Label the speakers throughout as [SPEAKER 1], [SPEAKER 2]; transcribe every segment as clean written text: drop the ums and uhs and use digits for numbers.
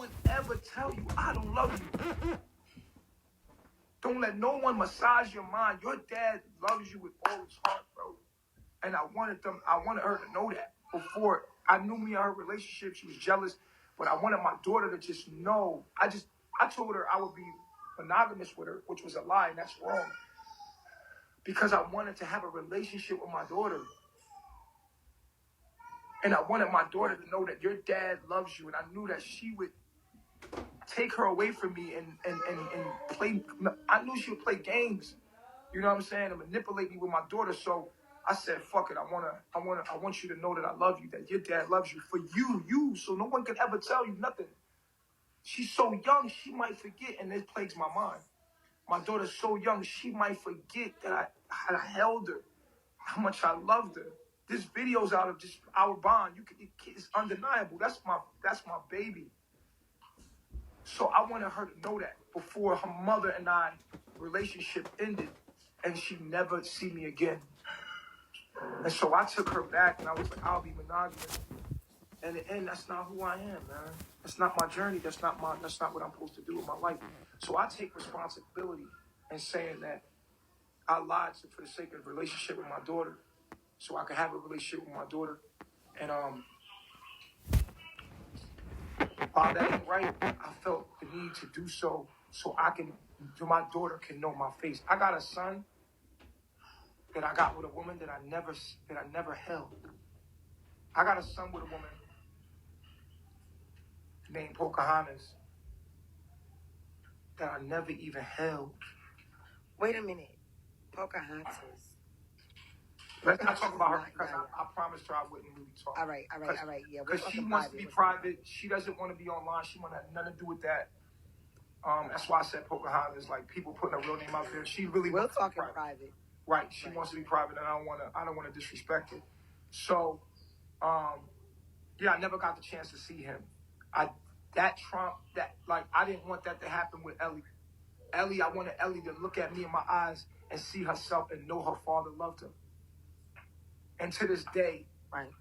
[SPEAKER 1] one ever tell you I don't love you. Don't let no one massage your mind. Your dad loves you with all his heart, bro. And I wanted her to know that before I knew me and her relationship. She was jealous, but I wanted my daughter to just know. I told her I would be monogamous with her, which was a lie, and that's wrong. Because I wanted to have a relationship with my daughter. And I wanted my daughter to know that your dad loves you. And I knew that she would take her away from me and play. I knew she would play games. You know what I'm saying? And manipulate me with my daughter. So I said, fuck it. I want you to know that I love you, that your dad loves you for you. So no one can ever tell you nothing. She's so young, she might forget, and this plagues my mind. My daughter's so young, she might forget that I held her, how much I loved her. This video's out of just our bond. It's undeniable. That's my baby. So I wanted her to know that before her mother and I relationship ended, and she never see me again. And so I took her back, and I was like, I'll be monogamous. And in the end, that's not who I am, man. That's not my journey. That's not what I'm supposed to do with my life. So I take responsibility in saying that I lied for the sake of a relationship with my daughter, so I could have a relationship with my daughter. And while that ain't right, I felt the need to do so my daughter can know my face. I got a son that I got with a woman that I never held. I got a son with a woman named Pocahontas that I never even held.
[SPEAKER 2] Wait a minute. Pocahontas.
[SPEAKER 1] Let's not talk about her because I promised her I wouldn't really talk.
[SPEAKER 2] All right. Yeah.
[SPEAKER 1] Because she wants to be private. She doesn't want to be online. She want to have nothing to do with that. That's why I said Pocahontas. Like people putting her real name out there. She really
[SPEAKER 2] we'll talk in private.
[SPEAKER 1] Right. She wants to be private, and I don't want to disrespect it. So, yeah, I never got the chance to see him. I didn't want that to happen with Ellie. I wanted Ellie to look at me in my eyes and see herself and know her father loved her. And to this day,
[SPEAKER 2] right,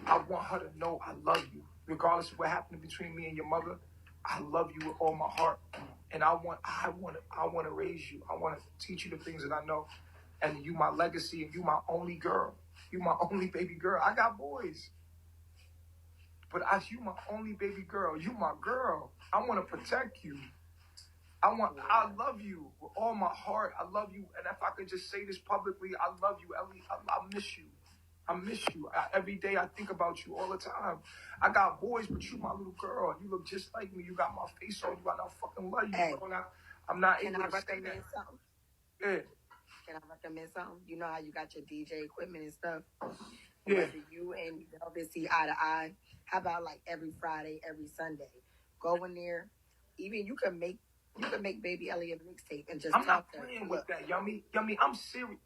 [SPEAKER 1] I want her to know I love you. Regardless of what happened between me and your mother, I love you with all my heart. And I want to raise you. I want to teach you the things that I know. And you my legacy, and you my only girl. You my only baby girl. I got boys. But you my only baby girl. You my girl. I want to protect you. I love you with all my heart. I love you. And if I could just say this publicly, I love you, Ellie. I miss you. I miss you. Every day I think about you all the time. I got boys, but you my little girl. You look just like me. You got my face on you. I fucking love you.
[SPEAKER 2] Hey,
[SPEAKER 1] I'm not
[SPEAKER 2] able
[SPEAKER 1] to
[SPEAKER 2] say that. Something?
[SPEAKER 1] Yeah.
[SPEAKER 2] Can I recommend something? You know how you got your DJ equipment and stuff?
[SPEAKER 1] Yeah.
[SPEAKER 2] Whether you and Velvet see eye to eye, how about like every Friday, every Sunday? Go in there. Even you can make Baby Ellie a mixtape and just
[SPEAKER 1] I'm
[SPEAKER 2] talk
[SPEAKER 1] to her. I'm not playing
[SPEAKER 2] with
[SPEAKER 1] that, Yummy. I'm serious.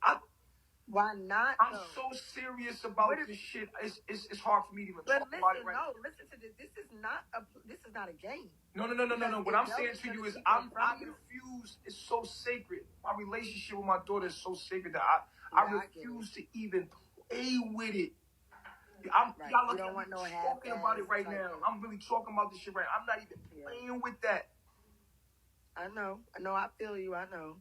[SPEAKER 2] Why not?
[SPEAKER 1] I'm so serious about this shit. It's hard for me to even talk about it right now.
[SPEAKER 2] Listen to this. This is not a game.
[SPEAKER 1] No. What I'm saying to you is I refuse. It's so sacred. My relationship with my daughter is so sacred that I refuse to even play with it. Y'all
[SPEAKER 2] don't want no
[SPEAKER 1] talking about it right now. I'm really talking about this shit right now. I'm not even playing with that.
[SPEAKER 2] I know. I feel you. I know.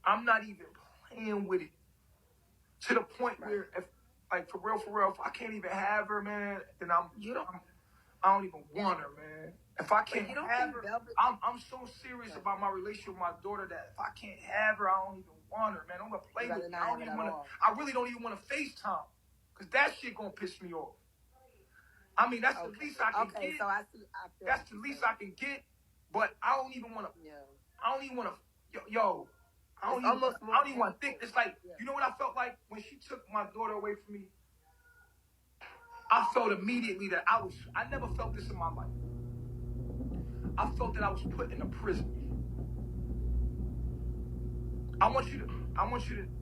[SPEAKER 1] I'm not even playing with it to the point where if, like, for real, if I can't even have her, man, then I don't even want her, man. If I can't have her, I'm so serious about my relationship with my daughter that if I can't have her, I don't even want her, man. I'm gonna play with her. I really don't even want to FaceTime because that shit gonna piss me off. I mean, that's the least I can get.
[SPEAKER 2] So
[SPEAKER 1] that's the least I can get, but I don't even want to.
[SPEAKER 2] Yeah.
[SPEAKER 1] I don't even want to. Yo. I don't even want to think. It's like, you know what I felt like when she took my daughter away from me? I felt immediately that I never felt this in my life. I felt that I was put in a prison. I want you to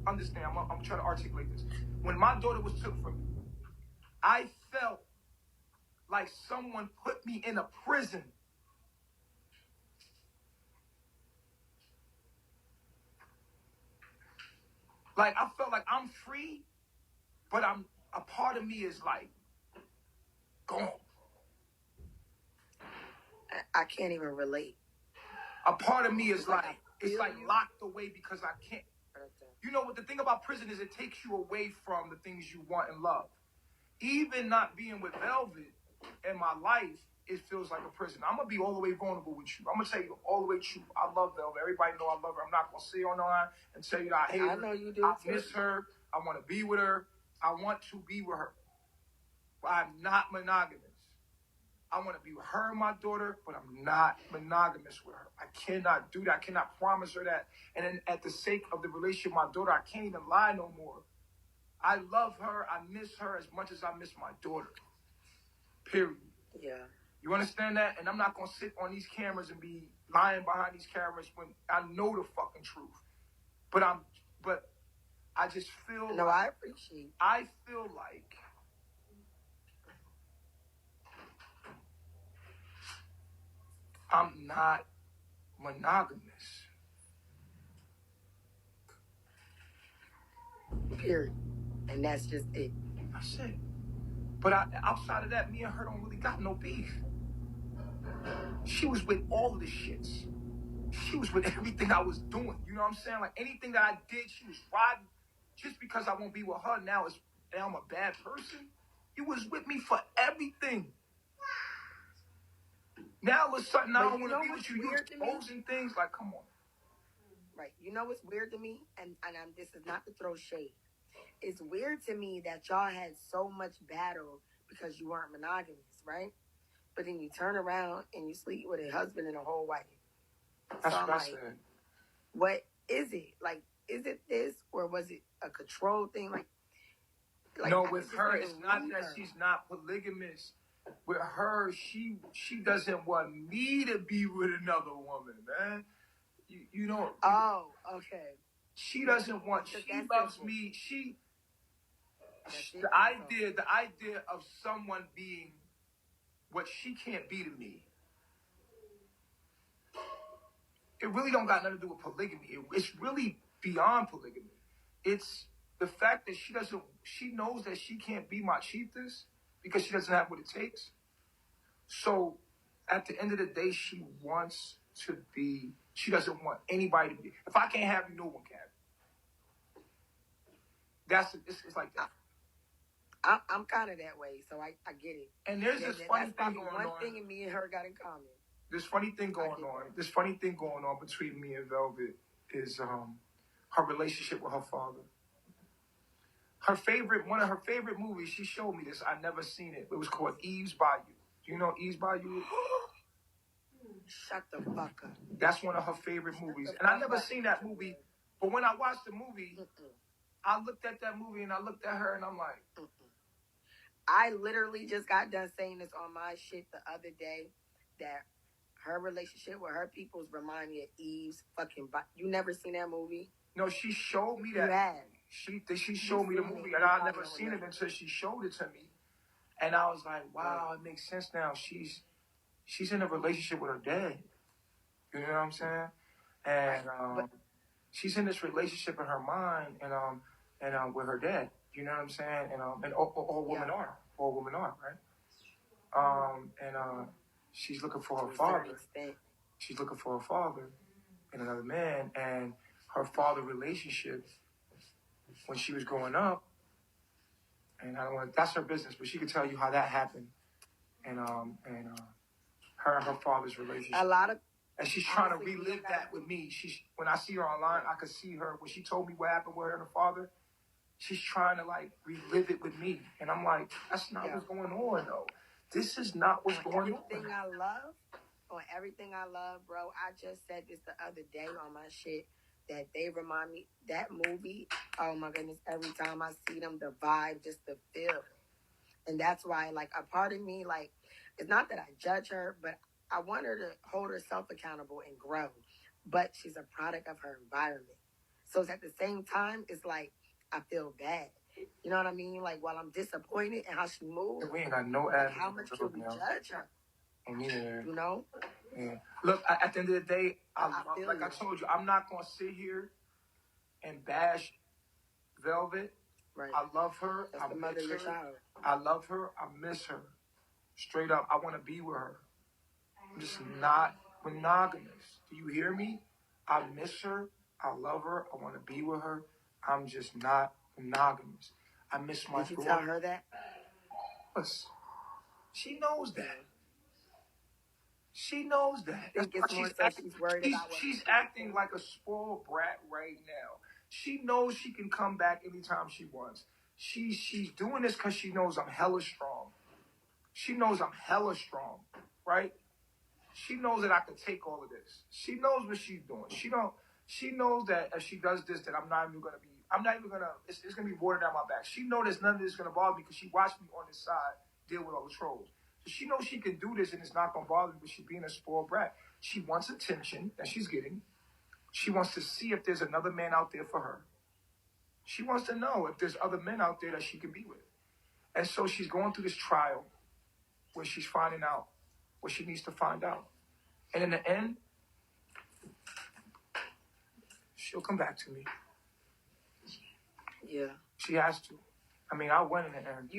[SPEAKER 1] understand. I'm trying to articulate this. When my daughter was took from me, I felt like someone put me in a prison. Like, I felt like I'm free, but a part of me is like, gone.
[SPEAKER 2] I can't even relate.
[SPEAKER 1] A part of me is
[SPEAKER 2] Like,
[SPEAKER 1] like,
[SPEAKER 2] I
[SPEAKER 1] it's
[SPEAKER 2] feel
[SPEAKER 1] like
[SPEAKER 2] you.
[SPEAKER 1] locked away because I can't. You know what the thing about prison is? It takes you away from the things you want and love. Even not being with Velvet in my life, it feels like a prison. I'm gonna be all the way vulnerable with you. I'm gonna tell you all the way true. I love Velvet. Everybody know I love her. I'm not gonna sit on her and tell you that I hate her.
[SPEAKER 2] I know you do.
[SPEAKER 1] I
[SPEAKER 2] too.
[SPEAKER 1] miss her. I want to be with her. I want to be with her. But I'm not monogamous. I want to be with her and my daughter, but I'm not monogamous with her. I cannot do that. I cannot promise her that. And then at the sake of the relationship with my daughter, I can't even lie no more. I love her. I miss her as much as I miss my daughter. Period.
[SPEAKER 2] Yeah.
[SPEAKER 1] You understand that? And I'm not going to sit on these cameras and be lying behind these cameras when I know the fucking truth. But I just feel
[SPEAKER 2] No, I appreciate.
[SPEAKER 1] I feel like I'm not monogamous.
[SPEAKER 2] Period. And that's just it.
[SPEAKER 1] That's it. But outside of that, me and her don't really got no beef. She was with all of the shits. She was with everything I was doing. You know what I'm saying? Like anything that I did, she was riding. Just because I won't be with her now I'm a bad person. You was with me for everything. Now all of a sudden I don't want to be with you. You exposing things like, come on.
[SPEAKER 2] Right. You know what's weird to me? And this is not to throw shade. It's weird to me that y'all had so much battle because you weren't monogamous, right? But then you turn around and you sleep with a husband and a whole wife.
[SPEAKER 1] That's
[SPEAKER 2] so
[SPEAKER 1] what I said.
[SPEAKER 2] What is it? Like, is it this or was it a control thing? Like
[SPEAKER 1] no, with her, it's not that she's not polygamous. With her, she doesn't want me to be with another woman, man. You know.
[SPEAKER 2] Oh, okay.
[SPEAKER 1] She doesn't want. She loves me. The idea of someone being what she can't be to me. It really don't got nothing to do with polygamy. It's really beyond polygamy. It's the fact that she knows that she can't be my chiefess because she doesn't have what it takes. So at the end of the day, she doesn't want anybody to be. If I can't have you, no one can have you. It's like that.
[SPEAKER 2] I'm kind of that way, so I get it.
[SPEAKER 1] And there's this funny thing going on.
[SPEAKER 2] One thing me and her got in common.
[SPEAKER 1] This funny thing going on between me and Velvet is her relationship with her father. One of her favorite movies, she showed me this. I never seen it. It was called Eve's Bayou. Do you know Eve's Bayou?
[SPEAKER 2] Shut the fuck up.
[SPEAKER 1] That's one of her favorite movies. And I never seen that movie. But when I watched the movie, I looked at that movie and I looked at her and I'm like...
[SPEAKER 2] I literally just got done saying this on my shit the other day that her relationship with her peoples remind me of Eve's fucking... You never seen that movie?
[SPEAKER 1] No, she showed me that.
[SPEAKER 2] You have.
[SPEAKER 1] She showed me the movie and I never seen it until she showed it to me. And I was like, wow, it makes sense now. She's in a relationship with her dad. You know what I'm saying? And she's in this relationship in her mind and with her dad. You know what I'm saying? And all women are. All women are, right? And she's looking for her father. She's looking for her father and another man. And her father relationship when she was growing up, and that's her business, but she could tell you how that happened. And her and her father's relationship. And she's trying to relive that with me. When I see her online, I could see her when she told me what happened with her and her father. She's trying to like relive it with me, and I'm like, that's not what's going on, though. This is not what's going on.
[SPEAKER 2] Everything I love, bro. I just said this the other day on my shit that they remind me that movie. Oh my goodness! Every time I see them, the vibe, just the feel, and that's why, like, a part of me, like, it's not that I judge her, but I want her to hold herself accountable and grow. But she's a product of her environment, so it's at the same time, it's like. I feel bad. You know what I mean? Like, while I'm disappointed in how she moves.
[SPEAKER 1] We ain't got no avenue.
[SPEAKER 2] How much can we judge her?
[SPEAKER 1] Yeah.
[SPEAKER 2] You know?
[SPEAKER 1] Yeah. Look, at the end of the day, I told you, I'm not going to sit here and bash Velvet.
[SPEAKER 2] Right.
[SPEAKER 1] I love her.
[SPEAKER 2] That's the mother of your child.
[SPEAKER 1] I love her. I miss her. Straight up, I want to be with her. I'm just not monogamous. Do you hear me? I miss her. I love her. I want to be with her. I'm just not monogamous. I miss my
[SPEAKER 2] daughter. Did you tell her that?
[SPEAKER 1] She knows that. She knows that.
[SPEAKER 2] I think it's more so she's worried about what
[SPEAKER 1] she's acting like a spoiled brat right now. She knows she can come back anytime she wants. She's doing this because she knows I'm hella strong. She knows I'm hella strong, right? She knows that I can take all of this. She knows what she's doing. She knows that if she does this, that I'm not even gonna, it's gonna be water down my back. She knows there's none of this gonna bother me because she watched me on this side deal with all the trolls. So she knows she can do this and it's not gonna bother me, but she's being a spoiled brat. She wants attention that she's getting. She wants to see if there's another man out there for her. She wants to know if there's other men out there that she can be with. And so she's going through this trial where she's finding out what she needs to find out. And in the end, she'll come back to me.
[SPEAKER 2] Yeah.
[SPEAKER 1] She has to. I mean, I went in the end.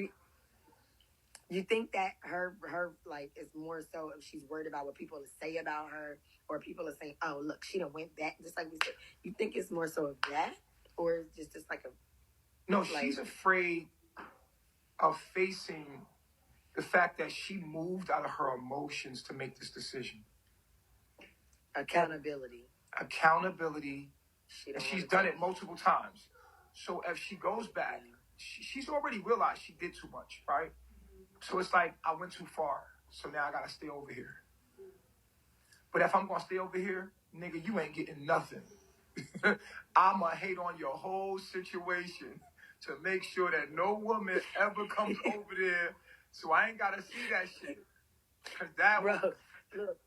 [SPEAKER 2] You think that her like is more so if she's worried about what people say about her, or people are saying, oh look, she done went back, just like we said. You think it's more so of that, or is just like a
[SPEAKER 1] No, she's afraid of facing the fact that she moved out of her emotions to make this decision.
[SPEAKER 2] Accountability.
[SPEAKER 1] And she's done it multiple times. So if she goes back, she's already realized she did too much, right? So it's like, I went too far. So now I got to stay over here. But if I'm going to stay over here, nigga, you ain't getting nothing. I'm going to hate on your whole situation to make sure that no woman ever comes over there. So I ain't got to see that shit. Cause that
[SPEAKER 2] Bro, look,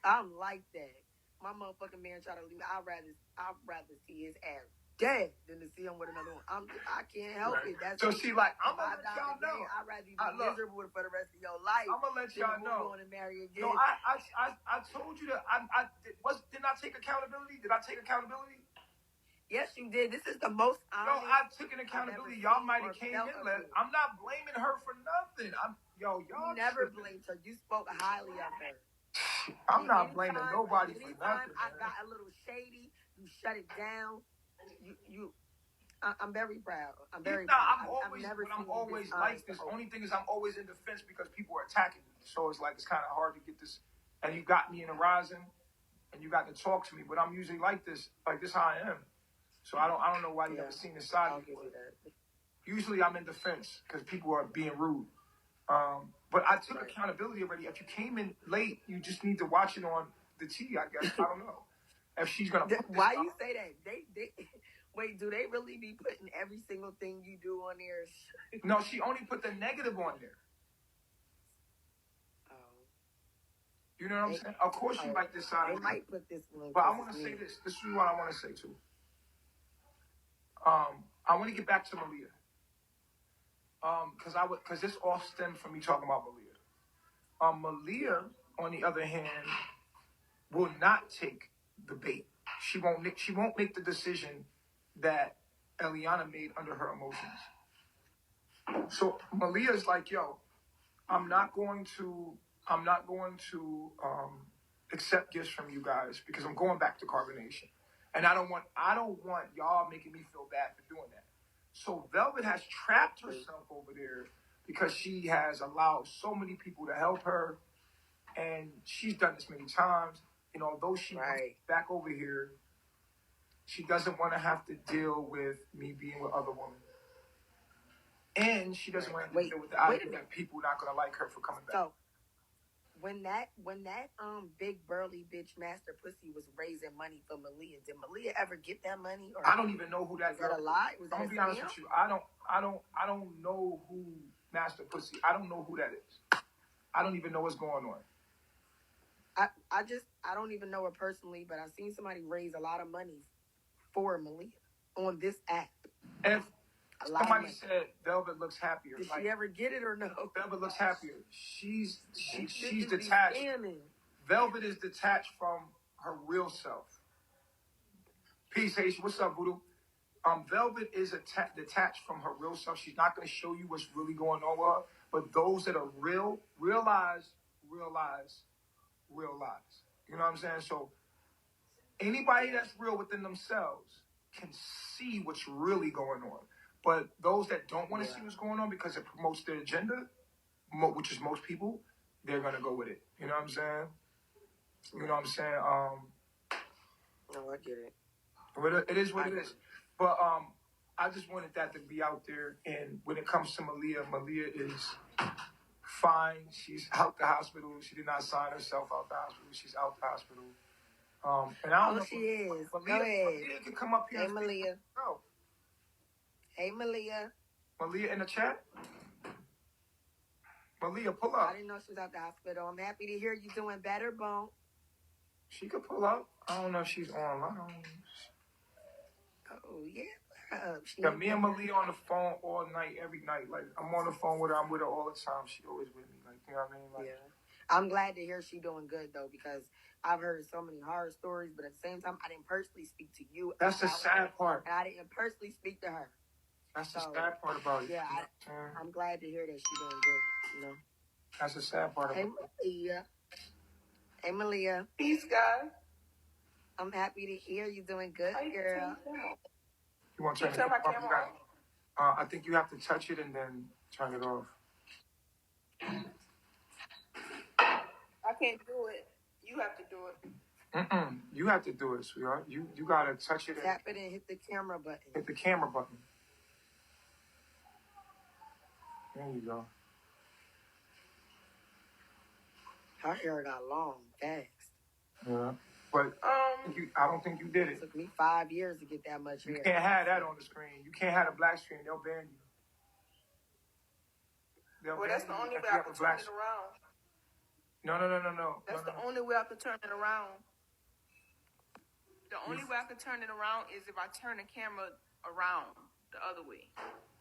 [SPEAKER 2] I'm like that. My motherfucking man try to leave me. I'd rather see his ass dead than to see him with another one. I can't help it. That's
[SPEAKER 1] so she like, I'm gonna let y'all know.
[SPEAKER 2] I'd rather you be miserable for the rest of your life.
[SPEAKER 1] I'm gonna let y'all know.
[SPEAKER 2] And marry again.
[SPEAKER 1] No, I told you that didn't I take accountability? Did I take accountability?
[SPEAKER 2] Yes, you did. This is the most honest.
[SPEAKER 1] No, I took an accountability. Y'all might have came in late. I'm not blaming her for nothing. Y'all
[SPEAKER 2] never blamed her. You spoke highly of her.
[SPEAKER 1] I'm not blaming nobody for nothing.
[SPEAKER 2] I got a little shady. You shut it down. I'm very proud. I'm very proud.
[SPEAKER 1] I'm always like this. Only thing is I'm always in defense because people are attacking me. So it's like, it's kind of hard to get this. And you got me in the rising and you got to talk to me, but I'm usually like this how I am. So I don't know why you haven't seen this side of me. Usually I'm in defense because people are being rude. But I took accountability already. If you came in late, you just need to watch it on the T, I guess. I don't know. If she's going to...
[SPEAKER 2] Why you say that? They wait, do they really be putting every single thing you do on there?
[SPEAKER 1] No, she only put the negative on there.
[SPEAKER 2] Oh.
[SPEAKER 1] You know what I'm saying? Of course you like this side of it.
[SPEAKER 2] They might put this one.
[SPEAKER 1] But I want to say this. This is what I want to say, too. I want to get back to Malia. Because this all stemmed from me talking about Malia. Malia, on the other hand, will not take the bait. She won't make the decision that Eliana made under her emotions. So Malia's like, yo, I'm not going to accept gifts from you guys because I'm going back to Carbonation. And I don't want y'all making me feel bad for doing that. So Velvet has trapped herself over there because she has allowed so many people to help her. And she's done this many times. And although she wants back over here, she doesn't want to have to deal with me being with other women. And she doesn't want to deal with the idea that people are not going to like her for coming back.
[SPEAKER 2] So, when that big burly bitch Master Pussy was raising money for Malia, did Malia ever get that money? Or
[SPEAKER 1] I don't even know who that girl is.
[SPEAKER 2] Was that a lie?
[SPEAKER 1] I'm gonna be honest with you. I don't know who Master Pussy. I don't know who that is. I don't even know what's going on.
[SPEAKER 2] I don't even know her personally, but I've seen somebody raise a lot of money for Malia on this app.
[SPEAKER 1] If somebody said Velvet looks happier,
[SPEAKER 2] did she ever get it or no?
[SPEAKER 1] Velvet looks happier. She's detached. Velvet is detached from her real self. Peace, Haitian. What's up, Voodoo? Velvet is detached from her real self. She's not going to show you what's really going on with her. But those that are real, realize real lives. You know what I'm saying? So anybody that's real within themselves can see what's really going on. But those that don't want to see what's going on because it promotes their agenda, which is most people, they're gonna go with it. You know what I'm saying? You know what I'm saying?
[SPEAKER 2] No, I get it.
[SPEAKER 1] But it is what it is. But I just wanted that to be out there. And when it comes to Malia, Malia is fine. She's out the hospital. She did not sign herself out the hospital. She's out the hospital. And I don't know.
[SPEAKER 2] She is.
[SPEAKER 1] Malia,
[SPEAKER 2] Go ahead.
[SPEAKER 1] Malia can come up here.
[SPEAKER 2] Hey,
[SPEAKER 1] and
[SPEAKER 2] Malia.
[SPEAKER 1] Bro.
[SPEAKER 2] Hey, Malia.
[SPEAKER 1] Malia in the chat? Malia, pull up.
[SPEAKER 2] I didn't know she was out the hospital. I'm happy to hear you doing better, Bone.
[SPEAKER 1] She could pull up. I don't know if she's online.
[SPEAKER 2] Oh, yeah.
[SPEAKER 1] Yeah, me and Malia on the phone all night, every night. Like, I'm on the phone with her. I'm with her all the time. She always with me. Like, you know what I mean? Like,
[SPEAKER 2] yeah. I'm glad to hear she doing good, though, because I've heard so many horror stories, but at the same time, I didn't personally speak to you.
[SPEAKER 1] That's the sad part.
[SPEAKER 2] And I didn't personally speak to her.
[SPEAKER 1] That's the sad part about it.
[SPEAKER 2] Yeah, I'm glad to hear that she's doing good, you know?
[SPEAKER 1] That's the sad part about it.
[SPEAKER 2] Malia. Hey, Malia.
[SPEAKER 3] Peace, guys.
[SPEAKER 2] I'm happy to hear you doing good, girl.
[SPEAKER 1] You want to turn
[SPEAKER 3] my camera
[SPEAKER 1] off? I think you have to touch it and then turn it off.
[SPEAKER 3] I can't do it. You have to do it.
[SPEAKER 1] You have to do it, sweetheart. You got to touch it.
[SPEAKER 2] Tap it and hit the camera button.
[SPEAKER 1] Hit the camera button. There you go.
[SPEAKER 2] Her hair got long, fast.
[SPEAKER 1] Yeah. But I don't think you did it.
[SPEAKER 2] It took me 5 years to get that much hair.
[SPEAKER 1] You can't have that on the screen. You can't have a black screen. They'll ban you.
[SPEAKER 3] Well, that's the only way I can turn it around.
[SPEAKER 1] No.
[SPEAKER 3] That's the only way I can turn it around. The only way I can turn it around is if I turn the camera around the other way.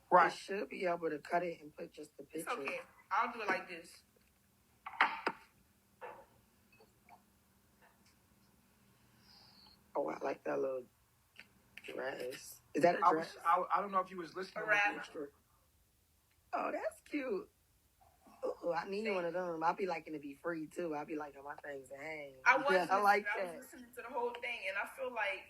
[SPEAKER 1] Right.
[SPEAKER 2] You should be able to cut it and put just the picture.
[SPEAKER 3] It's okay. I'll do it like this.
[SPEAKER 2] Oh, I like that little dress. Is that a dress?
[SPEAKER 1] I don't know if you was listening.
[SPEAKER 2] Oh, that's cute. Ooh, I need one of them. I'll be liking to be free too. I'll be liking my things to hang.
[SPEAKER 3] I was
[SPEAKER 2] like that.
[SPEAKER 3] I was listening to the whole thing, and I feel like,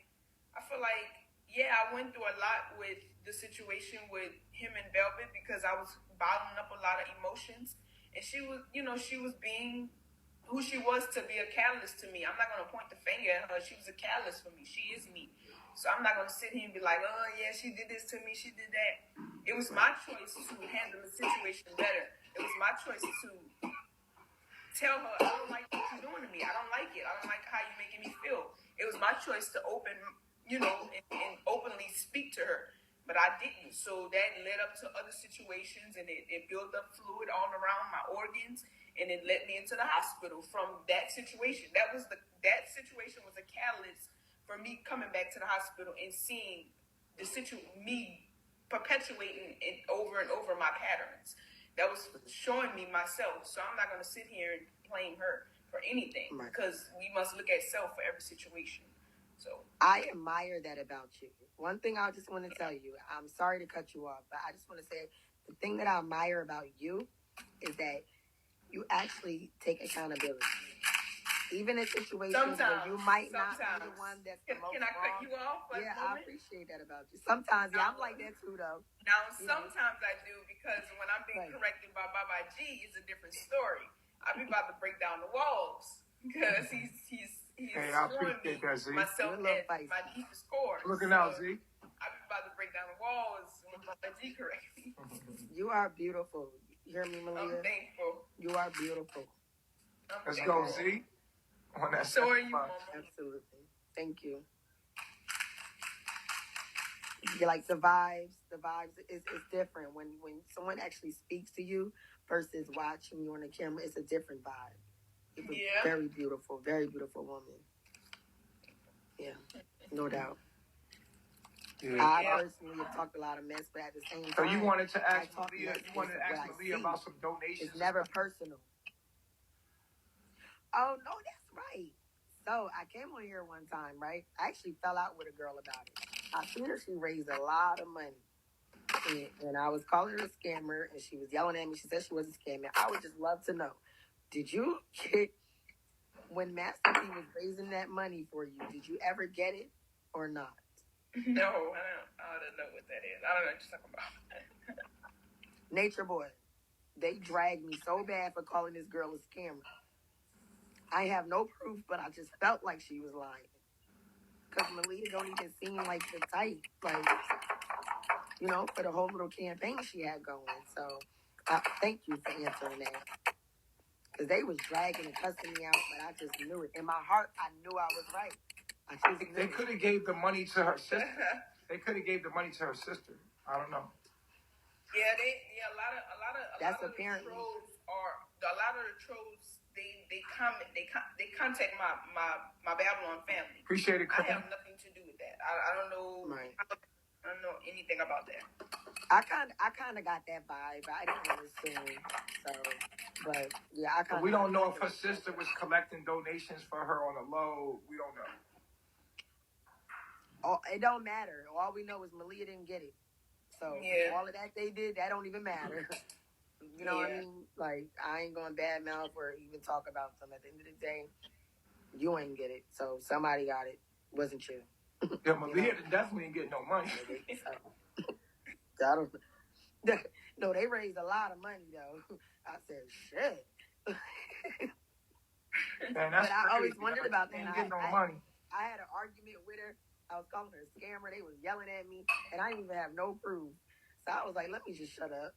[SPEAKER 3] yeah, I went through a lot with the situation with him and Velvet because I was bottling up a lot of emotions, and she was being who she was to be a catalyst to me. I'm not going to point the finger at her. She was a catalyst for me. She is me. So I'm not going to sit here and be like, oh, yeah, she did this to me. She did that. It was my choice to handle the situation better. It was my choice to tell her, I don't like what you're doing to me. I don't like it. I don't like how you're making me feel. It was my choice to open, and openly speak to her. But I didn't. So that led up to other situations, and it built up fluid all around my organs. And it led me into the hospital from that situation. That situation was a catalyst for me coming back to the hospital and seeing me perpetuating it over and over my patterns. That was showing me myself. So I'm not going to sit here and blame her for anything because we must look at self for every situation. So
[SPEAKER 2] I admire that about you. One thing I just want to tell you, I'm sorry to cut you off, but I just want to say the thing that I admire about you is that you actually take accountability. Even in situations where you might not be the one that's the most
[SPEAKER 3] Can I cut you off?
[SPEAKER 2] Yeah, I appreciate that about you. Sometimes, I'm like that too, though.
[SPEAKER 3] Now, sometimes I do because when I'm being corrected by Baba G, it's a different story. I be about to break down the walls because he's
[SPEAKER 1] hey, I appreciate that, Z.
[SPEAKER 3] Myself at my deepest core.
[SPEAKER 1] Looking out, Z.
[SPEAKER 3] I be about to break down the walls when Baba G corrects me.
[SPEAKER 2] You are beautiful. You hear me, Malia?
[SPEAKER 3] I'm thankful.
[SPEAKER 2] You are beautiful.
[SPEAKER 1] Let's go, Z. On that
[SPEAKER 3] so are you, Mama.
[SPEAKER 2] Absolutely. Thank you. You like the vibes. The vibes is different when someone actually speaks to you versus watching you on the camera. It's a different vibe. Very beautiful woman. Yeah, no doubt.
[SPEAKER 1] Yeah.
[SPEAKER 2] I personally have talked a lot of mess, but at the same time,
[SPEAKER 1] so you wanted to ask Malia about some donations.
[SPEAKER 2] It's never personal. Oh no, that's right. So I came on here one time, right? I actually fell out with a girl about it. I seen her; she raised a lot of money, and I was calling her a scammer, and she was yelling at me. She said she wasn't scamming. I would just love to know: did you get when Master P was raising that money for you, did you ever get it or not?
[SPEAKER 3] No, I don't know what that is. I don't know what you're talking about.
[SPEAKER 2] Nature Boy, they dragged me so bad for calling this girl a scammer. I have no proof, but I just felt like she was lying. Because Malia don't even seem like the type, like, you know, for the whole little campaign she had going. So, thank you for answering that. Because they was dragging and cussing me out, but I just knew it. In my heart, I knew I was right. I just knew
[SPEAKER 1] They
[SPEAKER 2] it.
[SPEAKER 1] could have gave the money to her sister. They could have gave the money to her sister. I don't know.
[SPEAKER 3] Yeah, a lot of
[SPEAKER 2] That's
[SPEAKER 3] the
[SPEAKER 2] apparently-
[SPEAKER 3] trolls are a lot of the trolls. They contact my Babylon family.
[SPEAKER 1] Appreciate it,
[SPEAKER 3] I
[SPEAKER 1] Chris.
[SPEAKER 3] have nothing to do with that. I don't know.
[SPEAKER 2] Right.
[SPEAKER 3] I don't know anything about that.
[SPEAKER 2] I kind of got that vibe. I didn't want to assume. So, but yeah, I kind of.
[SPEAKER 1] We don't know if her sister was collecting donations for her on the low. We don't know.
[SPEAKER 2] It don't matter. All we know is Malia didn't get it. So
[SPEAKER 3] Yeah.
[SPEAKER 2] all of that they did, that don't even matter. You know what I mean? Like, I ain't going to badmouth or even talk about them. At the end of the day, you ain't get it. So somebody got it. Wasn't you.
[SPEAKER 1] Yeah, Malia definitely didn't get no money.
[SPEAKER 2] So, I don't. No, they raised a lot of money though. I said, shit.
[SPEAKER 1] Man, that's
[SPEAKER 2] But I always
[SPEAKER 1] crazy.
[SPEAKER 2] wondered about that.
[SPEAKER 1] They didn't get no money.
[SPEAKER 2] I had an argument with her. I was calling her a scammer. They was yelling at me, and I didn't even have no proof. So I was like, let me just shut up.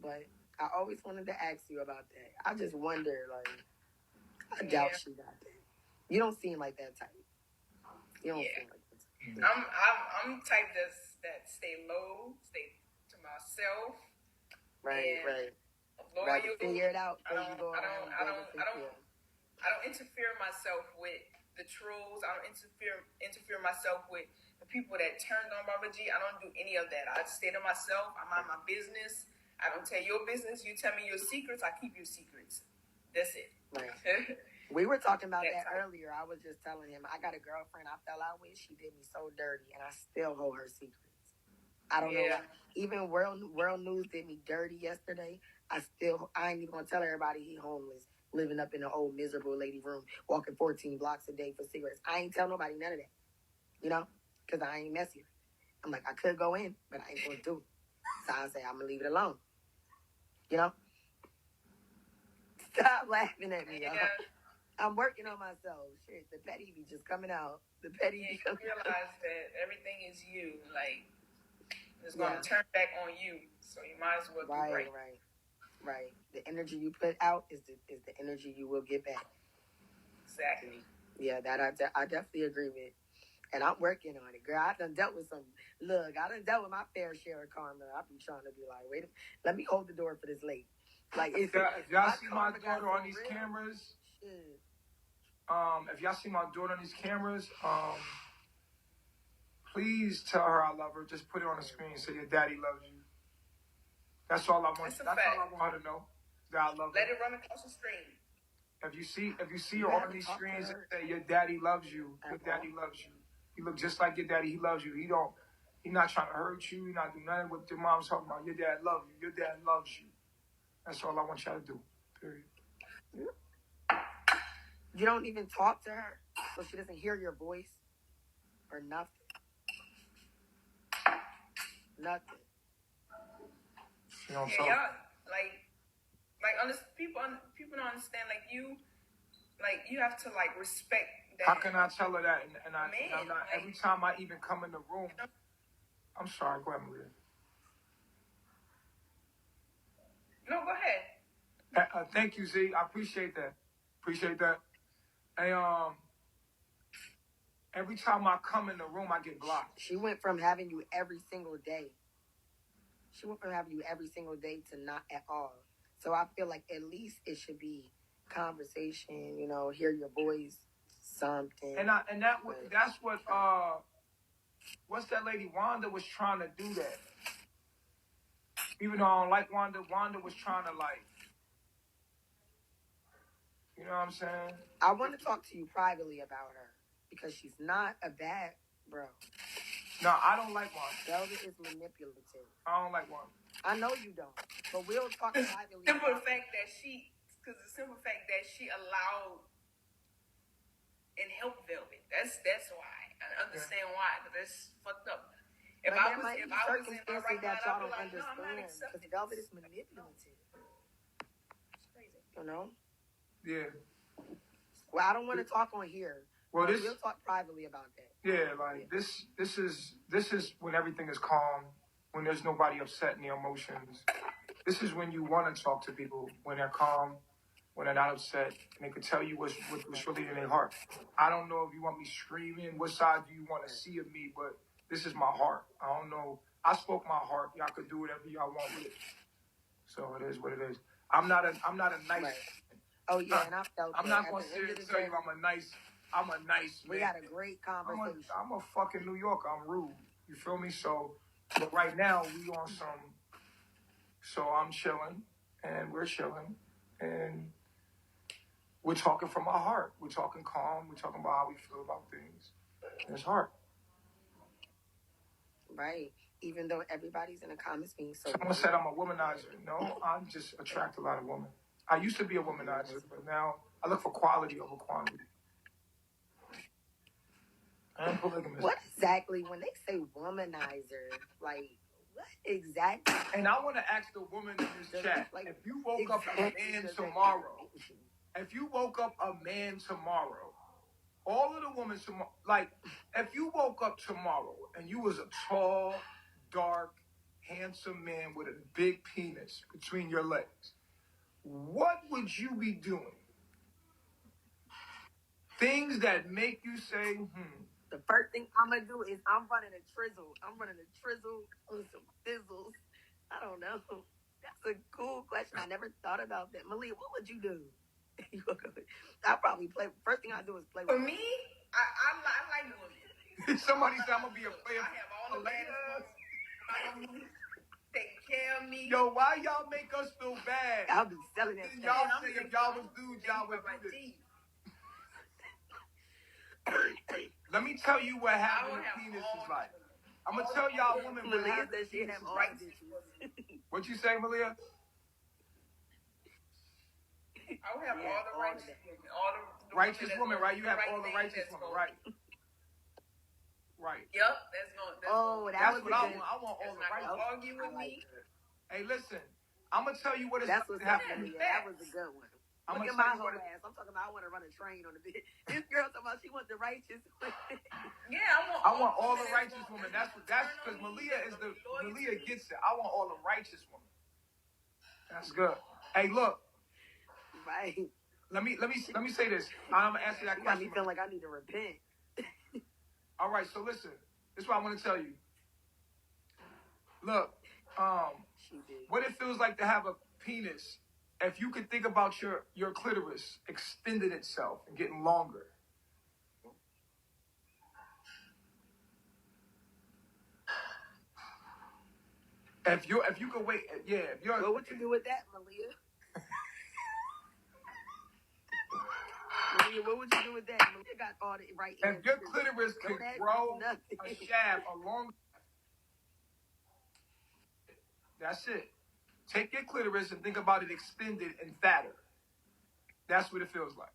[SPEAKER 2] But I always wanted to ask you about that. I just wonder, like, I doubt she got that. You don't seem like that type. You don't seem like that type.
[SPEAKER 3] I'm type that stay low, stay to myself.
[SPEAKER 2] Right,
[SPEAKER 3] and
[SPEAKER 2] right.
[SPEAKER 3] Loyal.
[SPEAKER 2] Right, figure it out.
[SPEAKER 3] I don't interfere myself with the trolls. I don't interfere myself with the people that turned on Baba G. I don't do any of that. I stay to myself. I mind my business. I don't tell your business. You tell me your secrets. I keep your secrets. That's it.
[SPEAKER 2] Right. We were talking about that
[SPEAKER 3] That's
[SPEAKER 2] earlier. I was just telling him, I got a girlfriend I fell out with. She did me so dirty, and I still hold her secrets. I don't know why. Even World News did me dirty yesterday. I ain't even gonna tell everybody he homeless, living up in an old miserable lady room, walking 14 blocks a day for cigarettes. I ain't tell nobody none of that, you know, because I ain't messy. I'm like, I could go in, but I ain't gonna do it. So I say, I'm gonna leave it alone. You know? Stop laughing at me, y'all.
[SPEAKER 3] Yeah.
[SPEAKER 2] I'm working on myself. Shit, the petty be just coming out. The petty
[SPEAKER 3] Yeah,
[SPEAKER 2] be
[SPEAKER 3] you
[SPEAKER 2] coming out.
[SPEAKER 3] realize that everything is you. Like, it's going to turn back on you. So you might as well do right.
[SPEAKER 2] Right. The energy you put out is the energy you will get back.
[SPEAKER 3] Exactly.
[SPEAKER 2] Yeah, that I definitely agree with. And I'm working on it, girl. I done dealt with my fair share of karma. I be trying to be like, wait a minute, let me hold the door for this lady. Like, if
[SPEAKER 1] y'all see my daughter on these cameras,
[SPEAKER 2] shit.
[SPEAKER 1] if y'all see my daughter on these cameras, please tell her I love her. Just put it on the screen and say your daddy loves you. That's all I want. That's all I want her to know. That I love her.
[SPEAKER 3] Let it run across the screen.
[SPEAKER 1] If you see her on these screens, say your daddy loves you. Your daddy loves you. You look just like your daddy. He loves you. He not trying to hurt you. He not doing nothing what your mom's talking about. Your dad loves you. Your dad loves you. That's all I want y'all to do. Period.
[SPEAKER 2] You don't even talk to her, so she doesn't hear your voice or nothing. Nothing.
[SPEAKER 1] You know what I'm
[SPEAKER 3] Yeah,
[SPEAKER 1] saying?
[SPEAKER 3] y'all, people don't understand. Like you have to like respect that.
[SPEAKER 1] How can I tell her that? And I'm not.
[SPEAKER 3] Like,
[SPEAKER 1] every time I even come in the room, I'm sorry. Go ahead, Maria.
[SPEAKER 3] No, go ahead.
[SPEAKER 1] Thank you, Z. I appreciate that. And every time I come in the room, I get blocked.
[SPEAKER 2] She went from having you every single day. To not at all. So I feel like at least it should be conversation, you know, hear your voice, something.
[SPEAKER 1] That's what what's that lady Wanda was trying to do that. Even though I don't like Wanda was trying to like, you know what I'm saying?
[SPEAKER 2] I want to talk to you privately about her because she's not a bad bro.
[SPEAKER 1] No, I don't like Wanda.
[SPEAKER 2] Velvet is manipulative.
[SPEAKER 1] I don't like Wanda.
[SPEAKER 2] I know you don't, but we'll talk privately.
[SPEAKER 3] The simple fact that she allowed and help Velvet. That's why. I understand why, because that's fucked up. If
[SPEAKER 2] But
[SPEAKER 3] I
[SPEAKER 2] there
[SPEAKER 3] was
[SPEAKER 2] might
[SPEAKER 3] in
[SPEAKER 2] be
[SPEAKER 3] my right
[SPEAKER 2] circumstances
[SPEAKER 3] mind,
[SPEAKER 2] that
[SPEAKER 3] I'd
[SPEAKER 2] y'all
[SPEAKER 3] be
[SPEAKER 2] don't
[SPEAKER 3] like, no, I'm not
[SPEAKER 2] understand.
[SPEAKER 3] accepting
[SPEAKER 2] Because Velvet
[SPEAKER 3] this.
[SPEAKER 2] is manipulative.
[SPEAKER 3] It's crazy.
[SPEAKER 2] You know?
[SPEAKER 1] Yeah.
[SPEAKER 2] Well, I don't want to talk on here.
[SPEAKER 1] Well,
[SPEAKER 2] but
[SPEAKER 1] this.
[SPEAKER 2] we'll talk privately about that.
[SPEAKER 1] Yeah, like this is when everything is calm, when there's nobody upset in the emotions. This is when you want to talk to people when they're calm, when they're not upset, and they can tell you what's really in their heart. I don't know if you want me screaming, what side do you want to see of me, but this is my heart. I don't know. I spoke my heart. Y'all could do whatever y'all want with it. So it is what it is. I'm not a nice.
[SPEAKER 2] Right. Oh yeah, and I felt
[SPEAKER 1] I'm
[SPEAKER 2] that.
[SPEAKER 1] not gonna
[SPEAKER 2] At the
[SPEAKER 1] sit
[SPEAKER 2] end
[SPEAKER 1] and
[SPEAKER 2] of the
[SPEAKER 1] tell
[SPEAKER 2] day,
[SPEAKER 1] you I'm a nice man.
[SPEAKER 2] we had a great conversation.
[SPEAKER 1] I'm a fucking New Yorker. I'm rude. You feel me? So, but right now we on some. So I'm chilling, and we're chilling, and we're talking from our heart. We're talking calm. We're talking about how we feel about things. And it's hard.
[SPEAKER 2] Right. Even though everybody's in the comments being so.
[SPEAKER 1] Someone said I'm a womanizer. No, I just attract a lot of women. I used to be a womanizer, but now I look for quality over quantity. I'm polygamous.
[SPEAKER 2] What exactly, when they say womanizer, like, what exactly?
[SPEAKER 1] And I want to ask the woman in this chat,
[SPEAKER 2] Like,
[SPEAKER 1] if you woke up a man tomorrow, if you woke up a man tomorrow, all of the women tomorrow, like, if you woke up tomorrow and you was a tall, dark, handsome man with a big penis between your legs, what would you be doing? Things that make you say,
[SPEAKER 2] The first thing I'm going to do is I'm running a trizzle. I'm running a trizzle with some fizzles. I don't know. That's a cool question. I never thought about that. Malia, what would you do? I'll probably play. First thing I do is play with
[SPEAKER 3] For me, I like women.
[SPEAKER 1] Somebody said I'm going to be a player.
[SPEAKER 3] I have all the baddest women. Take care of me.
[SPEAKER 1] Yo, why y'all make us feel bad?
[SPEAKER 2] I'll be selling that
[SPEAKER 1] Then
[SPEAKER 2] stuff.
[SPEAKER 1] y'all say if y'all was dudes, y'all would do this. Let me tell you what having a penis is like. I'm going to tell y'all women what
[SPEAKER 2] Malia
[SPEAKER 1] having
[SPEAKER 2] said
[SPEAKER 1] a
[SPEAKER 2] she
[SPEAKER 1] penis
[SPEAKER 2] have
[SPEAKER 1] is
[SPEAKER 2] all
[SPEAKER 1] like.
[SPEAKER 2] the bitches.
[SPEAKER 1] What you say, Malia?
[SPEAKER 3] I would have all the righteous women. All the
[SPEAKER 1] righteous women, right? You have all the righteous women, right? Right.
[SPEAKER 3] Yep, that's
[SPEAKER 2] that's
[SPEAKER 1] what I want. I want all the righteous women.
[SPEAKER 3] Argue with me.
[SPEAKER 1] Hey, listen. I'm going to tell you what it's
[SPEAKER 2] That's
[SPEAKER 1] like
[SPEAKER 2] what's
[SPEAKER 1] to have
[SPEAKER 2] happening.
[SPEAKER 1] a
[SPEAKER 2] That was a good one. Look at my whole ass. I'm talking about I want to run a train on the bit. This girl talking about she wants the righteous women.
[SPEAKER 3] Yeah,
[SPEAKER 1] I want all the righteous women. That's because Malia gets it. I want all the righteous women. That's good. Hey, look.
[SPEAKER 2] Right.
[SPEAKER 1] Let me say this. I'm gonna answer that question.
[SPEAKER 2] Got me feeling like I need to repent.
[SPEAKER 1] All right, so listen. This is what I want to tell you. Look, what it feels like to have a penis. If you could think about your clitoris extending itself and getting longer. If you could wait,
[SPEAKER 2] Well, what you do with that, Malia? Malia, what would you do with that? Malia got all the right answers.
[SPEAKER 1] If your clitoris could grow a shaft along, that's it. Take your clitoris and think about it extended and fatter. That's what it feels like.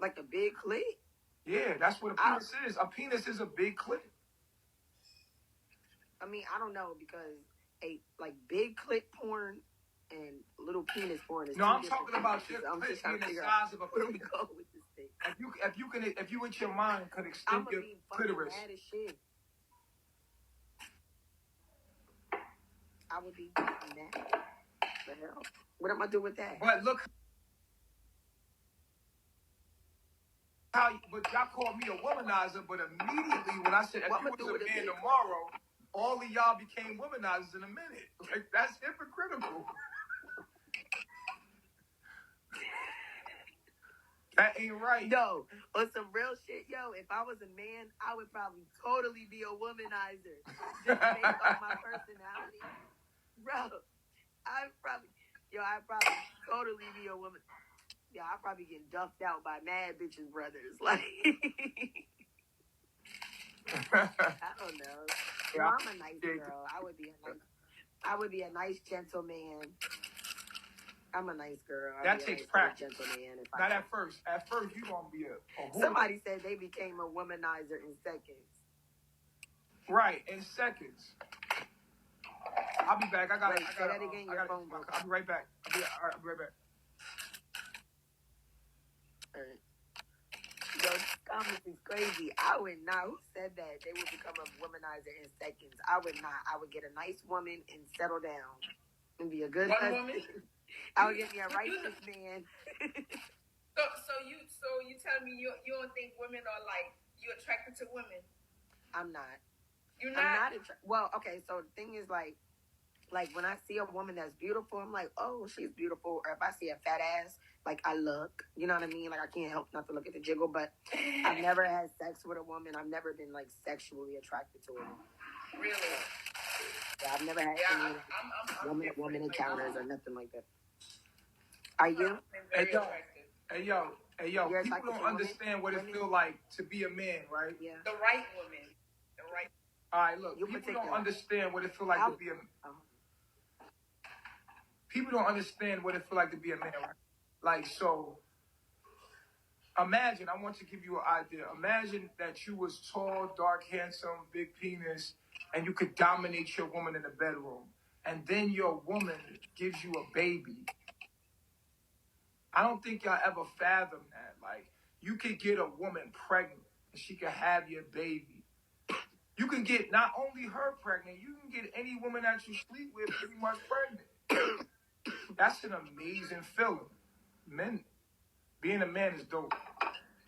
[SPEAKER 2] Like a big clit?
[SPEAKER 1] Yeah, that's what a penis is. A penis is a big clit.
[SPEAKER 2] I mean, I don't know, because big clit porn and little penis porn is.
[SPEAKER 1] No, I'm talking about your clit being the size of a
[SPEAKER 2] penis. Where we go with this thing?
[SPEAKER 1] If you with your mind could extend your clitoris.
[SPEAKER 2] Mad as shit. I would be mad. The hell? What am I doing with that?
[SPEAKER 1] But look. But y'all called me a womanizer, but immediately when I said if you was a man tomorrow, all of y'all became womanizers in a minute. Like, that's hypocritical. That ain't right.
[SPEAKER 2] Yo, on some real shit, if I was a man, I would probably totally be a womanizer. Just based on my personality. Bro, I'd probably totally be a woman. Yeah, I'd probably get duffed out by mad bitches brothers. Like, I don't know. No, I'm a nice girl. I would be a nice. I would be a nice gentleman. I'm a nice girl.
[SPEAKER 1] That takes practice.
[SPEAKER 2] Gentleman if
[SPEAKER 1] Not at first. At first, you gonna be a whore.
[SPEAKER 2] Somebody said they became a womanizer in seconds.
[SPEAKER 1] Right, in seconds. I'll be back. I got
[SPEAKER 2] say that again. Your phone broke.
[SPEAKER 1] I'll be right back. I'll be right back.
[SPEAKER 2] All right. Yo, this comment is crazy. I would not. Who said that? They would become a womanizer in seconds. I would not. I would get a nice woman and settle down and be a good husband. I would get me a righteous man.
[SPEAKER 3] So you tell me you don't think women are like you attracted to women?
[SPEAKER 2] I'm not.
[SPEAKER 3] You're not.
[SPEAKER 2] Well, okay. So the thing is, like when I see a woman that's beautiful, I'm like, oh, she's beautiful. Or if I see a fat ass, like I look. You know what I mean? Like I can't help not to look at the jiggle. But I've never had sex with a woman. I've never been like sexually attracted to her.
[SPEAKER 3] Really?
[SPEAKER 2] Yeah, I've never had any woman encounters or nothing like that. Are you?
[SPEAKER 1] Hey yo. People don't understand what it feels like to be a man, right?
[SPEAKER 2] Yeah.
[SPEAKER 3] The right woman. The right.
[SPEAKER 1] All right, look. People don't understand what it feels like to be a. People don't understand what it feels like to be a man, right? Like so. Imagine. I want to give you an idea. Imagine that you was tall, dark, handsome, big penis, and you could dominate your woman in the bedroom, and then your woman gives you a baby. I don't think y'all ever fathom that. Like, you could get a woman pregnant and she could have your baby. You can get not only her pregnant, you can get any woman that you sleep with pretty much pregnant. That's an amazing feeling. Being a man is dope.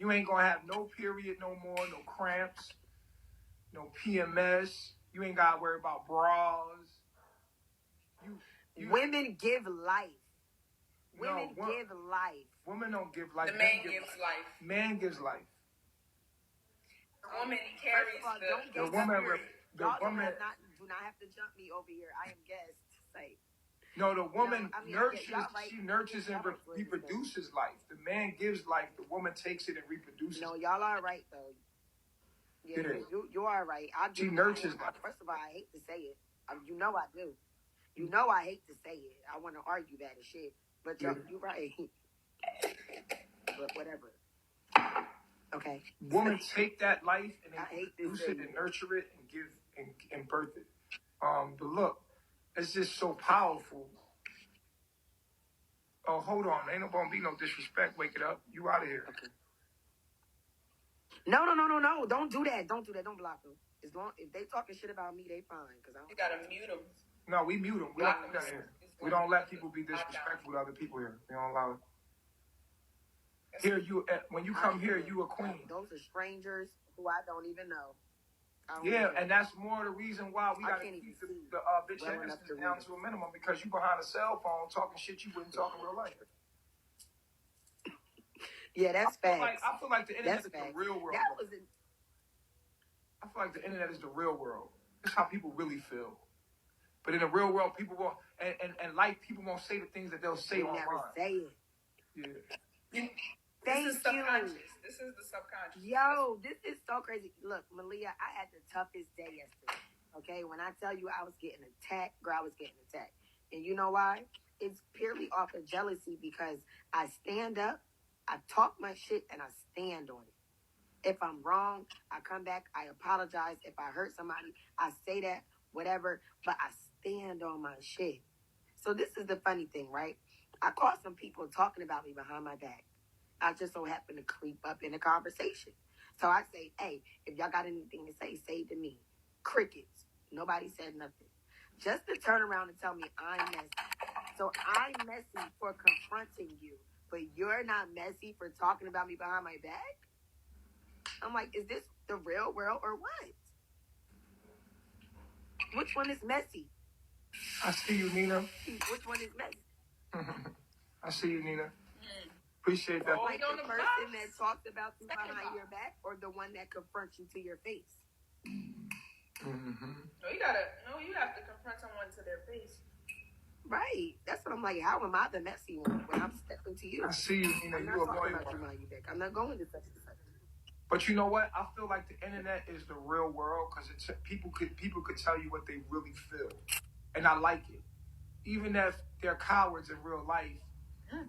[SPEAKER 1] You ain't gonna have no period no more, no cramps, no PMS. You ain't gotta worry about bras.
[SPEAKER 2] Women give life. Women give life.
[SPEAKER 1] Women don't give life.
[SPEAKER 3] The man gives life.
[SPEAKER 1] Man gives life.
[SPEAKER 3] The woman carries
[SPEAKER 1] the woman. The woman
[SPEAKER 2] do not have to jump me over here. I am guest. Say.
[SPEAKER 1] No, the woman nurtures. She nurtures and reproduces life. The man gives life. The woman takes it and reproduces.
[SPEAKER 2] No, y'all are right though. Yeah, you are right.
[SPEAKER 1] She nurtures life.
[SPEAKER 2] First of all, I hate to say it. You know I do. You know I hate to say it. I want to argue that and shit. But you're right. But whatever. Okay.
[SPEAKER 1] Women take that life and they produce it and nurture it and give and birth it. But look, it's just so powerful. Oh, hold on. Ain't no gonna be no disrespect. Wake it up. You out of here.
[SPEAKER 2] Okay. No. Don't do that. Don't block them. If they talking shit about me, they fine.
[SPEAKER 3] You gotta mute them.
[SPEAKER 1] No, we mute them. We don't let people be disrespectful to other people here. We don't allow it. Here, when you come here, you a queen.
[SPEAKER 2] Those are strangers who I don't even know.
[SPEAKER 1] And that's more the reason why we got to keep the bitch innocence down to a minimum, because you behind a cell phone talking shit you wouldn't talk in real life.
[SPEAKER 2] Yeah, that's facts.
[SPEAKER 1] I feel like the internet is the real world. I feel like the internet is the real world. That's how people really feel. But in the real world, people won't, and like people won't say the things that they'll say online.
[SPEAKER 2] Never say it.
[SPEAKER 1] Yeah.
[SPEAKER 2] Thank you.
[SPEAKER 3] This is the subconscious.
[SPEAKER 2] Yo, this is so crazy. Look, Malia, I had the toughest day yesterday. Okay, when I tell you I was getting attacked, girl, I was getting attacked. And you know why? It's purely off of jealousy, because I stand up, I talk my shit, and I stand on it. If I'm wrong, I come back, I apologize. If I hurt somebody, I say that, whatever, but I stand on my shit. So this is the funny thing, right? I caught some people talking about me behind my back. I just so happen to creep up in a conversation. So I say, hey, if y'all got anything to say it to me. Crickets. Nobody said nothing. Just to turn around and tell me I'm messy. So I'm messy for confronting you, but you're not messy for talking about me behind my back? I'm like, is this the real world or what? Which one is messy?
[SPEAKER 1] I see you, Nina.
[SPEAKER 2] Which one is messy?
[SPEAKER 1] I see you, Nina. Appreciate that.
[SPEAKER 2] Like the person that talked about you behind your back, or the one that confronts you to your face?
[SPEAKER 1] Mm-hmm.
[SPEAKER 3] No, you have to confront someone to their face.
[SPEAKER 2] Right. That's what I'm like. How am I the messy one when I'm stepping to you?
[SPEAKER 1] I see you, Nina.
[SPEAKER 2] I'm not talking about you behind your back. I'm not going to such and such.
[SPEAKER 1] But you know what? I feel like the internet is the real world, because people could tell you what they really feel, and I like it. Even if they're cowards in real life,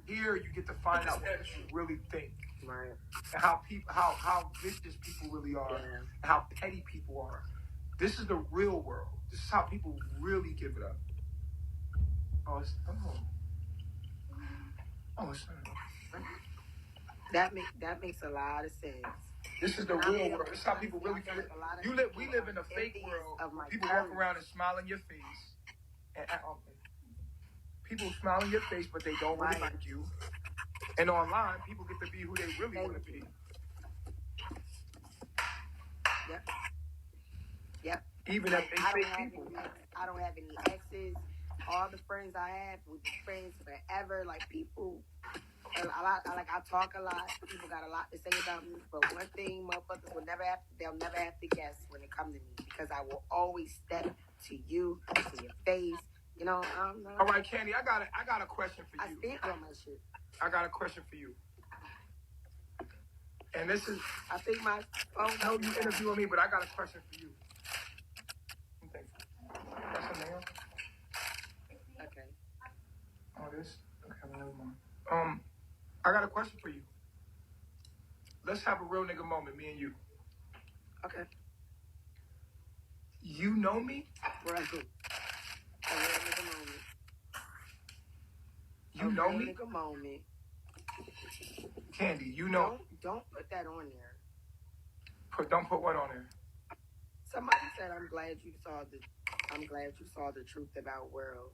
[SPEAKER 1] here you get to find out what people really think.
[SPEAKER 2] Right.
[SPEAKER 1] And how vicious people really are, and how petty people are. This is the real world. This is how people really give it up. It's not.
[SPEAKER 2] That makes a lot of sense.
[SPEAKER 1] This is the real world. This is how people really feel. We live in a fake world. People walk around and smile in your face. And people smile in your face, but they don't really like you. And online, people get to be who they really want to be.
[SPEAKER 2] Yep.
[SPEAKER 1] Even if they fake people.
[SPEAKER 2] I don't have any exes. All the friends I have, we've been friends forever. Like, people, I talk a lot. People got a lot to say about me. But one thing motherfuckers they'll never have to guess when it comes to me. Because I will always step to you, to your face. You know,
[SPEAKER 1] all right, Candy, I got a question for you.
[SPEAKER 2] I speak on my shit.
[SPEAKER 1] I got a question for you. And this is...
[SPEAKER 2] I think my phone...
[SPEAKER 1] I know you interviewing me, but I got a question for you. Okay. That's a nail?
[SPEAKER 2] Okay.
[SPEAKER 1] Oh, this? Okay, never mind. I got a question for you. Let's have a real nigga moment, me and you.
[SPEAKER 2] Okay.
[SPEAKER 1] You know me?
[SPEAKER 2] Right. A real nigga moment.
[SPEAKER 1] You know me?
[SPEAKER 2] Nigga moment.
[SPEAKER 1] Candy, you know.
[SPEAKER 2] Don't put that on there.
[SPEAKER 1] Don't put what on there?
[SPEAKER 2] Somebody said, I'm glad you saw the truth about world.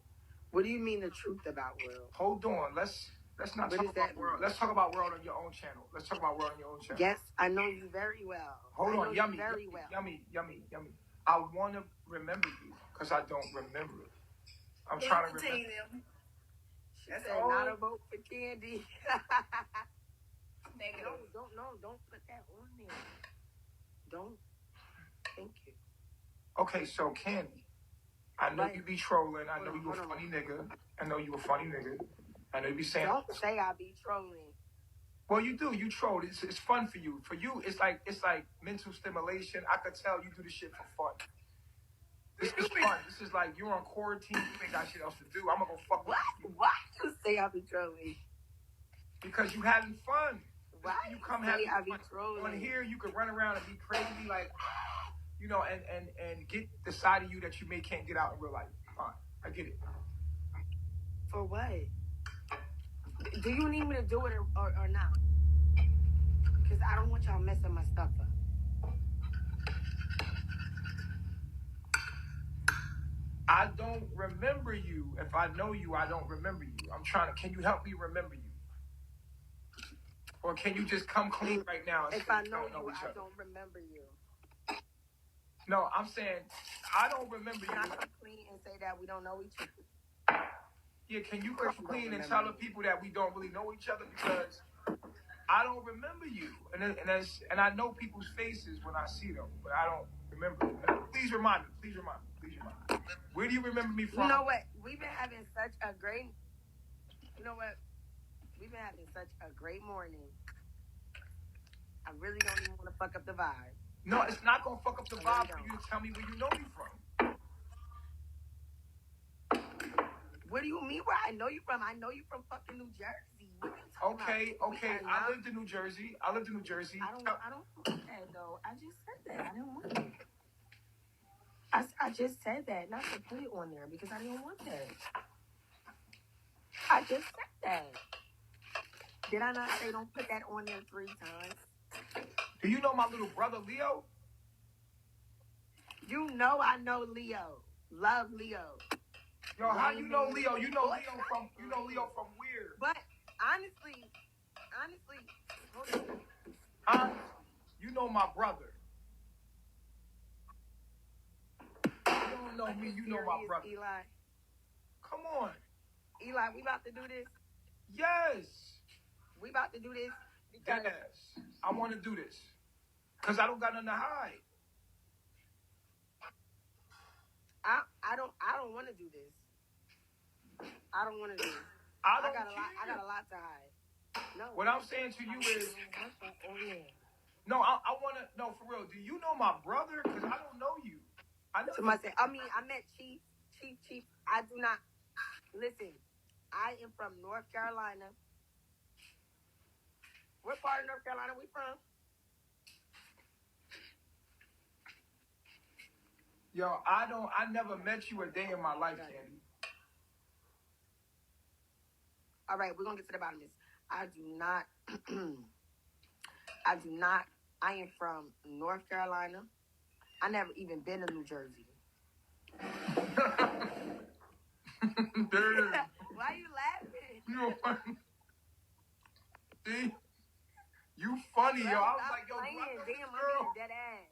[SPEAKER 2] What do you mean the truth about world?
[SPEAKER 1] Hold on. Let's not talk about world. Let's talk about world on your own channel. Let's talk about world on your own channel.
[SPEAKER 2] Yes, I know you very well.
[SPEAKER 1] Hold on, yummy.
[SPEAKER 2] Very well.
[SPEAKER 1] Yummy. I want to remember you because I don't remember it. I'm trying to remember.
[SPEAKER 2] She said not a vote for Candy.
[SPEAKER 3] Negative.
[SPEAKER 2] Don't put that on there. Don't. Thank you.
[SPEAKER 1] Okay, so Candy, I know you be trolling. I know you a funny nigga. I know you a funny nigga. I know you be saying.
[SPEAKER 2] Don't say I be trolling.
[SPEAKER 1] Well, you do. You troll. It's fun for you. For you, it's like mental stimulation. I could tell you do this shit for fun. This is fun. This is like you're on quarantine. You ain't got shit else to do. I'm gonna go fuck with you.
[SPEAKER 2] Why you say I be trolling?
[SPEAKER 1] Because you having fun.
[SPEAKER 2] Why
[SPEAKER 1] you come having
[SPEAKER 2] I be
[SPEAKER 1] fun.
[SPEAKER 2] trolling?
[SPEAKER 1] On here, you could run around and be crazy, like, you know, and get the side of you that you can't get out in real life. Fine, I get it.
[SPEAKER 2] For what? Do you need me to do it or not? Because I don't want y'all messing my stuff up.
[SPEAKER 1] I don't remember you. If I know you, I don't remember you. Can you help me remember you? Or can you just come clean right now?
[SPEAKER 2] If I know you, I don't remember you.
[SPEAKER 1] No, I'm saying, I don't remember you.
[SPEAKER 2] Can I come clean and say that we don't know each other?
[SPEAKER 1] Yeah, can you come clean and tell the people that we don't really know each other? Because I don't remember you. And I know people's faces when I see them, but I don't remember them. Please remind me. Where do you remember me from?
[SPEAKER 2] You know what? We've been having such a great morning. I really don't even want to fuck up the vibe.
[SPEAKER 1] No, it's not going to fuck up the vibe for you to tell me where you know me from.
[SPEAKER 2] What do you mean where I know you from? I know you from fucking New Jersey.
[SPEAKER 1] Okay. I lived in New Jersey.
[SPEAKER 2] I don't want that, though. I just said that. I didn't want it. I just said that, not to put it on there, because I didn't want that. I just said that. Did I not say don't put that on there 3 times?
[SPEAKER 1] Do you know my little brother, Leo?
[SPEAKER 2] You know I know Leo. Love Leo.
[SPEAKER 1] Yo, how you know Leo? You know Leo from Weird.
[SPEAKER 2] But honestly, hold on.
[SPEAKER 1] You know my brother. You don't know me, you know my brother.
[SPEAKER 2] Eli.
[SPEAKER 1] Come on.
[SPEAKER 2] Eli, we about to do this?
[SPEAKER 1] Yes.
[SPEAKER 2] We about to do this? Because
[SPEAKER 1] yes. I want to do this. Because I don't got nothing to hide.
[SPEAKER 2] I don't want to do this. I don't want to do this.
[SPEAKER 1] I
[SPEAKER 2] got a lot to hide. No.
[SPEAKER 1] What I'm saying to you is... No, I want to... No, for real. Do you know my brother? Because I don't know you.
[SPEAKER 2] I met Chief Chief. I do not listen. I am from North Carolina. What part of North Carolina we from?
[SPEAKER 1] Yo, I never met you a day in my life, Candy.
[SPEAKER 2] All right, we're gonna get to the bottom of this. I am from North Carolina. I never even been to New Jersey. Why you laughing?
[SPEAKER 1] You know funny. See? You funny, yo. I was like, yo,
[SPEAKER 2] damn,
[SPEAKER 1] this
[SPEAKER 2] I'm
[SPEAKER 1] girl.
[SPEAKER 2] being dead ass.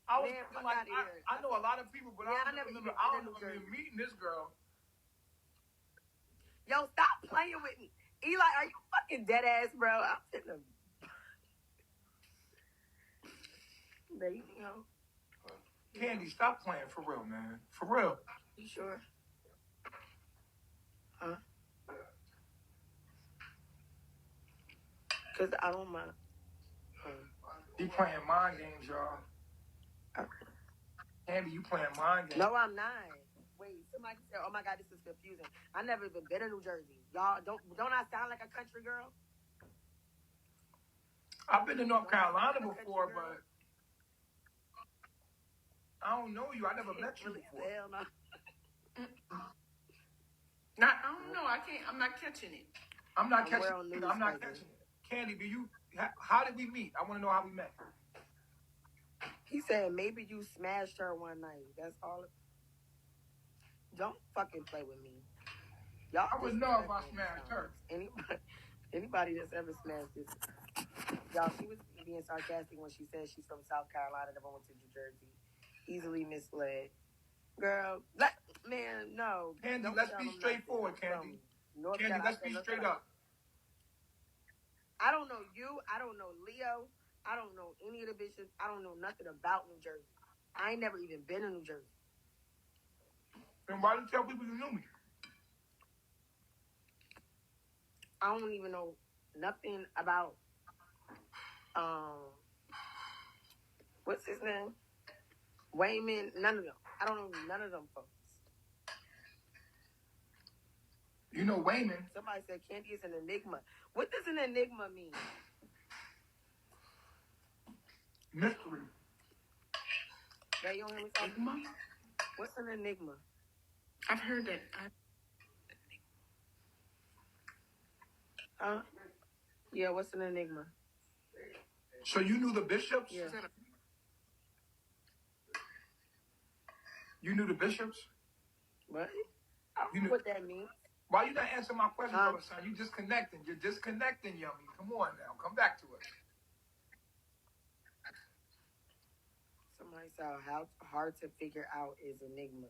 [SPEAKER 1] I was
[SPEAKER 2] Man, fuck
[SPEAKER 1] like,
[SPEAKER 2] outta here.
[SPEAKER 1] I know a lot of people, but
[SPEAKER 2] Yeah,
[SPEAKER 1] I
[SPEAKER 2] I never
[SPEAKER 1] remember,
[SPEAKER 2] even
[SPEAKER 1] I
[SPEAKER 2] been
[SPEAKER 1] don't
[SPEAKER 2] to New
[SPEAKER 1] remember
[SPEAKER 2] Jersey.
[SPEAKER 1] meeting this girl.
[SPEAKER 2] Yo, stop playing with me. Eli, are you fucking dead ass, bro? I'm finna. Baby, yo.
[SPEAKER 1] Candy, stop playing for real, man. For real.
[SPEAKER 2] You sure? Huh? Because I don't mind.
[SPEAKER 1] You playing mind games, y'all. Candy, you playing mind games.
[SPEAKER 2] No, I'm not. Wait, somebody said, oh my God, this is confusing. I never even been to New Jersey. Y'all, don't I sound like a country girl?
[SPEAKER 1] I've been to North Carolina before, but I don't know you. I never met you before.
[SPEAKER 2] Hell no.
[SPEAKER 3] I don't know. I'm not catching it.
[SPEAKER 1] I'm not catching it. Candy, how did we meet? I want to know how we met.
[SPEAKER 2] He said maybe you smashed her one night. That's all. Don't fucking play with me. Y'all
[SPEAKER 1] I would know if I smashed her.
[SPEAKER 2] Anybody that's ever smashed this. Y'all, she was being sarcastic when she said she's from South Carolina, never went to New Jersey. Easily misled. Girl, man, no.
[SPEAKER 1] Candy, let's be straightforward, Candy. Candy, let's be straight up.
[SPEAKER 2] I don't know you. I don't know Leo. I don't know any of the bitches. I don't know nothing about New Jersey. I ain't never even been to New Jersey.
[SPEAKER 1] Then why did you tell people you knew me?
[SPEAKER 2] I don't even know nothing about, what's his name? Wayman, none of them. I don't know none of them folks.
[SPEAKER 1] You know Wayman.
[SPEAKER 2] Somebody said Candy is an enigma. What does an enigma mean?
[SPEAKER 1] Mystery.
[SPEAKER 2] Hey, you don't hear me talking?
[SPEAKER 3] Enigma?
[SPEAKER 2] What's an enigma?
[SPEAKER 3] I've heard that.
[SPEAKER 2] Huh? Yeah, what's an enigma?
[SPEAKER 1] So you knew the bishops?
[SPEAKER 2] Yeah.
[SPEAKER 1] You knew the bishops?
[SPEAKER 2] What? I don't know what that means.
[SPEAKER 1] Why you not answering my question all the time? You disconnecting. You're disconnecting, Yummy. Come on now. Come back to us.
[SPEAKER 2] Somebody said how hard to figure out is enigma.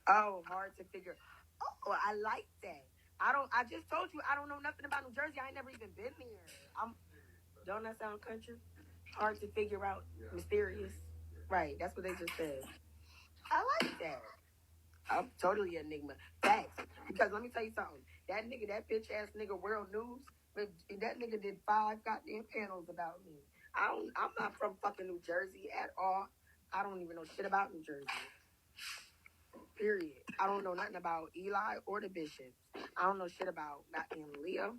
[SPEAKER 2] Oh, hard to figure. Oh, I like that. I just told you I don't know nothing about New Jersey. I ain't never even been there. Don't that sound country? Hard to figure out. Mysterious. Right, that's what they just said. I like that. I'm totally an enigma. Facts. Because let me tell you something. That nigga, that bitch ass nigga World News, that nigga did 5 goddamn panels about me. I'm not from fucking New Jersey at all. I don't even know shit about New Jersey. Period. I don't know nothing about Eli or the Bishops. I don't know shit about goddamn Leo,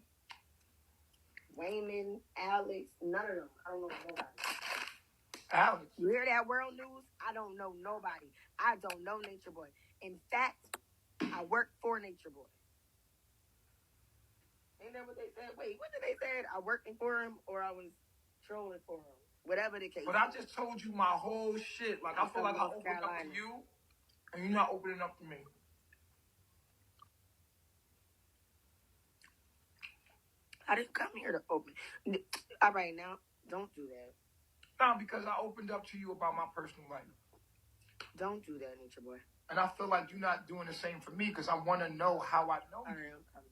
[SPEAKER 2] Wayman, Alex, none of them. I don't know nobody.
[SPEAKER 1] Alex.
[SPEAKER 2] You hear that World News? I don't know nobody. I don't know Nature Boy. In fact, I work for Nature Boy. Ain't that what they said? Wait, what did they say? I working for him or I was trolling for him? Whatever the case.
[SPEAKER 1] But I just told you my whole shit. Like, I feel like I opened up to you, and you're not opening up to me.
[SPEAKER 2] I didn't come here to open. All right, now, don't do that.
[SPEAKER 1] No, because I opened up to you about my personal life.
[SPEAKER 2] Don't do that, Nature Boy.
[SPEAKER 1] And I feel like you're not doing the same for me because I want to know how I know you.
[SPEAKER 2] All right, I'm coming.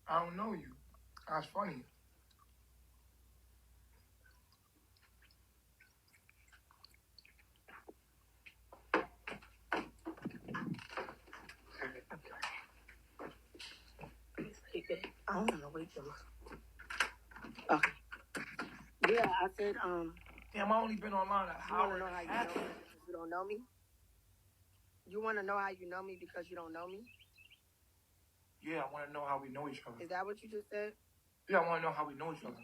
[SPEAKER 1] I don't know you. That's funny.
[SPEAKER 2] I don't know. Wait till. Okay. Yeah, I said,
[SPEAKER 1] Damn, I only been online an hour and a half.
[SPEAKER 2] You don't know me? You want to know how you know me because you don't know me?
[SPEAKER 1] Yeah, I want to know how we know each other.
[SPEAKER 2] Is that what you just said?
[SPEAKER 1] Yeah, I want to know how we know each other.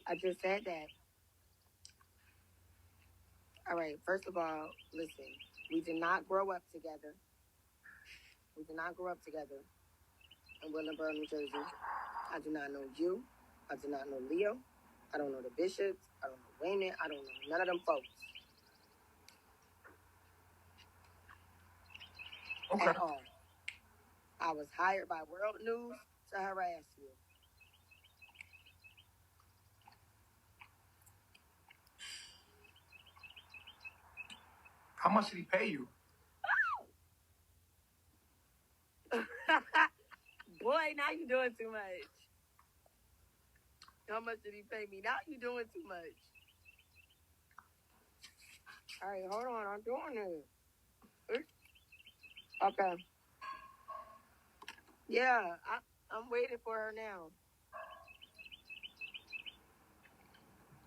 [SPEAKER 2] I just said that. All right, first of all, listen. We did not grow up together. We did not grow up together in Williamsburg, New Jersey. I do not know you. I do not know Leo. I don't know the Bishops. I don't know Wayman. I don't know none of them folks.
[SPEAKER 1] Okay.
[SPEAKER 2] At all. I was hired by World News to harass you.
[SPEAKER 1] How much did he pay you?
[SPEAKER 2] Boy, now you're doing too much. How much did he pay me? Now you're doing too much. All right, hold on. I'm doing it. Okay. Yeah, I'm waiting for her now.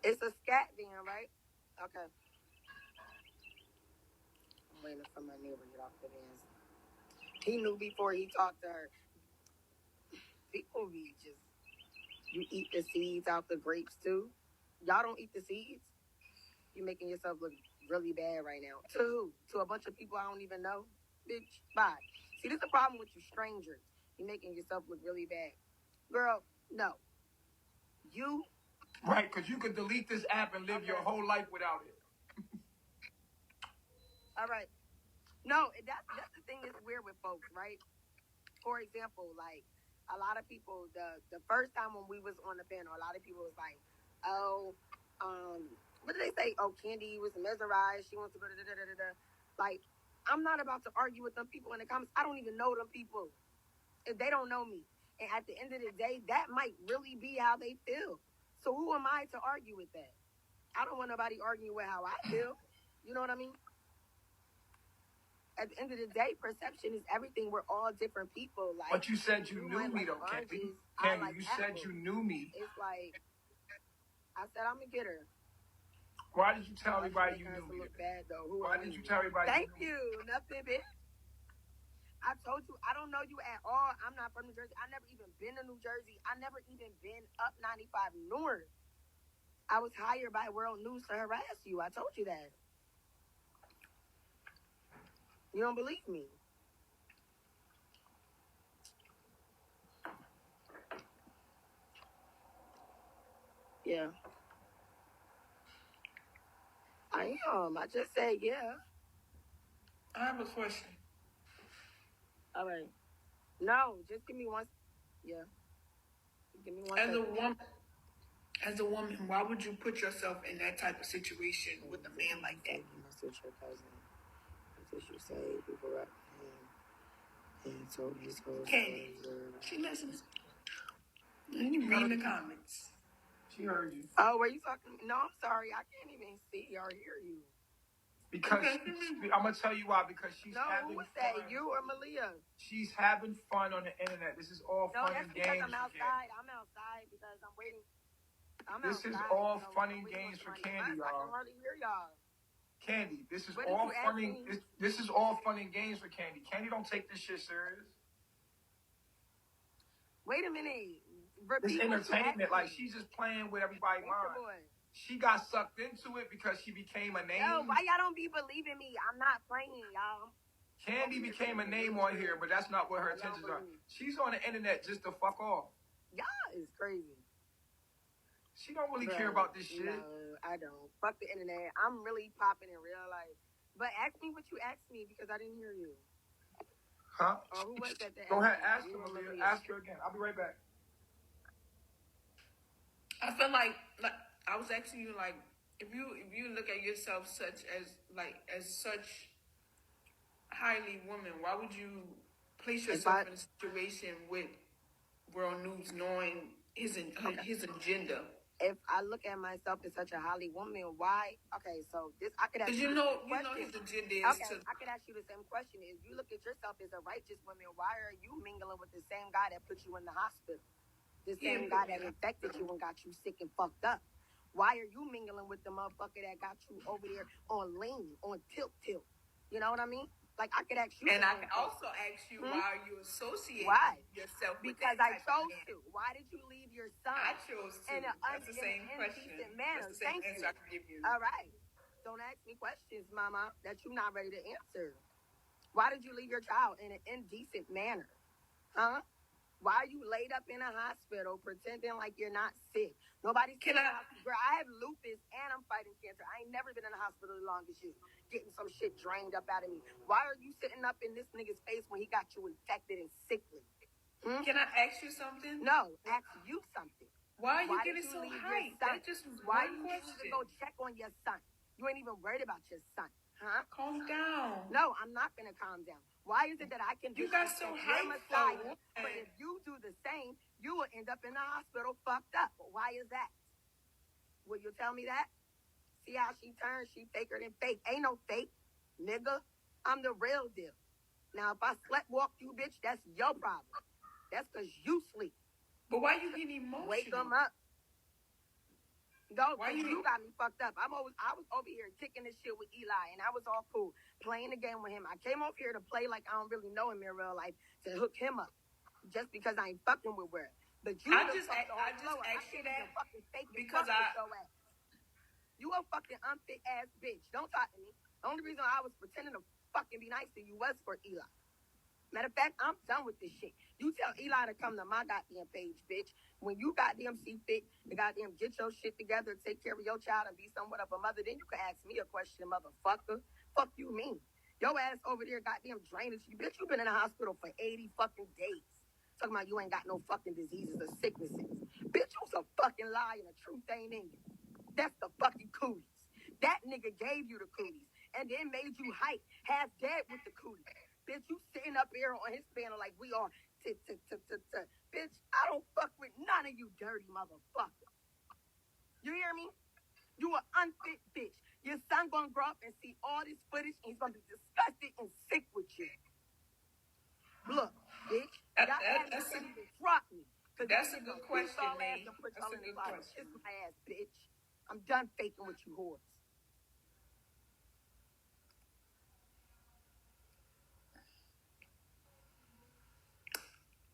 [SPEAKER 2] It's a scat van, right? Okay. I'm waiting for my neighbor to get off the van. He knew before he talked to her. People be just, you eat the seeds out the grapes too. Y'all don't eat the seeds. You're making yourself look really bad right now. To who? To a bunch of people I don't even know? Bitch, bye. See, this is the problem with you strangers. You're making yourself look really bad. Girl, no. You?
[SPEAKER 1] Right, because you could delete this app and live your whole life without it.
[SPEAKER 2] All right. No, that's the thing that's weird with folks, right? For example, like, a lot of people, the first time when we was on the panel, a lot of people was like, oh, what did they say? Oh, Candy was mesmerized. She wants to go to da-da-da-da-da. Like, I'm not about to argue with them people in the comments. I don't even know them people. If they don't know me. And at the end of the day, that might really be how they feel. So who am I to argue with that? I don't want nobody arguing with how I feel. You know what I mean? At the end of the day, perception is everything. We're all different people. Like,
[SPEAKER 1] but you said you knew me, though, Candy. Candy, you said you knew me.
[SPEAKER 2] It's like, I said I'm gonna get her.
[SPEAKER 1] Why did you tell everybody you knew me?
[SPEAKER 2] Look bad, though.
[SPEAKER 1] Why did you tell everybody?
[SPEAKER 2] Thank you. Nothing, bitch. I told you I don't know you at all. I'm not from New Jersey. I never even been to New Jersey. I never even been up 95 North. I was hired by World News to harass you. I told you that. You don't believe me? Yeah. I am. I just said yeah.
[SPEAKER 3] I have a question.
[SPEAKER 2] All right. No, just give me one. Yeah. Give me one.
[SPEAKER 3] As a woman, why would you put yourself in that type of situation with a man like that?
[SPEAKER 2] Message your cousin. What you say? People rap him. And so he's going
[SPEAKER 3] Candy, she listening. You read the comments.
[SPEAKER 1] She heard you.
[SPEAKER 2] Oh, were you talking? No, I'm sorry. I can't even see or hear you.
[SPEAKER 1] Because I'm gonna tell you why. Because she's having
[SPEAKER 2] who was that?
[SPEAKER 1] fun.
[SPEAKER 2] You or Malia?
[SPEAKER 1] She's having fun on the internet. This is all fun and games.
[SPEAKER 2] I'm outside. I'm outside because I'm waiting.
[SPEAKER 1] This is all fun and games for Candy, y'all.
[SPEAKER 2] I can hardly hear y'all.
[SPEAKER 1] Candy, this is all fun and this is all fun and games for Candy. Candy don't take this shit serious.
[SPEAKER 2] Wait a minute.
[SPEAKER 1] It's entertainment. Like, she's just playing with everybody's mind. She got sucked into it because she became a name.
[SPEAKER 2] Yo, why y'all don't be believing me? I'm not playing, y'all.
[SPEAKER 1] Candy became a name on here, but that's not what her intentions are. She's on the internet just to fuck off.
[SPEAKER 2] Y'all is crazy.
[SPEAKER 1] She don't really care about this shit.
[SPEAKER 2] No, I don't. Fuck the internet. I'm really popping in real life. But ask me what you asked me because I didn't hear you.
[SPEAKER 1] Huh?
[SPEAKER 2] Who was that?
[SPEAKER 1] Go ahead, ask her, Malia. Ask her again. I'll be right back.
[SPEAKER 3] I feel like I was asking you, like, if you look at yourself such as such highly woman, why would you place yourself in a situation with World News knowing his agenda?
[SPEAKER 2] If I look at myself as such a highly woman, why? Okay, so this I could ask
[SPEAKER 3] you know his agenda is
[SPEAKER 2] I could ask you the same question. If you look at yourself as a righteous woman, why are you mingling with the same guy that put you in the hospital? The same guy that infected you and got you sick and fucked up. Why are you mingling with the motherfucker that got you over there on lean, on tilt? You know what I mean? Like, I could ask you.
[SPEAKER 3] And I can also ask you, why are you associating yourself with
[SPEAKER 2] because
[SPEAKER 3] that
[SPEAKER 2] I chose to. Why did you leave your son?
[SPEAKER 3] I chose to. That's the same question.
[SPEAKER 2] Manner.
[SPEAKER 3] That's the same
[SPEAKER 2] Thank
[SPEAKER 3] answer
[SPEAKER 2] you.
[SPEAKER 3] I can give you.
[SPEAKER 2] All right. Don't ask me questions, Mama, that you're not ready to answer. Why did you leave your child in an indecent manner? Huh? Why are you laid up in a hospital pretending like you're not sick? Nobody's
[SPEAKER 3] Can I?
[SPEAKER 2] Girl, I have lupus and I'm fighting cancer. I ain't never been in a hospital as long as you, getting some shit drained up out of me. Why are you sitting up in this nigga's face when he got you infected and sickly?
[SPEAKER 3] Can I ask you something?
[SPEAKER 2] No, ask you something.
[SPEAKER 3] Why are you getting so hyped? That just was
[SPEAKER 2] Why
[SPEAKER 3] one
[SPEAKER 2] you
[SPEAKER 3] question.
[SPEAKER 2] need to go check on your son? You ain't even worried about your son, huh?
[SPEAKER 3] Calm down.
[SPEAKER 2] No, I'm not gonna calm down. Why is it that I can
[SPEAKER 3] You got so hyped,
[SPEAKER 2] Messiah, but if you do the same, you will end up in the hospital fucked up? Why is that? Will you tell me that? See how she turns? She faker than fake. Ain't no fake, nigga. I'm the real deal. Now, if I walk you, bitch, that's your problem. That's because you sleep.
[SPEAKER 3] But why you getting emotional?
[SPEAKER 2] Wake them up. No, why you got me fucked up. I was over here kicking this shit with Eli, and I was all cool, playing the game with him. I came over here to play like I don't really know him in real life, to hook him up, just because I ain't fucking with her. But you
[SPEAKER 3] I just asked you that because
[SPEAKER 2] you a fucking unfit ass bitch. Don't talk to me. The only reason I was pretending to fucking be nice to you was for Eli. Matter of fact, I'm done with this shit. You tell Eli to come to my goddamn page, bitch. When you goddamn see fit to goddamn get your shit together, take care of your child, and be somewhat of a mother, then you can ask me a question, motherfucker. Fuck you mean? Your ass over there goddamn drainage. Bitch, you been in the hospital for 80 fucking days. Talking about you ain't got no fucking diseases or sicknesses. Bitch, you's a fucking lie and the truth ain't in you. That's the fucking cooties. That nigga gave you the cooties and then made you hype, half dead with the cooties. Bitch, you sitting up here on his panel like we are. Bitch, I don't fuck with none of you dirty motherfuckers. You hear me? You an unfit bitch. Your son gonna grow up and see all this footage and he's gonna be disgusted and sick with you. Look, bitch, y'all can't even drop me.
[SPEAKER 3] That's a good question, man. That's a good question.
[SPEAKER 2] Kiss my ass, bitch. I'm done faking with you whores.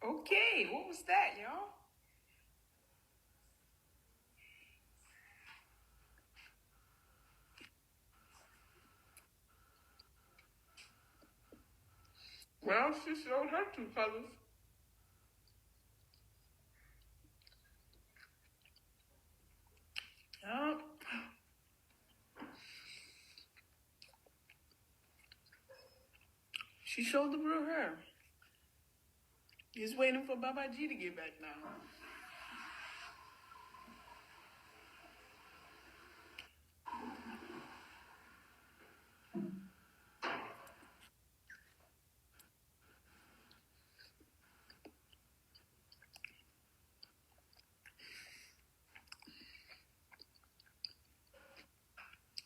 [SPEAKER 3] Okay, what was that, y'all? Well, she showed her two colors. She showed the real her. He's waiting for Baba G to get back now.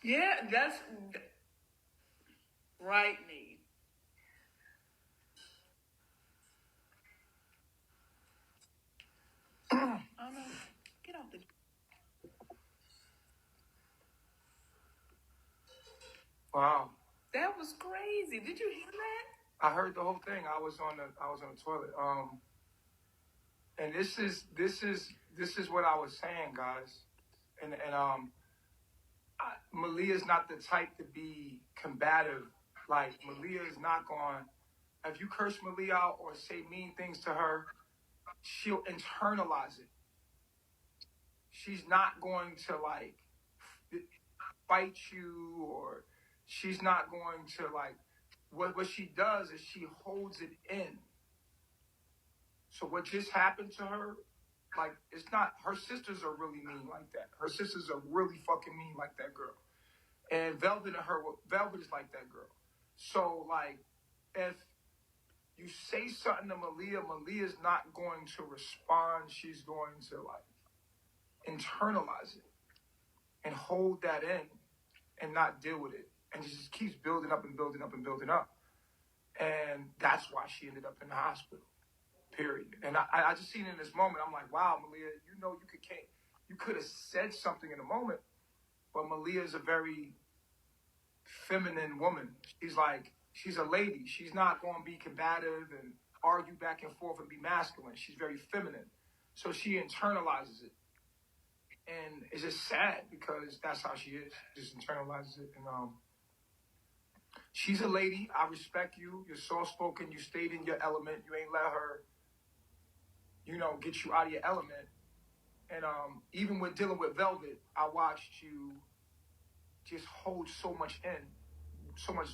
[SPEAKER 3] Yeah, that's right, Nate. Get off the.
[SPEAKER 1] Wow.
[SPEAKER 3] That was crazy. Did you hear that?
[SPEAKER 1] I heard the whole thing. I was on the toilet. And this is what I was saying, guys. And Malia's not the type to be combative. Like, Malia is not going. If you curse Malia out or say mean things to her, she'll internalize it. She's not going to like fight you, or she's not going to like. What she does is she holds it in. So what just happened to her, like, it's not, her sisters are really mean like that. Her sisters are really fucking mean like that girl. And Velvet is like that girl. So, like, if you say something to Malia's not going to respond. She's going to, like, internalize it and hold that in and not deal with it. And it just keeps building up and building up and building up. And that's why she ended up in the hospital. Period. And I just seen it in this moment. I'm like, wow, Malia, you could have said something in a moment, but Malia is a very feminine woman. She's like, She's a lady. She's not going to be combative and argue back and forth and be masculine. She's very feminine. So she internalizes it. And it's just sad because that's how she is. Just internalizes it. And she's a lady. I respect you. You're soft-spoken. You stayed in your element. You ain't let her, get you out of your element. And even with dealing with Velvet, I watched you just hold so much in, so much.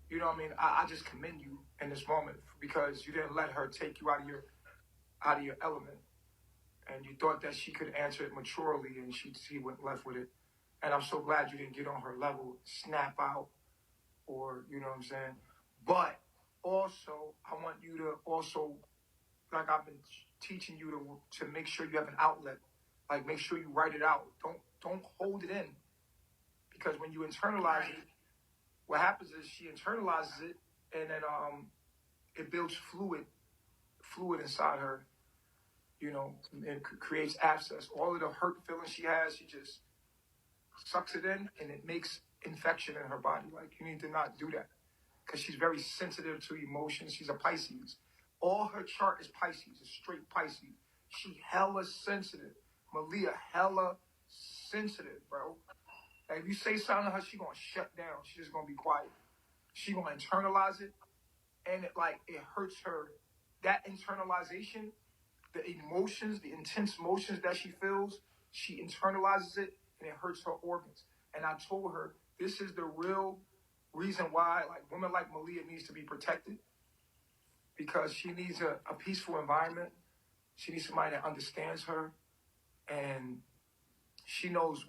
[SPEAKER 1] You know what I mean? I just commend you in this moment because you didn't let her take you out of your element, and you thought that she could answer it maturely, and she went left with it. And I'm so glad you didn't get on her level, snap out, or you know what I'm saying. But also, I want you to also, like I've been teaching you to make sure you have an outlet. Like make sure you write it out. Don't hold it in, because when you internalize it, what happens is she internalizes it, and then it builds fluid inside her, and creates abscess. All of the hurt feelings she has, she just sucks it in, and it makes infection in her body. Like you need to not do that, because she's very sensitive to emotions. She's a Pisces. All her chart is Pisces, it's straight Pisces. She hella sensitive. Malia hella sensitive, bro. Like if you say something to her, she gonna shut down. She's just gonna be quiet. She gonna internalize it, and it hurts her. That internalization, the emotions, the intense emotions that she feels, she internalizes it, and it hurts her organs. And I told her this is the real reason why, women like Malia needs to be protected, because she needs a peaceful environment. She needs somebody that understands her, and she knows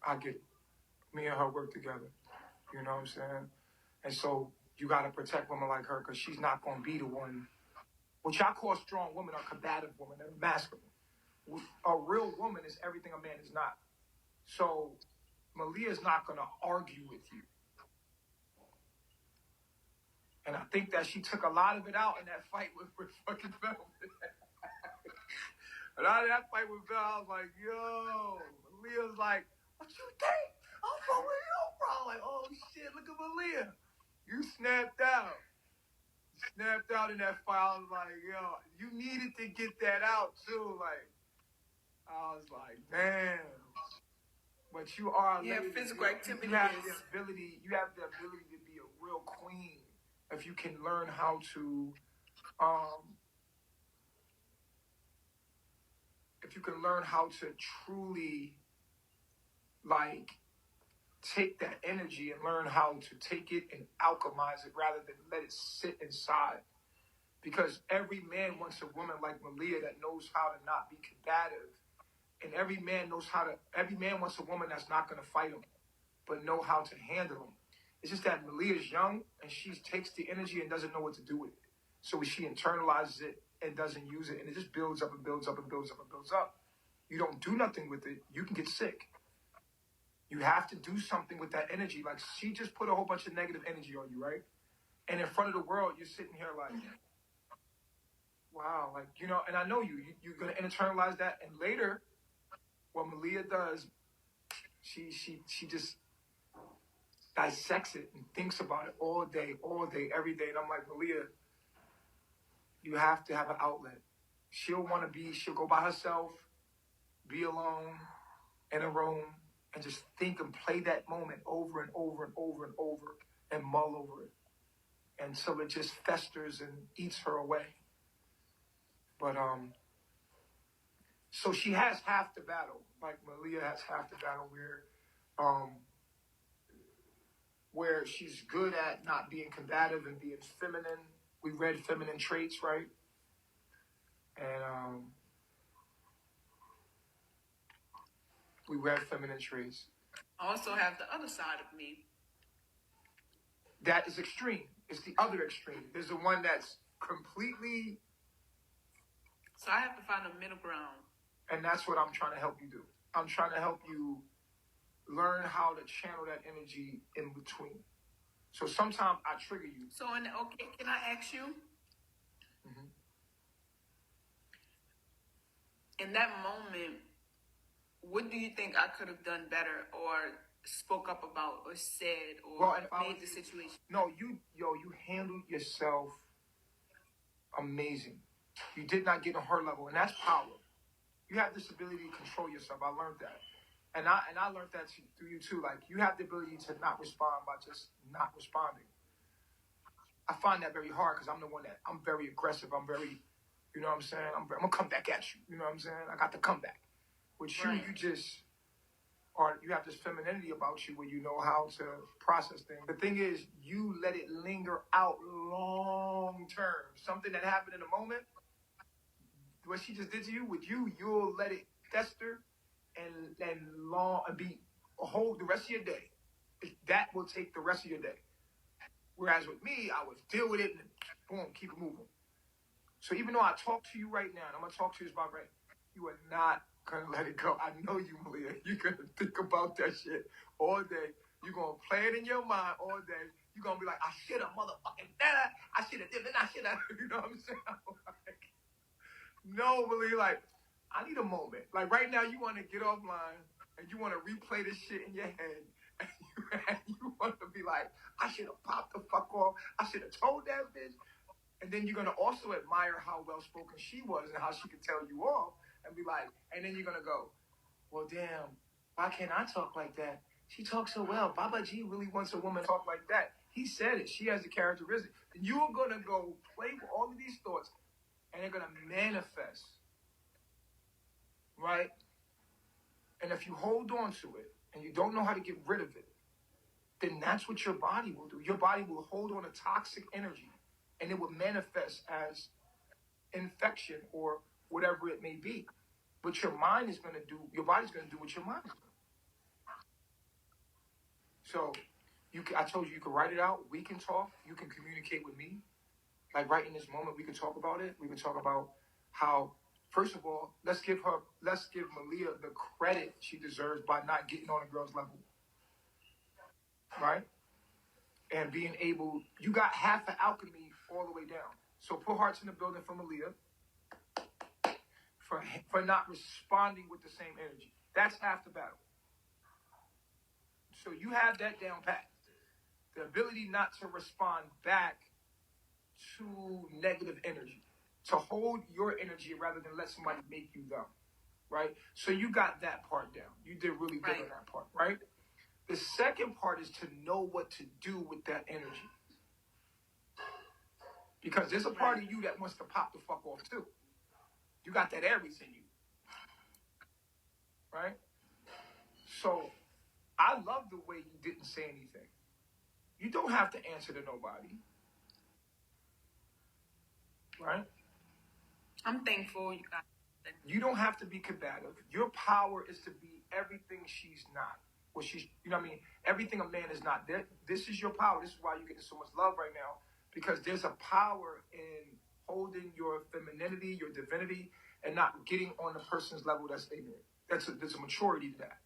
[SPEAKER 1] I get it. Me and her work together. You know what I'm saying? And so you got to protect women like her, because she's not going to be the one. What y'all call strong women are combative women. They're masculine. A real woman is everything a man is not. So Malia's not going to argue with you. And I think that she took a lot of it out in that fight with fucking Velvet. And out of that fight with Velvet, I was like, yo. Malia's like, what you think? I'm for real, bro. Like, oh shit, look at Malia. You snapped out. Snapped out in that fight. I was like, yo, you needed to get that out too. Like, I was like, damn. But you are
[SPEAKER 3] physical activity.
[SPEAKER 1] You have the ability to be a real queen if you can learn how to truly take that energy and learn how to take it and alchemize it rather than let it sit inside. Because every man wants a woman like Malia that knows how to not be combative. And every man wants a woman that's not going to fight him, but know how to handle him. It's just that Malia's young, and she takes the energy and doesn't know what to do with it. So she internalizes it and doesn't use it, and it just builds up and builds up and builds up and builds up. You don't do nothing with it, you can get sick. You have to do something with that energy. Like, she just put a whole bunch of negative energy on you, right? And in front of the world, you're sitting here like, wow, and I know you're going to internalize that. And later, what Malia does, she just dissects it and thinks about it all day, every day. And I'm like, Malia, you have to have an outlet. She'll go by herself, be alone in a room, and just think and play that moment over and over and over and over and mull over it until it just festers and eats her away. But so she has half the battle. Like Malia has half the battle where she's good at not being combative and being feminine. We read feminine traits, right? And we read feminine traits.
[SPEAKER 3] I also have the other side of me.
[SPEAKER 1] That is extreme. It's the other extreme. There's the one that's completely...
[SPEAKER 3] So I have to find a middle ground.
[SPEAKER 1] And that's what I'm trying to help you do. I'm trying to help you learn how to channel that energy in between. So sometimes I trigger you.
[SPEAKER 3] So, can I ask you?
[SPEAKER 1] Mm-hmm.
[SPEAKER 3] In that moment, what do you think I could have done better? Or spoke up about or said or
[SPEAKER 1] Well, and if I
[SPEAKER 3] made
[SPEAKER 1] was-
[SPEAKER 3] the situation.
[SPEAKER 1] No, you handled yourself amazing. You did not get on her level, and that's power. You have this ability to control yourself. I learned that. And I learned that through you too. Like, you have the ability to not respond by just not responding. I find that very hard because I'm the one that I'm very aggressive. I'm very, you know what I'm saying? I'm gonna come back at you. You know what I'm saying? I got the comeback. With you,
[SPEAKER 3] Right.
[SPEAKER 1] you just you have this femininity about you where you know how to process things. The thing is, you let it linger out long term. Something that happened in a moment, what she just did to you, with you, you'll let it fester and be a whole the rest of your day. That will take the rest of your day. Whereas with me, I would deal with it and boom, keep it moving. So even though I talk to you right now, and I'm gonna talk to you about right, you are not gonna let it go. I know you, Malia. You're gonna think about that shit all day. You're gonna play it in your mind all day. You're gonna be like, I should have motherfucking done. I should have did it. I should have. You know what I'm saying? Like, no, Malia. Like, I need a moment. Like right now, you want to get offline and you want to replay this shit in your head. And you want to be like, I should have popped the fuck off. I should have told that bitch. And then you're going to also admire how well-spoken she was and how she could tell you off and be like, and then you're going to go, well, damn, why can't I talk like that? She talks so well. Baba G really wants a woman to talk like that. He said it. She has the characteristic. And you're going to go play with all of these thoughts and they're going to manifest. Right? And if you hold on to it and you don't know how to get rid of it, then that's what your body will do. Your body will hold on to toxic energy and it will manifest as infection or whatever it may be. But your mind is going to do, your body's going to do what your mind is going to do. So I told you can write it out. We can talk. You can communicate with me. Like right in this moment, we can talk about it. We can talk about how, first of all, let's give Malia the credit she deserves by not getting on a girl's level. Right? And being able, you got half the alchemy all the way down. So put hearts in the building for Malia for not responding with the same energy. That's half the battle. So you have that down pat. The ability not to respond back to negative energy. To hold your energy rather than let somebody make you dumb. Right? So you got that part down. You did really good on that part, right? The second part is to know what to do with that energy. Because there's a part of you that wants to pop the fuck off too. You got that Aries in you. Right? So I love the way you didn't say anything. You don't have to answer to nobody. Right?
[SPEAKER 3] I'm thankful you got that.
[SPEAKER 1] You don't have to be combative. Your power is to be everything she's not. Well, she's, you know what I mean? Everything a man is not. This is your power. This is why you're getting so much love right now. Because there's a power in holding your femininity, your divinity, and not getting on the person's level that's ignorant. There's a maturity to that.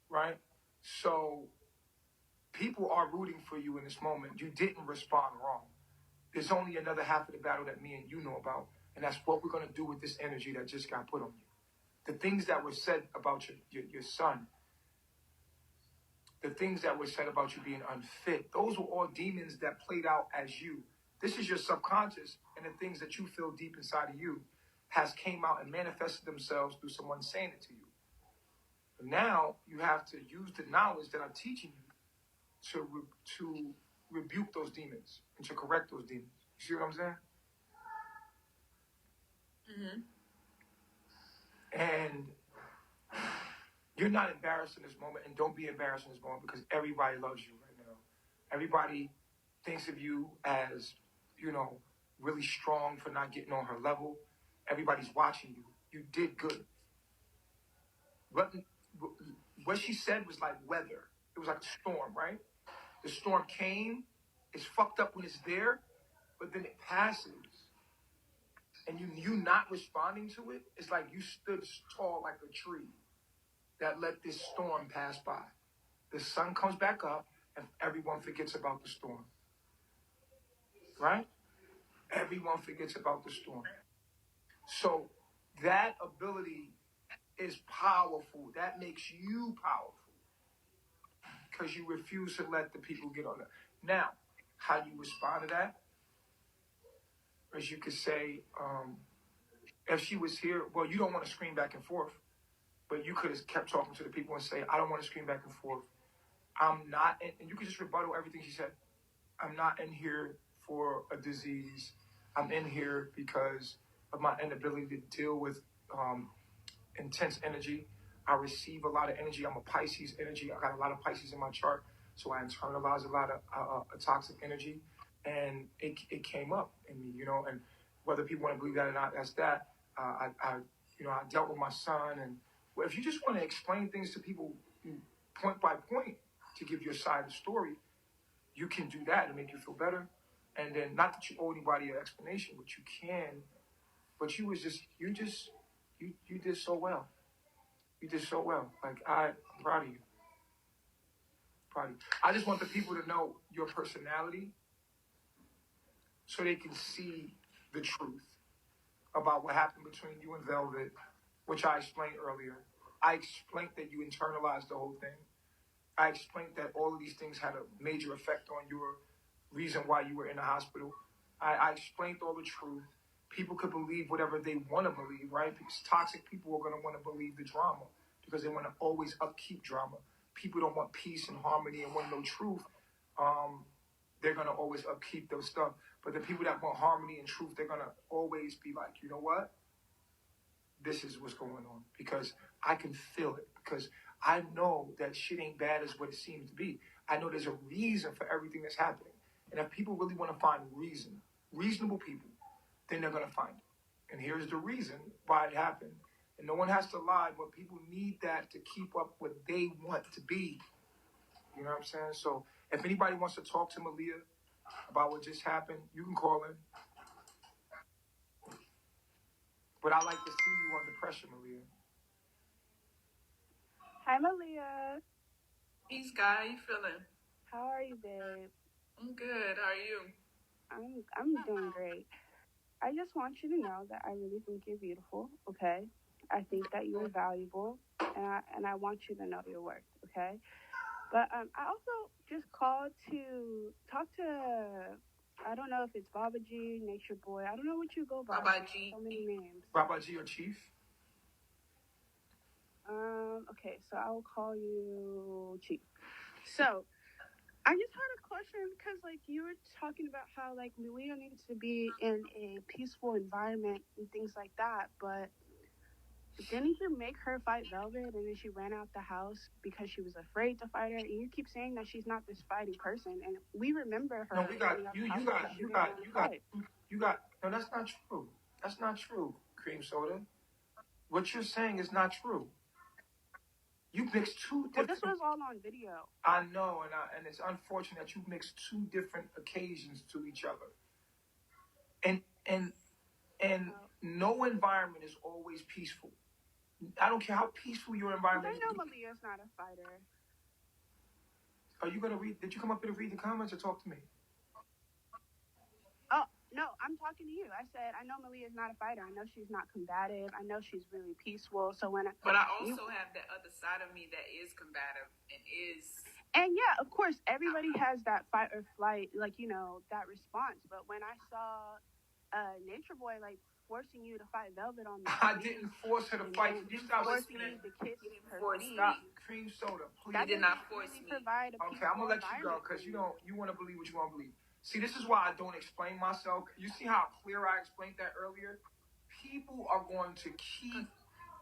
[SPEAKER 1] Right? So people are rooting for you in this moment. You didn't respond wrong. There's only another half of the battle that me and you know about. And that's what we're going to do with this energy that just got put on you. The things that were said about your son, the things that were said about you being unfit, those were all demons that played out as you. This is your subconscious, and the things that you feel deep inside of you has came out and manifested themselves through someone saying it to you. But now you have to use the knowledge that I'm teaching you to rebuke those demons and to correct those demons. You see what I'm saying? Mm-hmm. And you're not embarrassed in this moment, and don't be embarrassed in this moment because everybody loves you right now. Everybody thinks of you as, really strong for not getting on her level. Everybody's watching you. You did good. What she said was like weather. It was like a storm, right? The storm came. It's fucked up when it's there, but then it passes. And you not responding to it, it's like you stood tall like a tree that let this storm pass by. The sun comes back up and everyone forgets about the storm. Right? Everyone forgets about the storm. So that ability is powerful. That makes you powerful. because you refuse to let the people get on it. Now, how do you respond to that? As you could say, if she was here, well, you don't want to scream back and forth, but you could have kept talking to the people and say, I don't want to scream back and forth. I'm not, and you could just rebuttal everything she said. I'm not in here for a disease. I'm in here because of my inability to deal with intense energy. I receive a lot of energy. I'm a Pisces energy. I got a lot of Pisces in my chart, so I internalize a lot of toxic energy, and it came up in me, And whether people want to believe that or not, that's that. I dealt with my son, and if you just want to explain things to people point by point to give your side of the story, you can do that and make you feel better. And then, not that you owe anybody an explanation, but you can. But you did so well. You did so well. Like, I'm proud of you. Proud of you. I just want the people to know your personality so they can see the truth about what happened between you and Velvet, which I explained earlier. I explained that you internalized the whole thing. I explained that all of these things had a major effect on your reason why you were in the hospital. I explained all the truth. People could believe whatever they want to believe, right? Because toxic people are going to want to believe the drama because they want to always upkeep drama. People don't want peace and harmony and want no truth. They're going to always upkeep those stuff. But the people that want harmony and truth, they're going to always be like, you know what? This is what's going on because I can feel it because I know that shit ain't bad as what it seems to be. I know there's a reason for everything that's happening. And if people really want to find reasonable people, then they're going to find it. And here's the reason why it happened. And no one has to lie, but people need that to keep up what they want to be. You know what I'm saying? So if anybody wants to talk to Malia about what just happened, you can call in. But I like to see you under pressure, Malia.
[SPEAKER 4] Hi, Malia.
[SPEAKER 3] Peace, Guy. How you feeling?
[SPEAKER 4] How are you, babe?
[SPEAKER 3] I'm good. How are you?
[SPEAKER 4] I'm doing great. I just want you to know that I really think you're beautiful, okay? I think that you're valuable, and I want you to know your worth, okay? But I also just called to talk to, I don't know if it's Baba G, Nature Boy. I don't know what you go by.
[SPEAKER 3] Baba G.
[SPEAKER 4] So many names.
[SPEAKER 1] Baba G or Chief?
[SPEAKER 4] Okay, so I will call you Chief. So, I just had a question because, like, you were talking about how, like, Malia needs to be in a peaceful environment and things like that, but didn't you make her fight Velvet and then she ran out the house because she was afraid to fight her? And you keep saying that she's not this fighting person, and we remember her.
[SPEAKER 1] No, no, that's not true. That's not true, Cream Soda. What you're saying is not true. You mixed two different...
[SPEAKER 4] Well, this was all on video.
[SPEAKER 1] I know, and it's unfortunate that you mixed two different occasions to each other. And no environment is always peaceful. I don't care how peaceful your environment is.
[SPEAKER 4] I know Malia's not a fighter.
[SPEAKER 1] Are you going to read... Did you come up here to read the comments or talk to me?
[SPEAKER 4] Oh, no, I'm talking to you. I said, I know Malia is not a fighter. I know she's not combative. I know she's really peaceful. So when
[SPEAKER 3] But I also have that other side of me that is combative and is...
[SPEAKER 4] And yeah, of course, everybody has that fight or flight, like, you know, that response. But when I saw Nature Boy, like, forcing you to fight Velvet on the
[SPEAKER 1] I didn't force her to fight.
[SPEAKER 4] You stop forcing you to kiss her feet.
[SPEAKER 1] Stop, Cream Soda, please.
[SPEAKER 3] That did not force me.
[SPEAKER 1] Okay, I'm gonna let you go because you want to believe what you want to believe. See, this is why I don't explain myself. You see how clear I explained that earlier? People are going to keep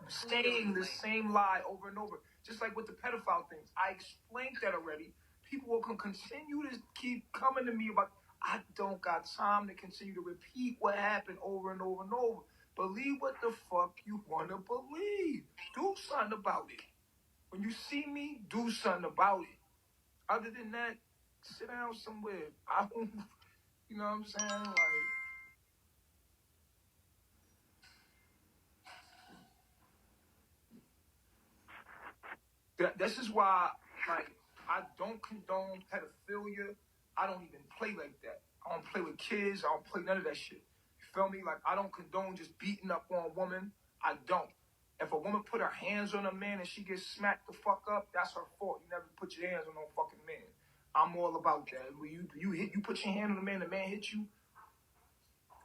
[SPEAKER 1] saying the same lie over and over, just like with the pedophile things. I explained that already. People will continue to keep coming to me about. I don't got time to continue to repeat what happened over and over and over. Believe what the fuck you want to believe. Do something about it. When you see me, do something about it. Other than that, sit down somewhere. I don't, you know what I'm saying? Like, this is why, like, I don't condone pedophilia. I don't even play like that. I don't play with kids. I don't play none of that shit. You feel me? Like, I don't condone just beating up on a woman. I don't. If a woman put her hands on a man and she gets smacked the fuck up, that's her fault. You never put your hands on no fucking man. I'm all about that. When you put your hand on a man, the man hit you,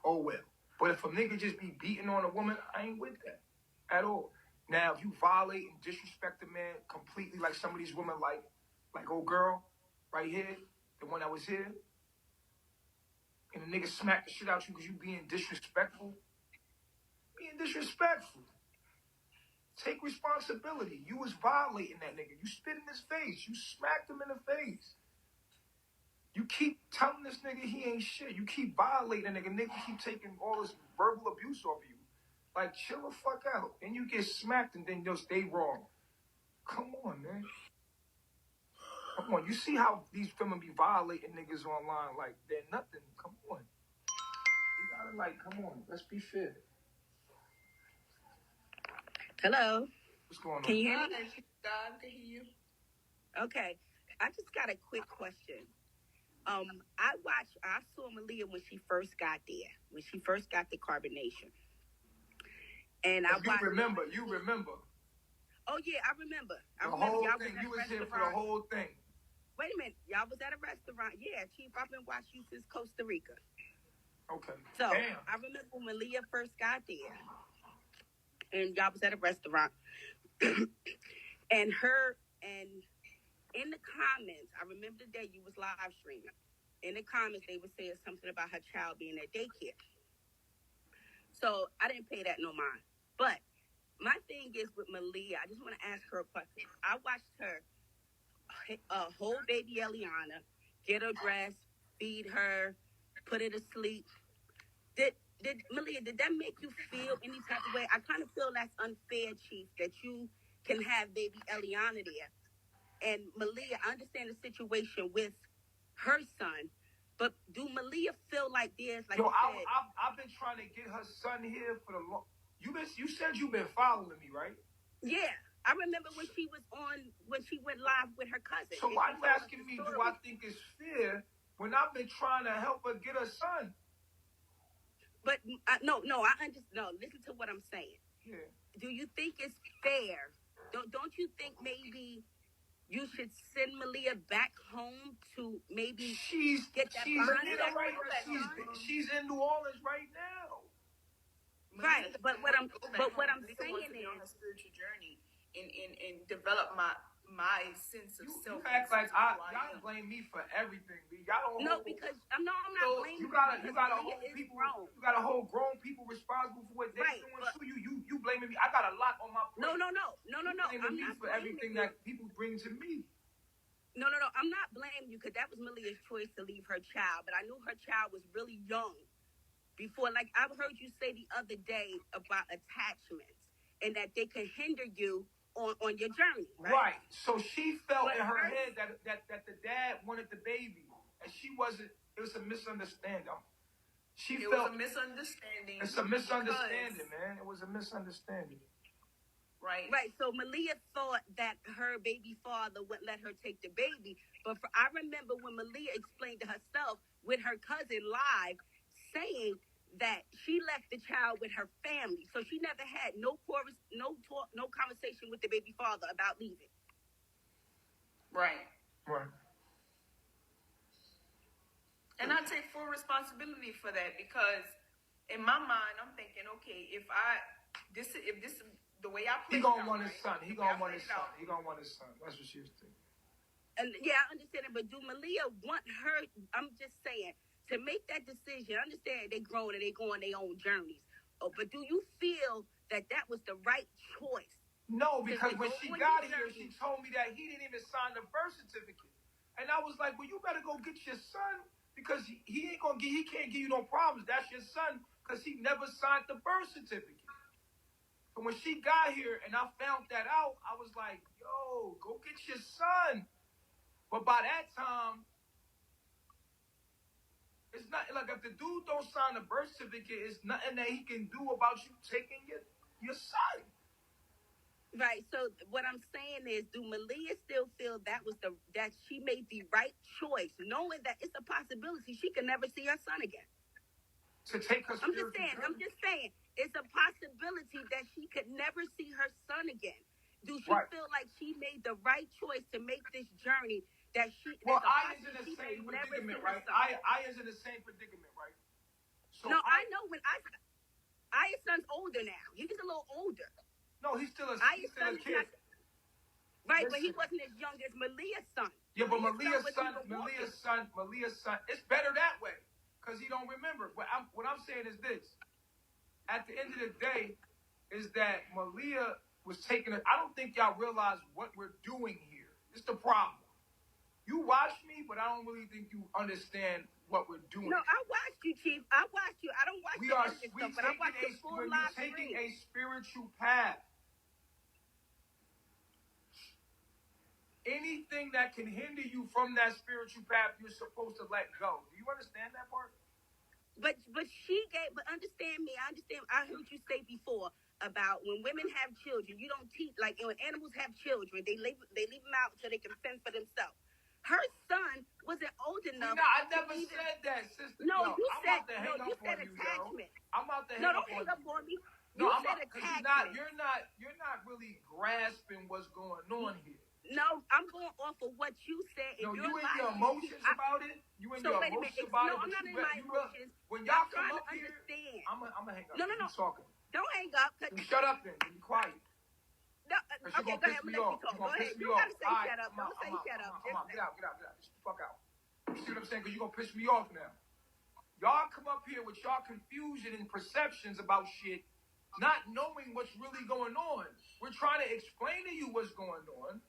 [SPEAKER 1] oh well. But if a nigga just be beating on a woman, I ain't with that at all. Now, if you violate and disrespect a man completely, like some of these women, like old girl right here, the one that was here, and the nigga smacked the shit out you because you being disrespectful, take responsibility. You was violating that nigga. You spit in his face. You smacked him in the face. You keep telling this nigga he ain't shit. You keep violating nigga. Nigga keep taking all this verbal abuse off you. Like, chill the fuck out. Then you get smacked and then you'll stay wrong. Come on, man. Come on. You see how these women be violating niggas online like they're nothing. Come on. You gotta, come on. Let's be fair.
[SPEAKER 2] Hello.
[SPEAKER 1] What's going on?
[SPEAKER 2] Can you hear me?
[SPEAKER 3] God, to hear you.
[SPEAKER 2] Okay. I just got a quick question. I saw Malia when she first got there, when she first got the Carbonation. And
[SPEAKER 1] You remember.
[SPEAKER 2] Oh, yeah, I remember.
[SPEAKER 1] The whole thing. You was here for the whole thing.
[SPEAKER 2] Wait a minute. Y'all was at a restaurant. Yeah, Chief, I've been watching you since Costa Rica.
[SPEAKER 1] Okay.
[SPEAKER 2] So,
[SPEAKER 1] Damn.
[SPEAKER 2] I remember when Malia first got there. And y'all was at a restaurant. and in the comments, I remember the day you was live streaming. In the comments, they were saying something about her child being at daycare. So I didn't pay that no mind. But my thing is with Malia, I just want to ask her a question. I watched her hold baby Eliana, get her dressed, feed her, put her to sleep. Malia, did that make you feel any type of way? I kind of feel that's unfair, Chief, that you can have baby Eliana there. And Malia, I understand the situation with her son, but do Malia feel like there's like
[SPEAKER 1] I've been trying to get her son here for the long. You said you've been following me, right?
[SPEAKER 2] Yeah, I remember when she went live with her cousin.
[SPEAKER 1] So why are you asking me? Do I think it's fair when I've been trying to help her get her son?
[SPEAKER 2] But no, I understand. No, listen to what I'm saying.
[SPEAKER 1] Yeah.
[SPEAKER 2] Do you think it's fair? Don't you think maybe you should send Malia back home to maybe get that bond?
[SPEAKER 1] She's in New Orleans right now.
[SPEAKER 2] Right, but what I'm saying is
[SPEAKER 3] on a spiritual journey and develop my sense of self.
[SPEAKER 1] You act like y'all blame me for everything. Y'all don't.
[SPEAKER 2] No, because I'm not blaming
[SPEAKER 1] you. Gotta hold grown people responsible for what they're doing. You blaming me. I got a lot on my plate.
[SPEAKER 2] No. I'm
[SPEAKER 1] me
[SPEAKER 2] not
[SPEAKER 1] for everything that people bring to me.
[SPEAKER 2] No. I'm not blaming you because that was Malia's choice to leave her child. But I knew her child was really young before. Like I heard you say the other day about attachments and that they could hinder you on your journey.
[SPEAKER 1] Right. So she felt in her head that the dad wanted the baby, and she wasn't. It was a misunderstanding. It was a misunderstanding. It's a misunderstanding, man. It was a misunderstanding.
[SPEAKER 3] Right.
[SPEAKER 2] So Malia thought that her baby father wouldn't let her take the baby. But I remember when Malia explained to herself with her cousin live saying that she left the child with her family. So she never had no conversation with the baby father about leaving.
[SPEAKER 3] Right.
[SPEAKER 1] Right.
[SPEAKER 3] And I take full responsibility for that because in my mind, I'm thinking, okay, if this the way I play,
[SPEAKER 1] he gonna want his son. He gonna want his son. That's what she was thinking.
[SPEAKER 2] And yeah, I understand it. But do Malia want her? I'm just saying to make that decision. I understand they grown and they go on their own journeys. But do you feel that was the right choice?
[SPEAKER 1] No, because when she got here, she told me that he didn't even sign the birth certificate, and I was like, well, you better go get your son because he can't give you no problems. That's your son because he never signed the birth certificate. And when she got here and I found that out, I was like, yo, go get your son. But by that time, it's not like if the dude don't sign the birth certificate, it's nothing that he can do about you taking your son.
[SPEAKER 2] Right. So what I'm saying is, do Malia still feel that she made the right choice, knowing that it's a possibility she can never see her son again?
[SPEAKER 1] to take her
[SPEAKER 2] I'm
[SPEAKER 1] spiritual journey.
[SPEAKER 2] just saying, it's a possibility that she could never see her son again. Do she
[SPEAKER 1] Right.
[SPEAKER 2] feel like she made the right choice to make this journey? That she
[SPEAKER 1] Well,
[SPEAKER 2] there's a
[SPEAKER 1] I is in the
[SPEAKER 2] possibility she
[SPEAKER 1] same
[SPEAKER 2] may never
[SPEAKER 1] predicament,
[SPEAKER 2] see her
[SPEAKER 1] right?
[SPEAKER 2] son.
[SPEAKER 1] I is in the same predicament, right? So
[SPEAKER 2] No, I know when Aya's son's older now. He was a little older.
[SPEAKER 1] No, he's still a
[SPEAKER 2] Aya's
[SPEAKER 1] kid.
[SPEAKER 2] Right, but he
[SPEAKER 1] Listen.
[SPEAKER 2] wasn't as young as Malia's son.
[SPEAKER 1] Yeah, but Malia's
[SPEAKER 2] son,
[SPEAKER 1] son, it's better that way because he don't remember. What I'm saying is this: at the end of the day, is that Malia was taking it. I don't think y'all realize what we're doing here. It's the problem. You watch me, but I don't really think you understand what we're doing.
[SPEAKER 2] No, I watched you, Chief. I watched you. I don't watch the edited stuff, but I watched the full live stream.
[SPEAKER 1] We're taking a spiritual path. Anything that can hinder you from that spiritual path, you're supposed to let go. Do you understand that part?
[SPEAKER 2] But understand me. I understand. I heard you say before about when women have children, you don't teach, like when animals have children, they leave them out so they can fend for themselves. Her son wasn't old enough.
[SPEAKER 1] No, I never said that, sister.
[SPEAKER 2] No, you said
[SPEAKER 1] attachment. I'm about to hang
[SPEAKER 2] don't
[SPEAKER 1] up
[SPEAKER 2] hang
[SPEAKER 1] on
[SPEAKER 2] up on me.
[SPEAKER 1] No,
[SPEAKER 2] you said attachment.
[SPEAKER 1] You're not really grasping what's going on here.
[SPEAKER 2] No, I'm going off of what you said.
[SPEAKER 1] No, you in your emotions about it. You in your emotions about it.
[SPEAKER 2] No, I'm not in my emotions.
[SPEAKER 1] When y'all come
[SPEAKER 2] up
[SPEAKER 1] here,
[SPEAKER 2] understand.
[SPEAKER 1] I'm gonna hang up.
[SPEAKER 2] No.
[SPEAKER 1] Talking.
[SPEAKER 2] Don't hang up.
[SPEAKER 1] Shut up then. Be quiet.
[SPEAKER 2] No, okay, go ahead. Let me talk. Go ahead. You gotta say shut up. Don't say shut up.
[SPEAKER 1] Get out. Get the fuck out. You see what I'm saying? Because you're gonna piss me off now. Y'all come up here with y'all confusion and perceptions about shit, not knowing what's really going on. We're trying to explain to you what's going on.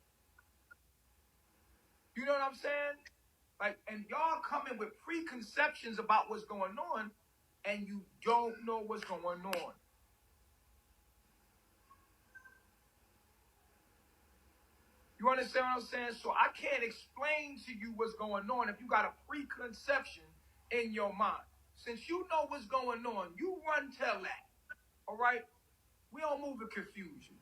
[SPEAKER 1] You know what I'm saying? Like, and y'all coming with preconceptions about what's going on, and you don't know what's going on. You understand what I'm saying? So I can't explain to you what's going on if you got a preconception in your mind. Since you know what's going on, you run tell that. All right? We don't move with confusion.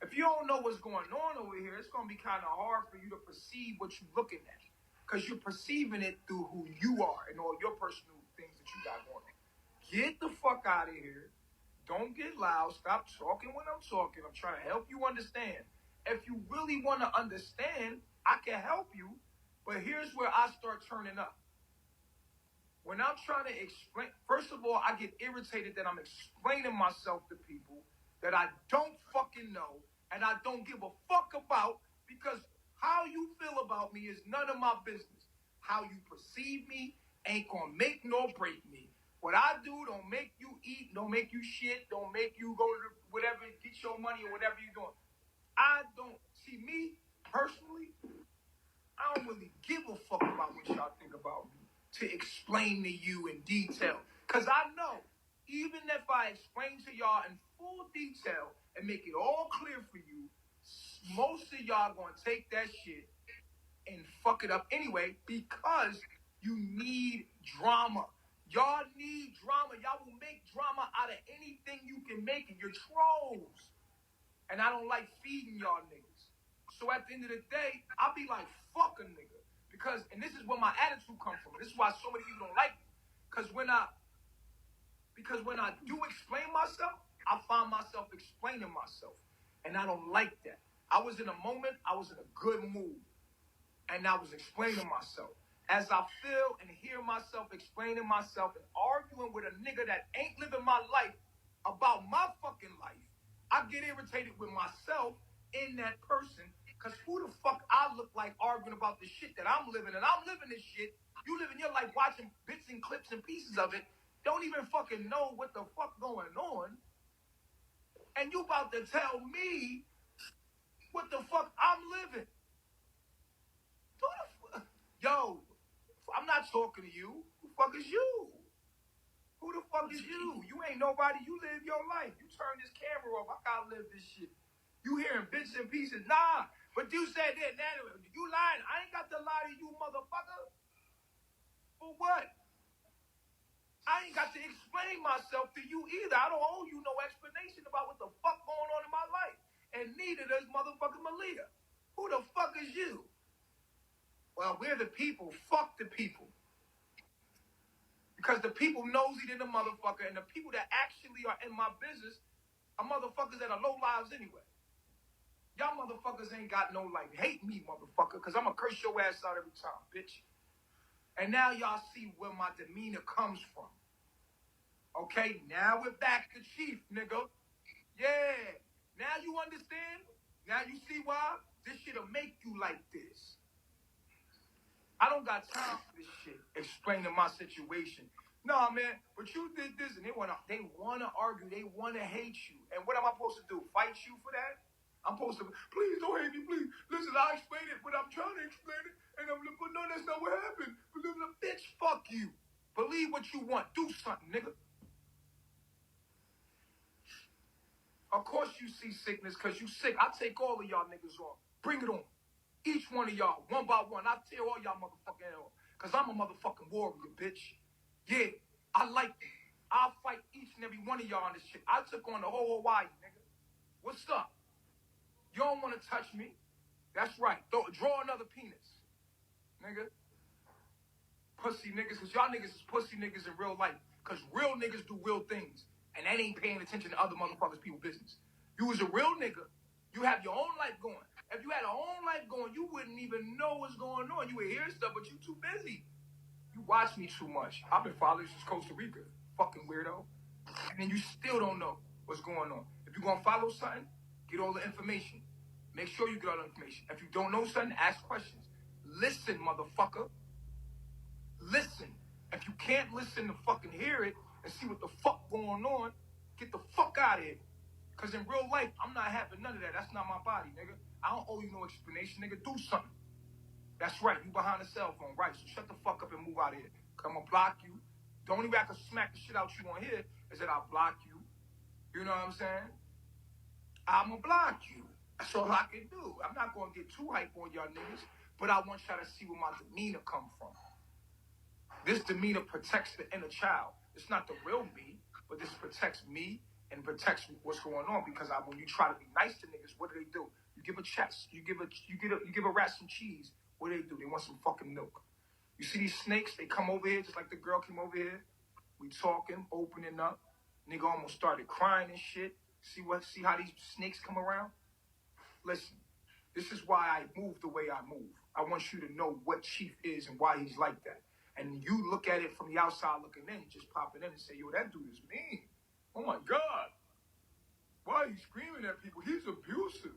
[SPEAKER 1] If you don't know what's going on over here, it's going to be kind of hard for you to perceive what you're looking at. Because you're perceiving it through who you are and all your personal things that you got going on. Get the fuck out of here. Don't get loud. Stop talking when I'm talking. I'm trying to help you understand. If you really want to understand, I can help you. But here's where I start turning up. When I'm trying to explain, first of all, I get irritated that I'm explaining myself to people that I don't fucking know and I don't give a fuck about, because how you feel about me is none of my business. How you perceive me ain't gonna make nor break me. What I do don't make you eat, don't make you shit, don't make you go to whatever, get your money or whatever you're doing. I don't see me personally. I don't really give a fuck about what y'all think about me to explain to you in detail. Because I know, even if I explain to y'all in full detail and make it all clear for you, most of y'all gonna take that shit and fuck it up anyway, because you need drama. Y'all need drama. Y'all will make drama out of anything you can make it. You're trolls. And I don't like feeding y'all niggas. So at the end of the day, I'll be like, fuck a nigga. Because, and this is where my attitude comes from. This is why so many people don't like me. Because when I do explain myself, I find myself explaining myself. And I don't like that. I was in a moment, I was in a good mood. And I was explaining myself. As I feel and hear myself explaining myself and arguing with a nigga that ain't living my life about my fucking life, I get irritated with myself in that person. Because who the fuck I look like arguing about the shit that I'm living? And I'm living this shit. You living your life watching bits and clips and pieces of it. Don't even fucking know what the fuck going on. And you about to tell me what the fuck I'm living. Yo, I'm not talking to you. Who the fuck is you? Who the fuck is you? You ain't nobody. You live your life. You turn this camera off. I gotta live this shit. You hearing bits and pieces. Nah, but you said that. You lying. I ain't got to lie to you, motherfucker. For what? I ain't got to explain myself to you either. I don't owe you no explanation about what the fuck going on in my life. And neither does motherfucking Malia. Who the fuck is you? Well, we're the people. Fuck the people. Because the people nosy than the motherfucker, and the people that actually are in my business are motherfuckers that are low lives anyway. Y'all motherfuckers ain't got no life. Hate me, motherfucker, because I'm going to curse your ass out every time, bitch. And now y'all see where my demeanor comes from. Okay, now we're back to Chief, nigga. Yeah. Now you understand? Now you see why? This shit'll make you like this. I don't got time for this shit. Explaining my situation. No, man, but you did this, and they wanna argue, they wanna hate you. And what am I supposed to do? Fight you for that? I'm supposed to, please don't hate me, please. Listen, I'll explain it, but I'm trying to explain it, and I'm like, but no, that's not what happened. Bitch, fuck you. Believe what you want. Do something, nigga. Of course you see sickness, because you sick. I take all of y'all niggas on. Bring it on. Each one of y'all, one by one. I tear all y'all motherfucking head off. Because I'm a motherfucking warrior, bitch. Yeah, I like it. I'll fight each and every one of y'all on this shit. I took on the whole Hawaii, nigga. What's up? You don't want to touch me. That's right. Draw another penis, nigga. Pussy niggas, because y'all niggas is pussy niggas in real life. Because real niggas do real things. And they ain't paying attention to other motherfuckers' people business. You was a real nigga. You have your own life going. If you had a own life going, you wouldn't even know what's going on. You would hear stuff, but you too busy. You watch me too much. I've been following since Costa Rica. Fucking weirdo. And then you still don't know what's going on. If you're going to follow something, get all the information. Make sure you get all the information. If you don't know something, ask questions. Listen, motherfucker. Listen. If you can't listen to fucking hear it and see what the fuck going on, get the fuck out of here. Because in real life, I'm not having none of that. That's not my body, nigga. I don't owe you no explanation, nigga. Do something. That's right. You behind a cell phone, right? So shut the fuck up and move out of here. Because I'm going to block you. The only way I can smack the shit out you on here is that I'll block you. You know what I'm saying? I'm going to block you. That's all I can do. I'm not going to get too hype on y'all niggas, but I want y'all to see where my demeanor come from. This demeanor protects the inner child. It's not the real me, but this protects me and protects what's going on. Because when you try to be nice to niggas, what do? You give a chest. You give a rat some cheese. What do? They want some fucking milk. You see these snakes? They come over here just like the girl came over here. We talking, opening up. Nigga almost started crying and shit. See how these snakes come around? Listen, this is why I move the way I move. I want you to know what Chief is and why he's like that. And you look at it from the outside looking in, just popping in and say, yo, that dude is mean. Oh my God. Why are you screaming at people? He's abusive.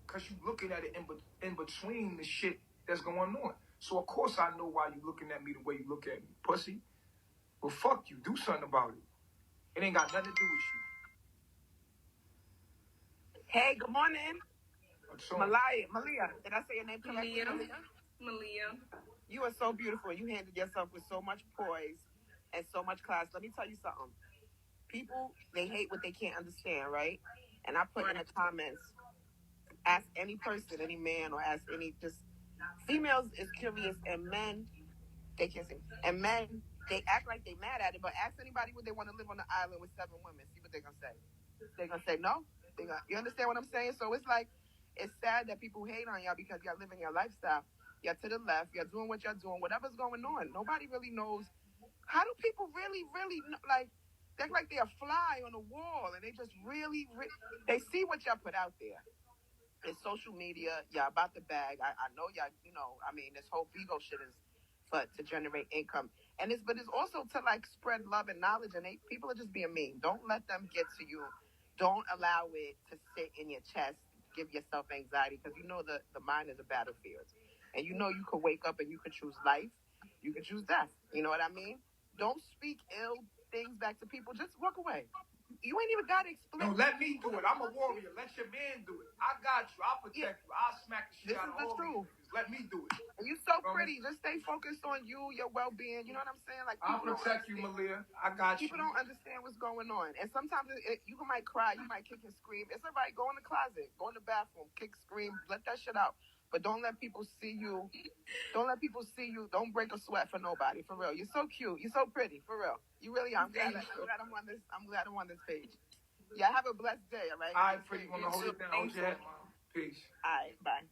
[SPEAKER 1] Because you looking at it in between the shit that's going on. So of course I know why you looking at me the way you look at me, pussy. Well, fuck you. Do something about it. It ain't got nothing to do with you.
[SPEAKER 5] Hey, good morning. Malia. Did I say your name correctly?
[SPEAKER 3] Malia.
[SPEAKER 5] You are so beautiful. You handled yourself with so much poise and so much class. Let me tell you something. People, they hate what they can't understand, right? And I put in the comments, ask any person, any man, or ask any, just females is curious, and men, they can't say, and men, they act like they mad at it, but ask anybody would they want to live on the island with 7 women. See what they're going to say. They're going to say no. You understand what I'm saying? So it's like, it's sad that people hate on y'all because y'all living your lifestyle. You're to the left. You're doing what you're doing. Whatever's going on. Nobody really knows. How do people really know, like, they're like they're a fly on the wall, and they just really, they see what y'all put out there. It's social media. Y'all about the bag. I know y'all, I mean, this whole Bigo shit is to generate income. But it's also to, like, spread love and knowledge, and people are just being mean. Don't let them get to you. Don't allow it to sit in your chest, give yourself anxiety, because you know the mind is a battlefield. And you know you could wake up and you could choose life. You could choose death. You know what I mean? Don't speak ill things back to people. Just walk away. You ain't even got to explain.
[SPEAKER 1] No, let me do it. I'm a warrior. Let your man do it. I got you. I'll protect you. I'll smack the shit out of all these niggas. Let me do it.
[SPEAKER 5] And you so pretty. Just stay focused on you, your well-being. You know what I'm saying? Like,
[SPEAKER 1] I'll protect you, Malia. I got you.
[SPEAKER 5] People don't understand what's going on. And sometimes you might cry. You might kick and scream. It's all right. Go in the closet. Go in the bathroom. Kick, scream. Let that shit out. But don't let people see you. Don't let people see you. Don't break a sweat for nobody. For real. You're so cute. You're so pretty. For real. You really are. I'm glad I'm on this page. Yeah, have a blessed day, all right?
[SPEAKER 1] All right, pretty. Want to hold it down? Hold your head, Mom. Peace.
[SPEAKER 5] All right, bye.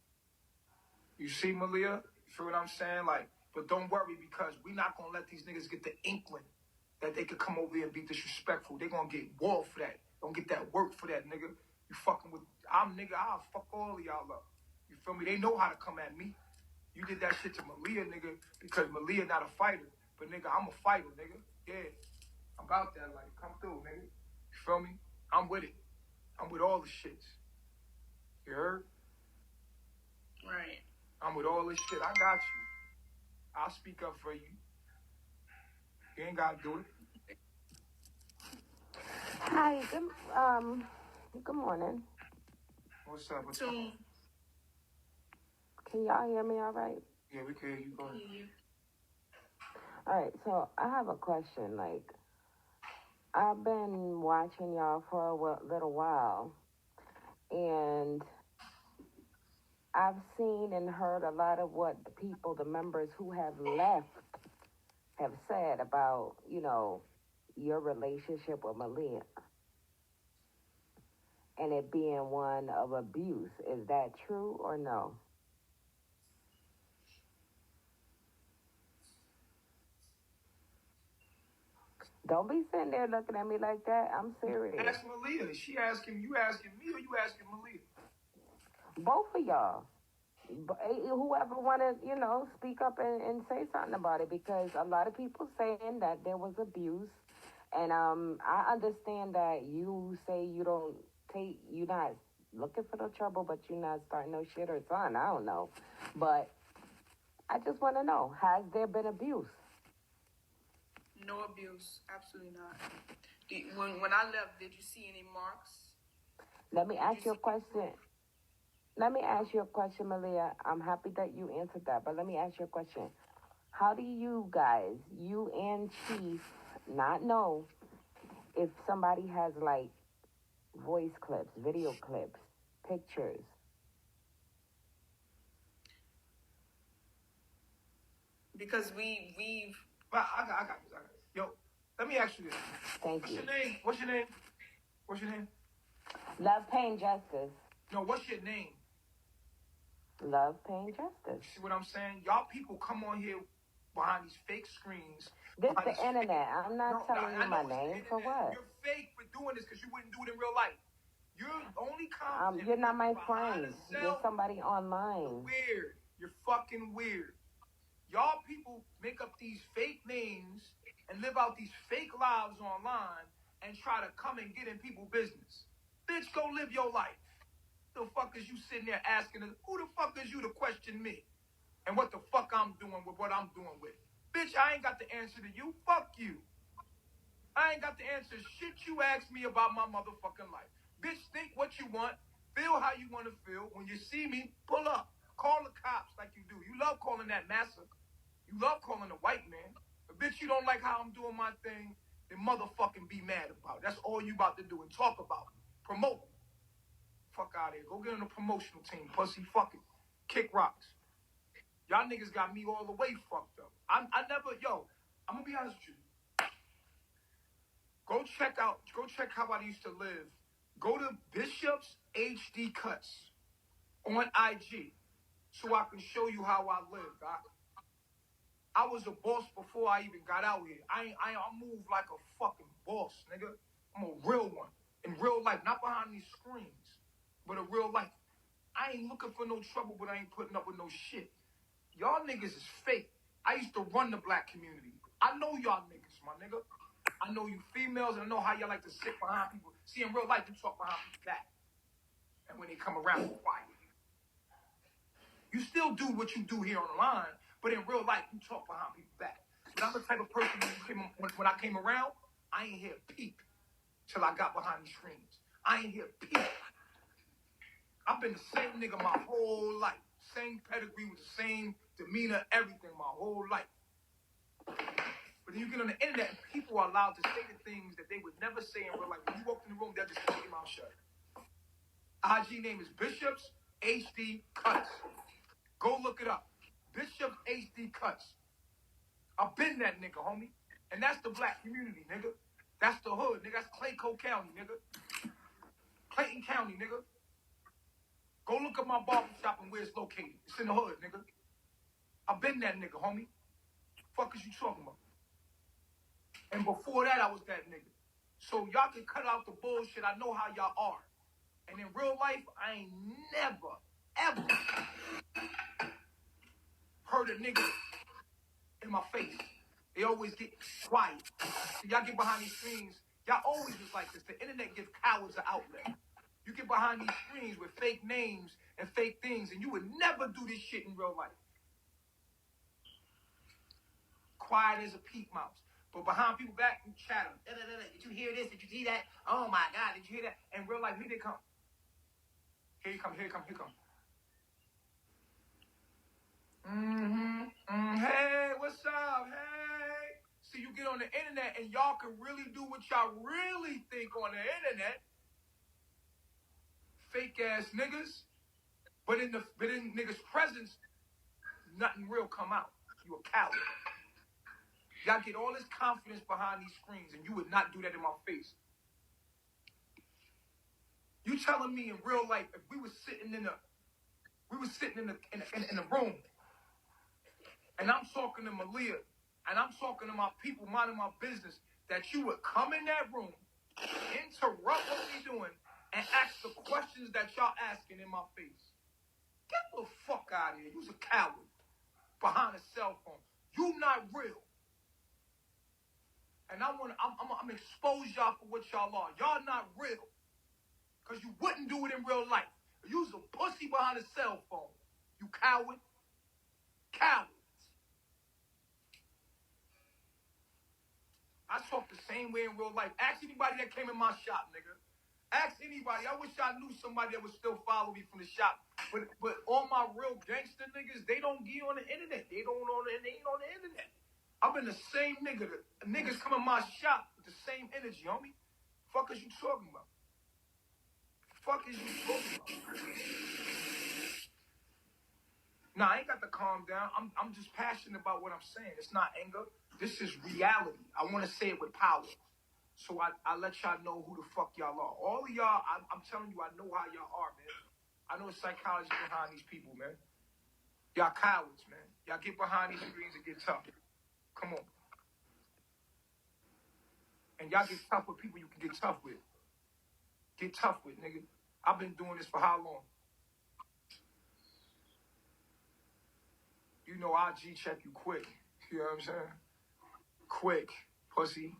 [SPEAKER 1] You see, Malia? You feel what I'm saying? Like, but don't worry, because we're not going to let these niggas get the inkling that they could come over here and be disrespectful. They gonna get wall for that. Don't get that work for that, nigga. You fucking with I'll fuck all of y'all up. You feel me? They know how to come at me. You did that shit to Malia, nigga, because Malia not a fighter. But nigga, I'm a fighter, nigga. Yeah. I'm about that life. Come through, nigga. You feel me? I'm with it. I'm with all the shits. You heard?
[SPEAKER 3] Right.
[SPEAKER 1] I'm with all this shit. I got you. I'll speak up for you. You ain't gotta do it.
[SPEAKER 6] Hi, good morning.
[SPEAKER 1] What's up? What's
[SPEAKER 3] So,
[SPEAKER 1] up?
[SPEAKER 6] Can y'all hear me all right?
[SPEAKER 1] Yeah, we can hear you. Go ahead.
[SPEAKER 6] All right, so I have a question. Like, I've been watching y'all for a little while, and I've seen and heard a lot of what the people, the members who have left, have said about, you know, your relationship with Malia and it being one of abuse. Is that true or no? Don't be sitting there looking at me like that. I'm serious.
[SPEAKER 1] Ask Malia. She asking you, asking me, or you asking Malia?
[SPEAKER 6] Both of y'all. Whoever want to, you know, speak up and say something about it, because a lot of people saying that there was abuse. And I understand that you say you're not looking for no trouble, but you're not starting no shit or something. I don't know. But I just want to know, has there been abuse?
[SPEAKER 3] no abuse. Absolutely not. When I left, did you see any marks?
[SPEAKER 6] Let me ask you a question. Malia. I'm happy that you answered that, but let me ask you a question. How do you guys, you and Chief, not know if somebody has like voice clips, video clips, pictures?
[SPEAKER 3] Because we've
[SPEAKER 1] I got this. Yo, let me ask you this.
[SPEAKER 6] Thank you.
[SPEAKER 1] What's your name? What's your name?
[SPEAKER 6] Love, Pain, Justice.
[SPEAKER 1] No, what's your name?
[SPEAKER 6] Love, Pain, Justice.
[SPEAKER 1] See what I'm saying? Y'all people come on here behind these fake screens.
[SPEAKER 6] This the internet. I'm not telling you my name for what?
[SPEAKER 1] You're fake for doing this because you wouldn't do it in real life. You're only confident.
[SPEAKER 6] You're not my friend. You're somebody online.
[SPEAKER 1] Weird. You're fucking weird. Y'all people make up these fake names and live out these fake lives online and try to come and get in people's business. Bitch, go live your life. The fuck is you sitting there asking, who the fuck is you to question me? And what the fuck I'm doing with what I'm doing with? Bitch, I ain't got the answer to you. Fuck you. I ain't got the answer shit you ask me about my motherfucking life. Bitch, think what you want. Feel how you want to feel. When you see me, pull up. Call the cops like you do. You love calling that massacre. You love calling a white man. But bitch, you don't like how I'm doing my thing, then motherfucking be mad about it. That's all you about to do and talk about. Promote. Fuck out of here. Go get on a promotional team, pussy. Fuck it. Kick rocks. Y'all niggas got me all the way fucked up. I'm gonna be honest with you. Go check how I used to live. Go to Bishop's HD Cuts on IG so I can show you how I lived. I was a boss before I even got out here. I move like a fucking boss, nigga. I'm a real one. In real life, not behind these screens, but in real life. I ain't looking for no trouble, but I ain't putting up with no shit. Y'all niggas is fake. I used to run the black community. I know y'all niggas, my nigga. I know you females, and I know how y'all like to sit behind people. See, in real life, you talk behind people's back. And when they come around, you're quiet. You still do what you do here online, but in real life, you talk behind people's back. But I'm the type of person when I came around, I ain't hear a peep till I got behind these screens. I ain't hear a peep. I've been the same nigga my whole life. Same pedigree with the same demeanor, everything my whole life. But then you get on the internet and people are allowed to say the things that they would never say in real life. When you walk in the room, they'll just keep their mouth shut. IG name is Bishop's HD Cuts. Go look it up. Bishop's HD Cuts. I've been that nigga, homie. And that's the black community, nigga. That's the hood, nigga. That's Clayco County, nigga. Clayton County, nigga. Go look up my barbershop and where it's located. It's in the hood, nigga. I've been that nigga, homie. Fuck is you talking about? And before that, I was that nigga. So y'all can cut out the bullshit. I know how y'all are. And in real life, I ain't never, ever heard a nigga in my face. They always get quiet. So y'all get behind these screens. Y'all always was like this. The internet gives cowards an outlet. You get behind these screens with fake names and fake things, and you would never do this shit in real life. Quiet as a peep mouse. But behind people's back, you chatter. Did you hear this? Did you see that? Oh my God, did you hear that? In real life, here they come. Here you come, here you come, here you come. Hey, what's up? Hey. See, you get on the internet and y'all can really do what y'all really think on the internet. Fake ass niggas. But in niggas' presence, nothing real come out. You a coward. Y'all get all this confidence behind these screens, and you would not do that in my face. You telling me in real life, if we was sitting in the room, and I'm talking to Malia, and I'm talking to my people minding my business, that you would come in that room, interrupt what we doing, and ask the questions that y'all asking in my face. Get the fuck out of here. You's a coward behind a cell phone. You not real. And I'm expose y'all for what y'all are. Y'all not real. Because you wouldn't do it in real life. You's a pussy behind a cell phone. You coward. Cowards. I talk the same way in real life. Ask anybody that came in my shop, nigga. Ask anybody. I wish I knew somebody that would still follow me from the shop. But all my real gangster niggas, they don't get on the internet. They ain't on the internet. I've been the same nigga. The niggas come in my shop with the same energy, homie. Fuck is you talking about? Fuck is you talking about? Nah, I ain't got to calm down. I'm just passionate about what I'm saying. It's not anger. This is reality. I want to say it with power. So I let y'all know who the fuck y'all are. All of y'all, I'm telling you, I know how y'all are, man. I know the psychology behind these people, man. Y'all cowards, man. Y'all get behind these screens and get tough. Come on. And y'all get tough with people you can get tough with. Get tough with, nigga. I've been doing this for how long? You know I'll G-check you quick. You know what I'm saying? Quick, pussy.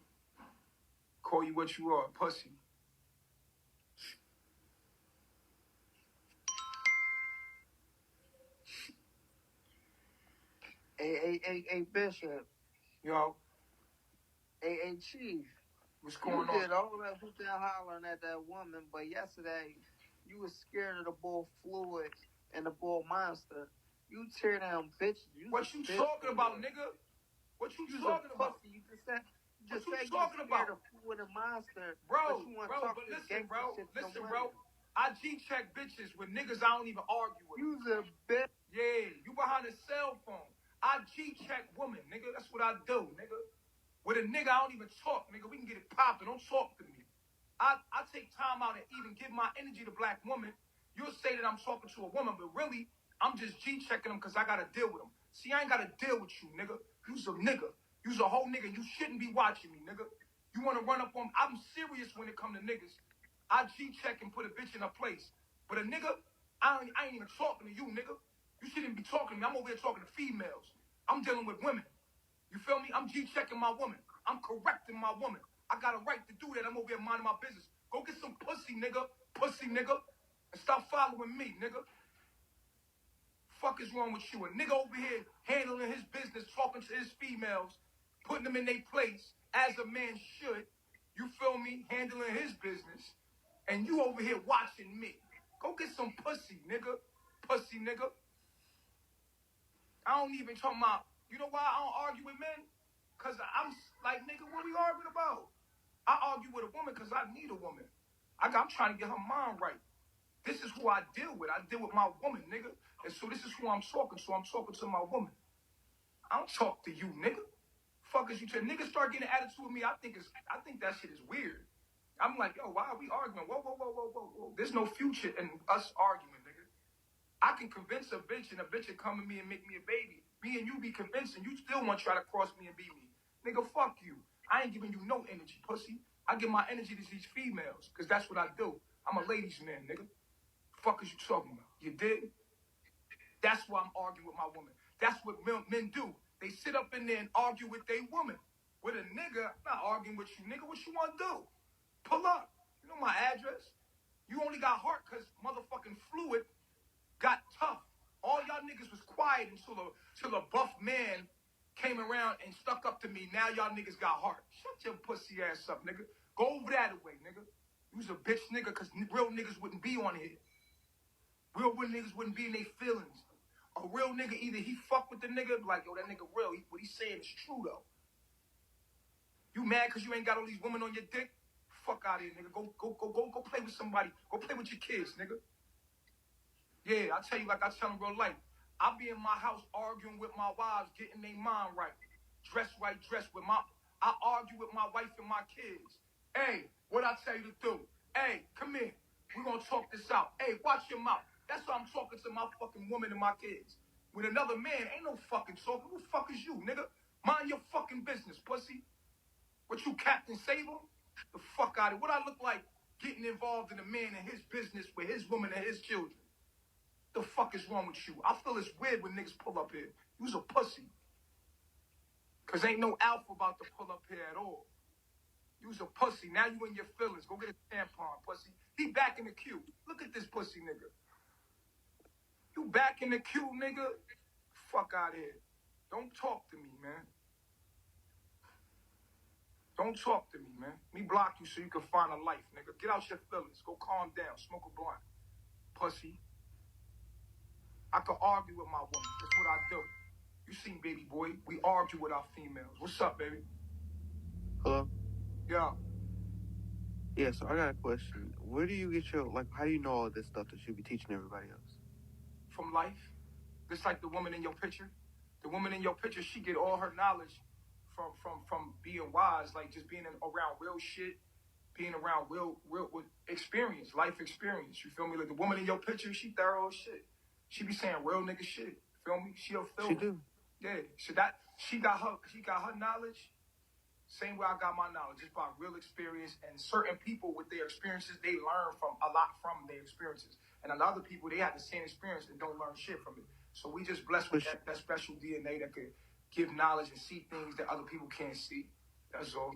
[SPEAKER 1] Call you what you are, pussy.
[SPEAKER 7] Hey, Bishop.
[SPEAKER 1] Yo.
[SPEAKER 7] Hey, Chief.
[SPEAKER 1] What's going on?
[SPEAKER 7] You did all that hooping and hollering at that woman, but yesterday you was scared of the bull Fluid and the bull Monster. You tear down bitches.
[SPEAKER 1] What you talking about, nigga? What you talking about?
[SPEAKER 7] You just said you
[SPEAKER 1] talking about?
[SPEAKER 7] Of Fluid and Monster,
[SPEAKER 1] bro,
[SPEAKER 7] but listen,
[SPEAKER 1] bro. I G-check bitches with niggas I don't even argue with.
[SPEAKER 7] You's a bitch.
[SPEAKER 1] Yeah, you behind a cell phone. I G-check women, nigga. That's what I do, nigga. With a nigga, I don't even talk, nigga. We can get it popping. Don't talk to me. I take time out and even give my energy to black women. You'll say that I'm talking to a woman, but really, I'm just G-checking them because I got to deal with them. See, I ain't got to deal with you, nigga. You's a nigga. You's a whole nigga. You shouldn't be watching me, nigga. You want to run up on me. I'm serious when it come to niggas. I G-check and put a bitch in her place. But a nigga, I ain't even talking to you, nigga. You shouldn't be talking to me. I'm over here talking to females. I'm dealing with women. You feel me? I'm G-checking my woman. I'm correcting my woman. I got a right to do that. I'm over here minding my business. Go get some pussy, nigga. Pussy, nigga. And stop following me, nigga. Fuck is wrong with you? A nigga over here handling his business, talking to his females, putting them in their place as a man should. You feel me? Handling his business. And you over here watching me. Go get some pussy, nigga. Pussy, nigga. I don't even talk about, you know why I don't argue with men? Because I'm like, nigga, what we arguing about? I argue with a woman because I need a woman. I'm trying to get her mind right. This is who I deal with. I deal with my woman, nigga. And so this is who I'm talking to. I'm talking to my woman. I don't talk to you, nigga. Fuck is you tell niggas start getting an attitude with me. I think that shit is weird. I'm like, yo, why are we arguing? Whoa. There's no future in us arguing, nigga. I can convince a bitch and a bitch will come to me and make me a baby. Me and you be convincing. You still want to try to cross me and beat me. Nigga, fuck you. I ain't giving you no energy, pussy. I give my energy to these females, because that's what I do. I'm a ladies' man, nigga. Fuck is you talking about? You dig? That's why I'm arguing with my woman. That's what men do. They sit up in there and argue with their woman. With a nigga, I'm not arguing with you, nigga. What you want to do? Pull up. You know my address. You only got heart because motherfucking fluid got tough. All y'all niggas was quiet until a buff man came around and stuck up to me. Now y'all niggas got heart. Shut your pussy ass up, nigga. Go over that way, nigga. You was a bitch nigga because real niggas wouldn't be on here. Real niggas wouldn't be in their feelings. A real nigga, either he fuck with the nigga, like, yo, that nigga real. What he's saying is true, though. You mad because you ain't got all these women on your dick? Fuck out of here, nigga. Go play with somebody. Go play with your kids, nigga. Yeah, I tell you like I tell in real life. I be in my house arguing with my wives, getting their mind right. Dress right, I argue with my wife and my kids. Hey, what I tell you to do? Hey, come here. We're going to talk this out. Hey, watch your mouth. That's why I'm talking to my fucking woman and my kids. With another man, ain't no fucking talking. Who the fuck is you, nigga? Mind your fucking business, pussy. What you, Captain Sable? The fuck out of it. What I look like getting involved in a man and his business with his woman and his children? The fuck is wrong with you? I feel it's weird when niggas pull up here. You's a pussy. Cause ain't no alpha about to pull up here at all. You's a pussy. Now you in your feelings. Go get a tampon, pussy. He back in the queue. Look at this pussy nigga. You back in the queue, nigga? Fuck out of here. Don't talk to me, man. Don't talk to me, man. Me block you so you can find a life, nigga. Get out your feelings. Go calm down. Smoke a blunt. Pussy. I could argue with my woman. That's what I do. You seen Baby Boy. We argue with our females. What's up, baby?
[SPEAKER 8] Hello?
[SPEAKER 1] Yeah.
[SPEAKER 8] Yeah, so I got a question. Where do you get how do you know all of this stuff that you be teaching everybody else?
[SPEAKER 1] From life. Just like the woman in your picture. The woman in your picture, she get all her knowledge from being wise, like just being around real shit, being around real with experience, life experience. You feel me? Like the woman in your picture, she thorough as shit. She be saying real nigga shit. Feel me? She'll feel
[SPEAKER 8] She
[SPEAKER 1] me.
[SPEAKER 8] do.
[SPEAKER 1] Yeah. So that she got her knowledge. Same way I got my knowledge, just by real experience. And certain people with their experiences, they learn from a lot from their experiences. And other people, they have the same experience and don't learn shit from it. So we just blessed with that special DNA that could give knowledge and see things that other people can't see. That's all.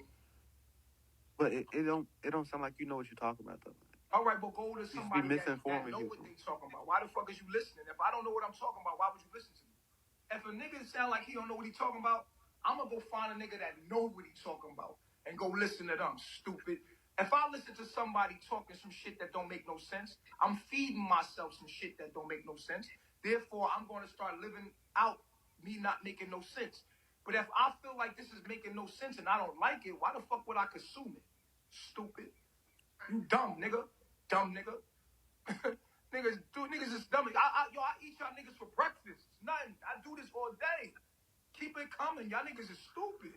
[SPEAKER 8] But it don't sound like you know what you're talking about, though.
[SPEAKER 1] All right, but go to somebody that know what they talking about. Why the fuck is you listening? If I don't know what I'm talking about, why would you listen to me? If a nigga sound like he don't know what he talking about, I'm gonna go find a nigga that know what he talking about and go listen to them, stupid. If I listen to somebody talking some shit that don't make no sense, I'm feeding myself some shit that don't make no sense. Therefore, I'm going to start living out me not making no sense. But if I feel like this is making no sense and I don't like it, why the fuck would I consume it? Stupid. You dumb, nigga. Dumb nigga. Niggas is dumb. I eat y'all niggas for breakfast. It's nothing. I do this all day. Keep it coming. Y'all niggas is stupid.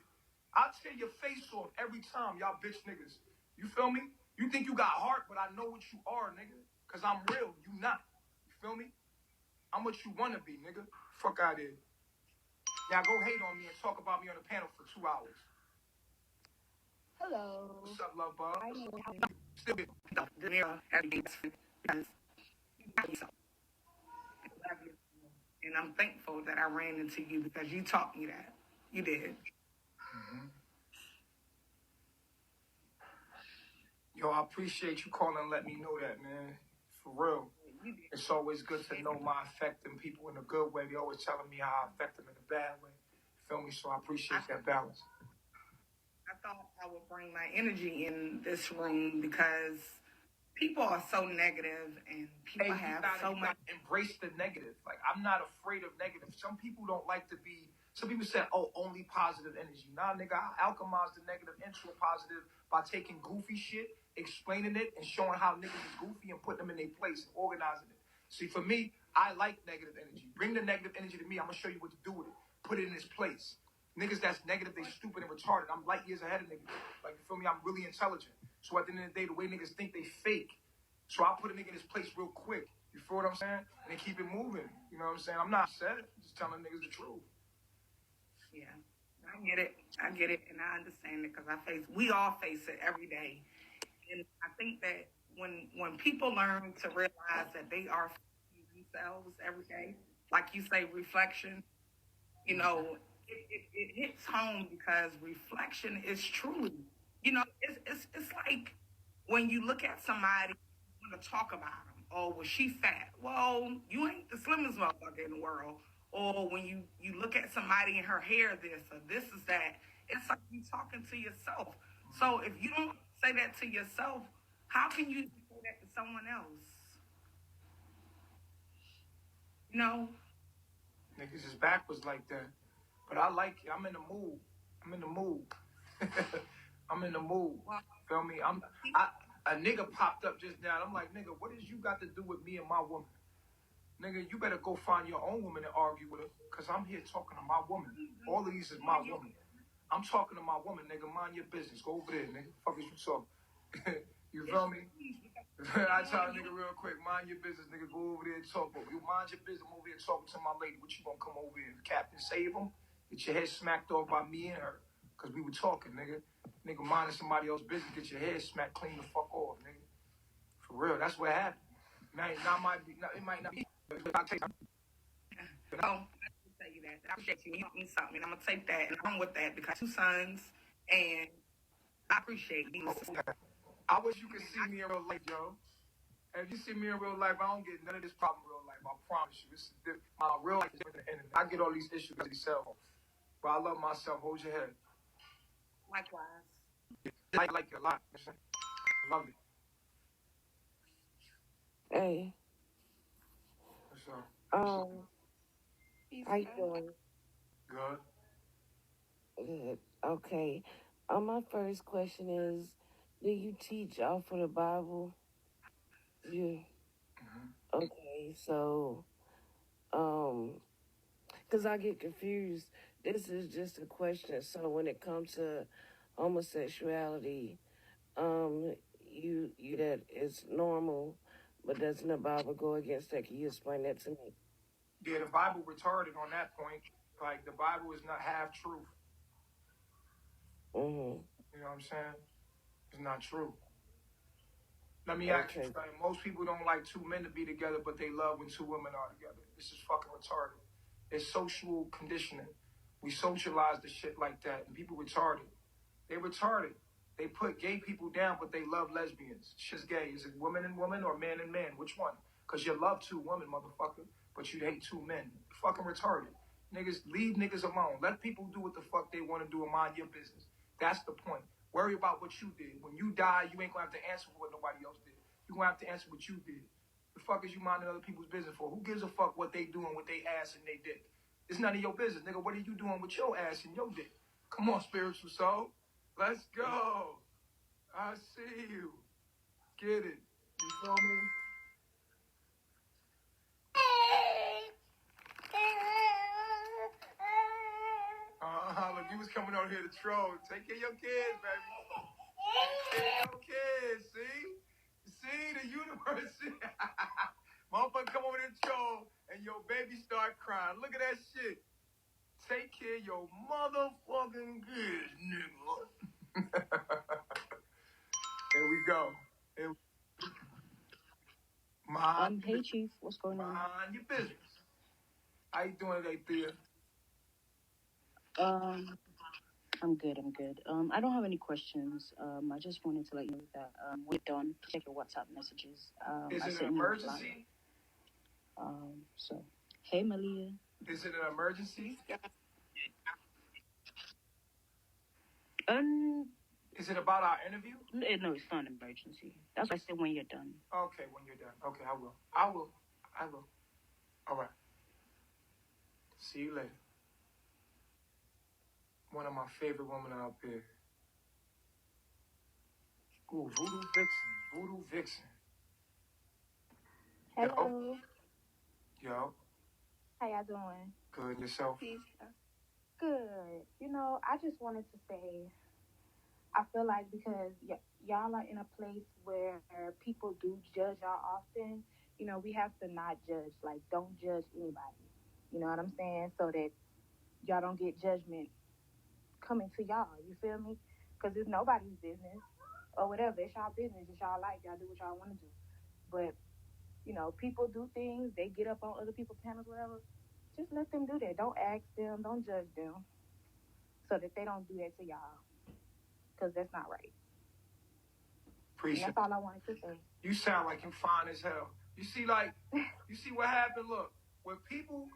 [SPEAKER 1] I'll tear your face off every time, y'all bitch niggas. You feel me? You think you got heart, but I know what you are, nigga. Because I'm real. You not. You feel me? I'm what you want to be, nigga. Fuck out of here. Now go hate on me and talk about me on the panel for 2 hours.
[SPEAKER 4] Hello.
[SPEAKER 1] What's up, love bug? Still be
[SPEAKER 9] and I'm thankful that I ran into you because you taught me that. You did.
[SPEAKER 1] Mm-hmm. Yo, I appreciate you calling and let me know that, man. For real. It's always good to know my affecting people in a good way. They always telling me how I affect them in a bad way. Feel me? So I appreciate that balance.
[SPEAKER 9] I thought I would bring my energy in this room because people are so negative and people have so much.
[SPEAKER 1] Embrace the negative. Like, I'm not afraid of negative. Some people don't like to be. Some people say, oh, only positive energy. Nah, nigga, I alchemize the negative into a positive by taking goofy shit, explaining it, and showing how niggas is goofy and putting them in their place and organizing it. See, for me, I like negative energy. Bring the negative energy to me. I'm going to show you what to do with it. Put it in its place. Niggas that's negative, they stupid and retarded. I'm light years ahead of niggas. Like, you feel me? I'm really intelligent. So at the end of the day, the way niggas think, they fake. So I put a nigga in his place real quick. You feel what I'm saying? And they keep it moving. You know what I'm saying? I'm not upset. I'm just telling niggas the truth.
[SPEAKER 9] Yeah. I get it. I get it, and I understand it because we all face it every day. And I think that when people learn to realize that they are themselves every day, like you say, reflection, you know, it hits home because reflection is truly, you know, it's like when you look at somebody, you want to talk about them. Oh, was she fat? Well, you ain't the slimmest motherfucker in the world. Or when you look at somebody and her hair this or this is that, it's like you talking to yourself. So if you don't say that to yourself, how can you say that to someone else? You know?
[SPEAKER 1] Niggas is backwards like that. But I like it. I'm in the mood. I'm in the mood. I'm in the mood. Feel me? A nigga popped up just now. I'm like, nigga, what does you got to do with me and my woman? Nigga, you better go find your own woman and argue with her. Because I'm here talking to my woman. All of these is my woman. I'm talking to my woman, nigga. Mind your business. Go over there, nigga. Fuck is you talking? You feel me? I tell a nigga real quick, mind your business, nigga. Go over there and talk. But you mind your business. I'm over here talking to my lady. What you gonna come over here? Captain, save him? Get your head smacked off by me and her. Because we were talking, nigga. Nigga, minding somebody else's business. Get your head smacked clean the fuck off, nigga. For real. That's what happened. It might not be. I'll take it.
[SPEAKER 9] No, I can tell you that. I appreciate you. You taught me something. And I'm going to take that and run with that because 2 sons and I appreciate you.
[SPEAKER 1] I wish you could see me in real life, yo. If you see me in real life, I don't get none of this problem in real life. I promise you. My real life is different than the internet. I get all these issues with these cell phones. But I love myself. Hold your head.
[SPEAKER 9] Likewise.
[SPEAKER 1] I like it a lot. Love it.
[SPEAKER 6] Hey.
[SPEAKER 1] What's up?
[SPEAKER 6] How you doing?
[SPEAKER 1] Good.
[SPEAKER 6] Good. Okay. My first question is, do you teach off of the Bible? You. Okay, so, because I get confused. This is just a question. So when it comes to homosexuality, you that it's normal, but doesn't the Bible go against that? Can you explain that to me?
[SPEAKER 1] Yeah, the Bible retarded on that point. Like, the Bible is not half truth.
[SPEAKER 6] Mm-hmm.
[SPEAKER 1] You know what I'm saying? It's not true. Let me ask you something. Most people don't like 2 men to be together, but they love when 2 women are together. This is fucking retarded. It's social conditioning. We socialize the shit like that, and people retarded. They retarded. They put gay people down, but they love lesbians. Shit's gay. Is it woman and woman or man and man? Which one? Because you love 2 women, motherfucker, but you hate 2 men. Fucking retarded. Niggas, leave niggas alone. Let people do what the fuck they want to do and mind your business. That's the point. Worry about what you did. When you die, you ain't going to have to answer for what nobody else did. You're going to have to answer what you did. The fuck is you minding other people's business for? Who gives a fuck what they doing with their ass and they dick? It's none of your business, nigga. What are you doing with your ass and your dick? Come on, spiritual soul. Let's go. I see you. Get it. You feel me? Look, you was coming out here to troll. Take care of your kids, baby. Take care of your kids, see? See, the universe. Motherfucker come over here to troll, and your baby start crying. Look at that shit. Take care of your motherfucking kids, nigga. Here we go.
[SPEAKER 10] Hey, Chief. What's going on?
[SPEAKER 1] Mind your business. How you doing today, Thea?
[SPEAKER 10] I'm good. I don't have any questions. I just wanted to let you know that we're done. Check your WhatsApp messages.
[SPEAKER 1] Is it an emergency?
[SPEAKER 10] So, hey, Malia.
[SPEAKER 1] Is it an emergency? Is it about our interview?
[SPEAKER 10] No, it's not an emergency. That's why I said when you're done.
[SPEAKER 1] Okay, when you're done. Okay, I will. All right. See you later. One of my favorite women out there. Ooh, Voodoo Vixen.
[SPEAKER 11] Hello.
[SPEAKER 1] Yo.
[SPEAKER 11] How y'all doing?
[SPEAKER 1] Good, yourself?
[SPEAKER 11] Good. I just wanted to say, I feel like because y'all are in a place where people do judge y'all often, we have to not judge. Like, don't judge anybody. You know what I'm saying? So that y'all don't get judgment coming to y'all. You feel me? Because it's nobody's business or whatever. It's y'all business. It's y'all life. Y'all do what y'all want to do. But you know, people do things. They get up on other people's panels, whatever. Just let them do that. Don't ask them. Don't judge them, so that they don't do that to y'all. Because that's not right.
[SPEAKER 1] Appreciate
[SPEAKER 11] and that's all I wanted to say.
[SPEAKER 1] You sound like you fine as hell. You see, like, you see what happened? Look, where people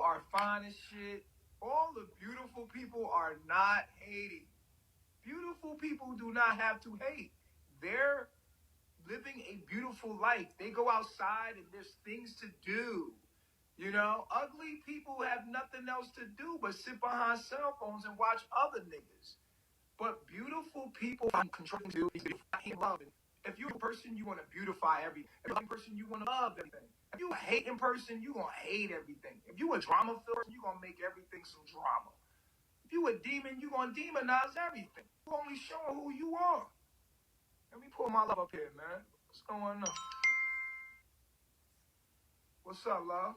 [SPEAKER 1] are fine as shit, all the beautiful people are not hating. Beautiful people do not have to hate. They're living a beautiful life. They go outside and there's things to do. You know, ugly people have nothing else to do but sit behind cell phones and watch other niggas. But beautiful people find control to love. If you're a person, you want to beautify everything. If you're a person, you want to love everything. If you're a hating person, you're going to hate everything. If you're a drama-filled person, you're going to make everything some drama. If you're a demon, you're going to demonize everything. You're only showing who you are. Let me pull my love up here, man. What's going on? What's up, love?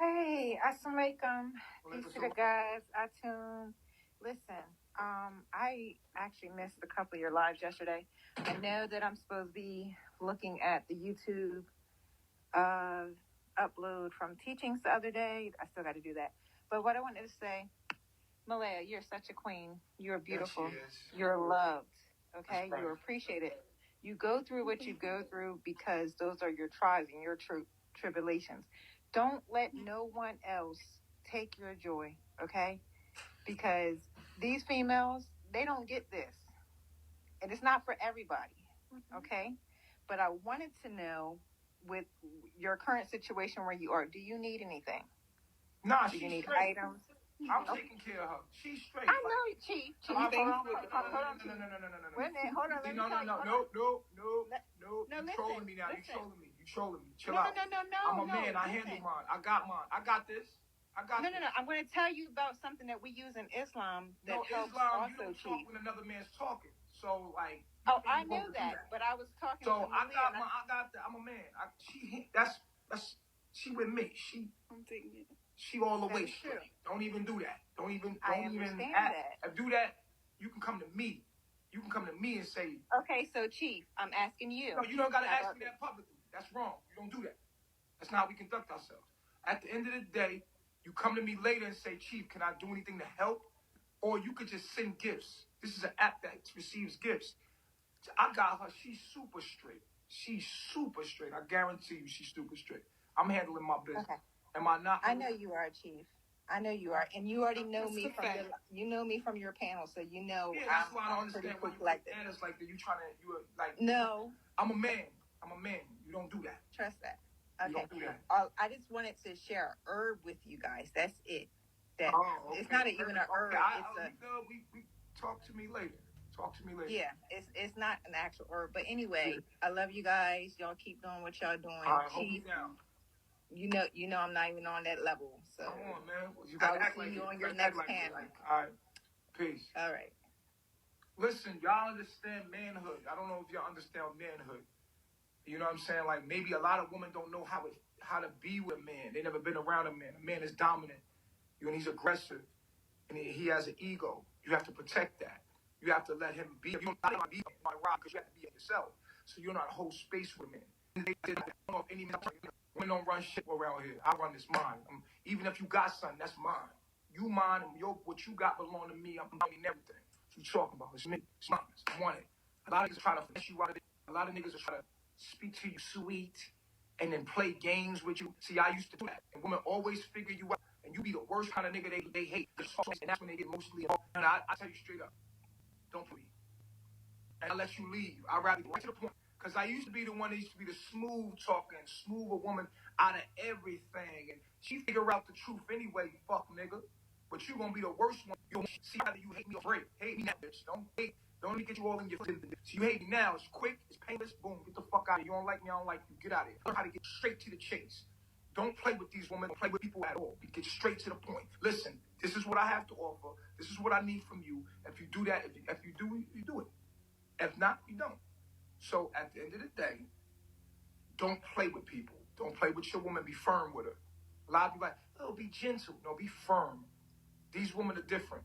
[SPEAKER 12] Hey, assalamualaikum. Peace to the guys. Atum. Listen, I actually missed a couple of your lives yesterday. I know that I'm supposed to be looking at the YouTube upload from teachings the other day. I still got to do that. But what I wanted to say, Malaya, you're such a queen. You're beautiful. You're loved. Okay? You're appreciated. You go through what you go through because those are your trials and your tribulations. Don't let no one else take your joy, okay? Because these females, they don't get this. And it's not for everybody, okay? But I wanted to know, with your current situation where you are, do you need anything?
[SPEAKER 1] Nah,
[SPEAKER 12] do you need
[SPEAKER 1] straight.
[SPEAKER 12] items?
[SPEAKER 1] I'm taking care of her. She's straight.
[SPEAKER 12] I know, Chief.
[SPEAKER 1] Hold on.
[SPEAKER 12] No.
[SPEAKER 1] Wait
[SPEAKER 12] a minute. Hold on.
[SPEAKER 1] No. You're trolling me now. You're trolling me. Chill out.
[SPEAKER 12] No.
[SPEAKER 1] I'm a man. I handle mine. I got mine. I got this.
[SPEAKER 12] No. I'm going to tell you about something that we use in Islam that helps
[SPEAKER 1] Islam,
[SPEAKER 12] also,
[SPEAKER 1] you don't
[SPEAKER 12] Chief.
[SPEAKER 1] talk when another man's talking. So, like...
[SPEAKER 12] Oh, I know that, but I was talking to
[SPEAKER 1] I got that. I'm a man. She with me.
[SPEAKER 4] I'm taking it.
[SPEAKER 1] She all the way
[SPEAKER 12] true.
[SPEAKER 1] straight. Don't even do that. Don't even
[SPEAKER 12] understand
[SPEAKER 1] act.
[SPEAKER 12] that.
[SPEAKER 1] Do that. You can come to me. You can come to me and say.
[SPEAKER 12] Okay, so Chief, I'm asking you.
[SPEAKER 1] No, you don't gotta ask me that publicly. That's wrong. You don't do that. That's not how we conduct ourselves. At the end of the day, you come to me later and say, Chief, can I do anything to help? Or you could just send gifts. This is an app that receives gifts. I got her. She's super straight. I guarantee you she's super straight. I'm handling my business.
[SPEAKER 12] Okay.
[SPEAKER 1] Am I not?
[SPEAKER 12] I know you are, Chief. I know you are, and you already know me from your panel, so you know.
[SPEAKER 1] Yeah, that's why I don't
[SPEAKER 12] pretty
[SPEAKER 1] understand
[SPEAKER 12] quick like that.
[SPEAKER 1] It's like that. You like.
[SPEAKER 12] No.
[SPEAKER 1] I'm a man. You don't do that.
[SPEAKER 12] Trust that.
[SPEAKER 1] You
[SPEAKER 12] Okay.
[SPEAKER 1] don't do that.
[SPEAKER 12] I just wanted to share a herb with you guys. That's it.
[SPEAKER 1] Okay.
[SPEAKER 12] It's not even a herb.
[SPEAKER 1] We talk to me later.
[SPEAKER 12] Yeah, it's not an actual herb. But anyway, I love you guys. Y'all keep doing what y'all doing.
[SPEAKER 1] All right,
[SPEAKER 12] Chief,
[SPEAKER 1] down.
[SPEAKER 12] you know I'm not even on that level. So
[SPEAKER 1] Come on, man. You
[SPEAKER 12] I
[SPEAKER 1] gotta
[SPEAKER 12] will
[SPEAKER 1] act
[SPEAKER 12] see
[SPEAKER 1] like
[SPEAKER 12] you
[SPEAKER 1] it.
[SPEAKER 12] on your
[SPEAKER 1] You gotta act
[SPEAKER 12] next
[SPEAKER 1] like it.
[SPEAKER 12] panel.
[SPEAKER 1] All right. Peace.
[SPEAKER 12] All right.
[SPEAKER 1] Listen, y'all understand manhood. I don't know if y'all understand manhood. You know what I'm saying? Like, maybe a lot of women don't know how to be with a man. They never been around a man. A man is dominant. And he's aggressive. And he has an ego. You have to protect that. You have to let him be. You don't have to be my rock because you have to be yourself. So you're not hold space with men. I don't know if any women don't run shit around here. I run this mine. Even if you got something, that's mine. You mine, and what you got belong to me. I'm owning everything. What you talking about? It's me. It's mine. I want it. A lot of niggas try to flesh you out of it. A lot of niggas are trying to speak to you sweet and then play games with you. See, I used to do that. And women always figure you out. And you be the worst kind of nigga they hate. And that's when they get emotionally involved. And I tell you straight up, don't plead. And I let you leave. I'd rather get right to the point. Because I used to be the one that used to be the smooth talking, smooth a woman out of everything. And she figure out the truth anyway, you fuck nigga. But you gonna be the worst one. You gonna see either you hate me or break. Hate me now, bitch. Don't let me get you all in your feelings. So you hate me now. It's quick. It's painless. Boom. Get the fuck out of here. You don't like me. I don't like you. Get out of here. Learn how to get straight to the chase. Don't play with these women. Don't play with people at all. Get straight to the point. Listen, this is what I have to offer. This is what I need from you. If you do that, if you do it, you do it. If not, you don't. So at the end of the day, don't play with people. Don't play with your woman. Be firm with her. A lot of people like, oh, be gentle. No, be firm. These women are different.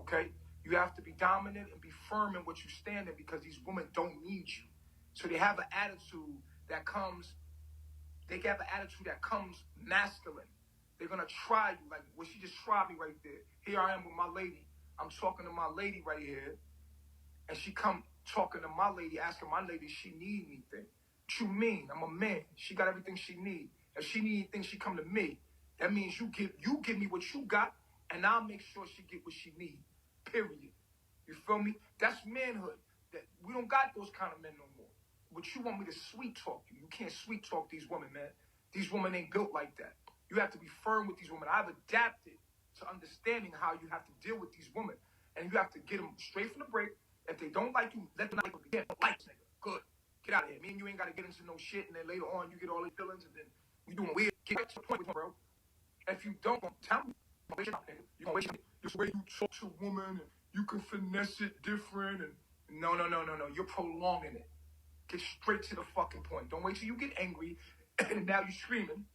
[SPEAKER 1] okay? You have to be dominant and be firm in what you stand in because these women don't need you. So they have an attitude that comes masculine. They're going to try you. Like, well, she just tried me right there. Here I am with my lady. I'm talking to my lady right here. And she come talking to my lady, asking my lady if she need anything. What you mean? I'm a man. She got everything she need. If she need anything, she come to me. That means you give me what you got, and I'll make sure she get what she need. Period. You feel me? That's manhood. That we don't got those kind of men no more. But you want me to sweet talk you. You can't sweet talk these women, man. These women ain't built like that. You have to be firm with these women. I've adapted to understanding how you have to deal with these women. And you have to get them straight from the break. If they don't like you, let them not like you. Yeah, don't like this nigga. Good. Get out of here. Me and you ain't got to get into no shit. And then later on, you get all these feelings. And then you doing weird. Get to the point with him, bro. If you don't, tell me. You're going to waste your time, nigga. You're going to waste your time. This way you talk to a woman and you can finesse it different. And no. You're prolonging it. Get straight to the fucking point. Don't wait till you get angry. And now you're screaming.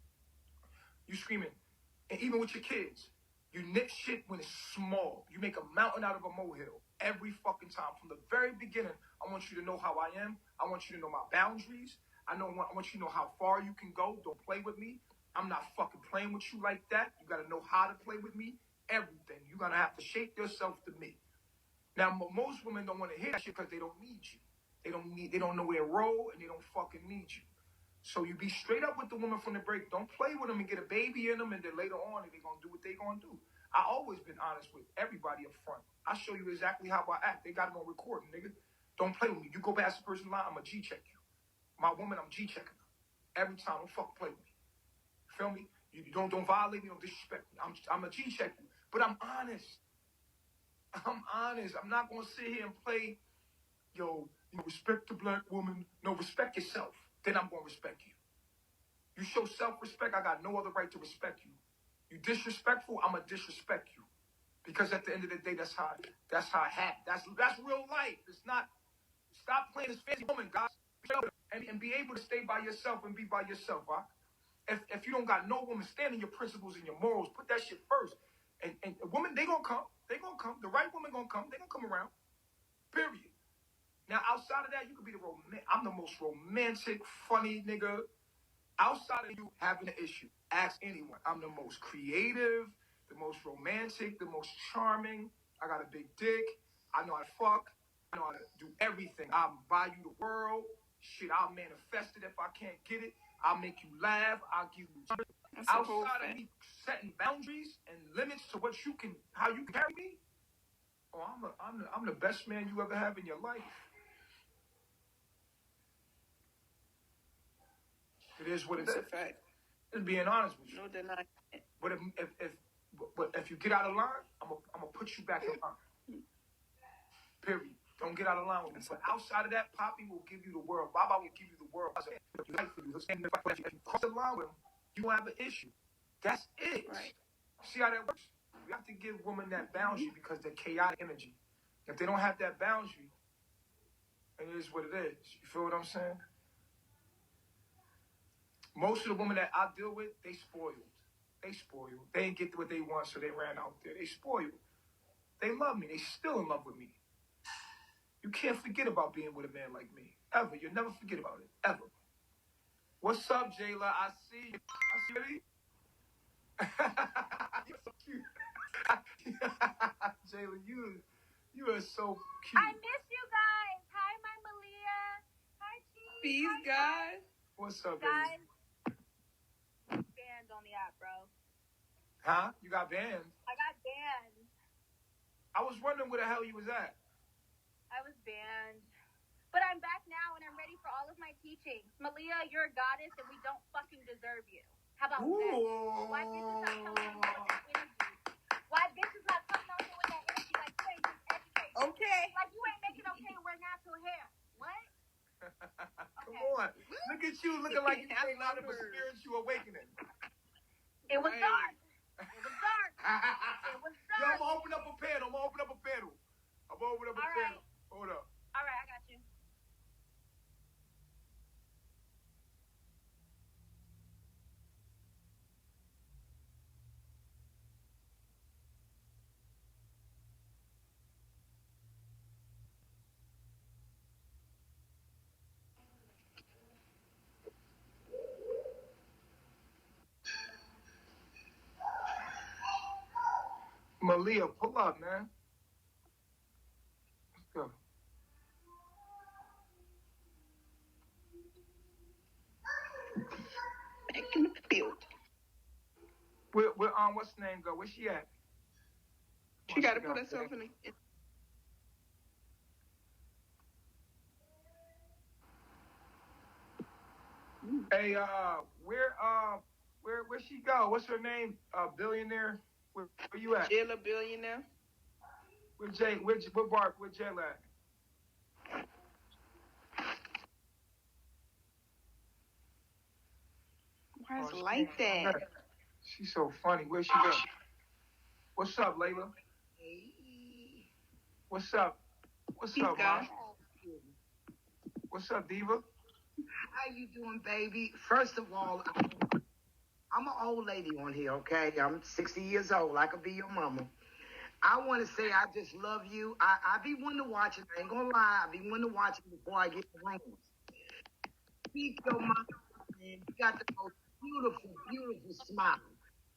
[SPEAKER 1] And even with your kids, you nip shit when it's small. You make a mountain out of a molehill every fucking time. From the very beginning, I want you to know how I am. I want you to know my boundaries. I want you to know how far you can go. Don't play with me. I'm not fucking playing with you like that. You got to know how to play with me. Everything. You're going to have to shape yourself to me. Now, most women don't want to hear that shit because they don't need you. They don't know their role, and they don't fucking need you. So you be straight up with the woman from the break. Don't play with them and get a baby in them, and then later on, they're going to do what they're going to do. I always been honest with everybody up front. I show you exactly how I act. They got it on recording, nigga. Don't play with me. You go past the person line, I'm going to G-check you. My woman, I'm G-checking her. Every time, don't fucking play with me. Feel me? You don't violate me, don't disrespect me. I'm a G-check you. But I'm honest. I'm not going to sit here and play, respect the black woman. No, respect yourself. Then I'm going to respect you. You show self-respect, I got no other right to respect you. You disrespectful, I'm going to disrespect you. Because at the end of the day, that's how I have. That's real life. It's not, stop playing this fancy woman, guys. And be able to stay by yourself and be by yourself, huh? If you don't got no woman, stand in your principles and your morals. Put that shit first. And women, they going to come. They going to come. The right woman going to come. They going to come around. Period. Now, outside of that, you could be I'm the most romantic, funny nigga. Outside of you having an issue, ask anyone. I'm the most creative, the most romantic, the most charming. I got a big dick. I know how to fuck. I know how to do everything. I'll buy you the world. Shit, I'll manifest it if I can't get it. I'll make you laugh. I'll give you. Outside of me setting boundaries and limits to how you can carry me. Oh, I'm the best man you ever have in your life. It is what it is.
[SPEAKER 3] It's a fact.
[SPEAKER 1] Just being honest with you.
[SPEAKER 3] No denying it.
[SPEAKER 1] But if you get out of line, I'm gonna put you back in line. Period. Don't get out of line with me. But outside of that, Poppy will give you the world. Baba will give you the world. If you cross the line with him, you won't have an issue. That's it.
[SPEAKER 3] Right.
[SPEAKER 1] See how that works? You have to give women that boundary because they're chaotic energy. If they don't have that boundary, it is what it is. You feel what I'm saying? Most of the women that I deal with, they spoiled. They didn't get what they want, so they ran out there. They spoiled. They love me. They still in love with me. You can't forget about being with a man like me. Ever. You'll never forget about it. Ever. What's up, Jayla? I see you. You're so cute. Jayla, you are so cute.
[SPEAKER 13] I miss you guys. Hi, my Malia. Hi, Cheese.
[SPEAKER 3] Peace, guys.
[SPEAKER 1] What's up,
[SPEAKER 13] guys?
[SPEAKER 1] baby?
[SPEAKER 13] Banned on the app, bro.
[SPEAKER 1] Huh? You got banned?
[SPEAKER 13] I got banned.
[SPEAKER 1] I was wondering where the hell you was at.
[SPEAKER 13] I was banned. But I'm back now and I'm ready for all of my teachings. Malia, you're a goddess and we don't fucking deserve you. How about that? Why bitches not coming out here with that energy? Like, hey, just educate.
[SPEAKER 3] Okay.
[SPEAKER 13] Like, you ain't making okay to wear natural hair. What?
[SPEAKER 1] Come on. Look at you looking like you came out of a spiritual awakening.
[SPEAKER 13] It was dark. It was dark. It was dark.
[SPEAKER 1] Yo, I'm going to open up a panel.
[SPEAKER 13] Right.
[SPEAKER 1] Hold up.
[SPEAKER 13] All right, I got you.
[SPEAKER 1] Malia, pull up, man. Let's go.
[SPEAKER 5] Back in the field.
[SPEAKER 1] Where what's the name go? Where she at?
[SPEAKER 5] She got to put herself in.
[SPEAKER 1] Hey, where she go? What's her name? Billionaire. Where you at?
[SPEAKER 5] Jayla Billionaire.
[SPEAKER 1] Where Jay at?
[SPEAKER 5] Why is like that?
[SPEAKER 1] She's so funny. Where she go? What's up, Layla?
[SPEAKER 14] Hey.
[SPEAKER 1] What's up? What's up, Mom? What's up, Diva?
[SPEAKER 14] How you doing, baby? First of all, I'm an old lady on here, okay? I'm 60 years old. I could be your mama. I want to say I just love you. I be wanting to watch it. I ain't gonna lie. I be wanting to watch it before I get the rooms. Keep your mama, man. You got the most beautiful, beautiful smile.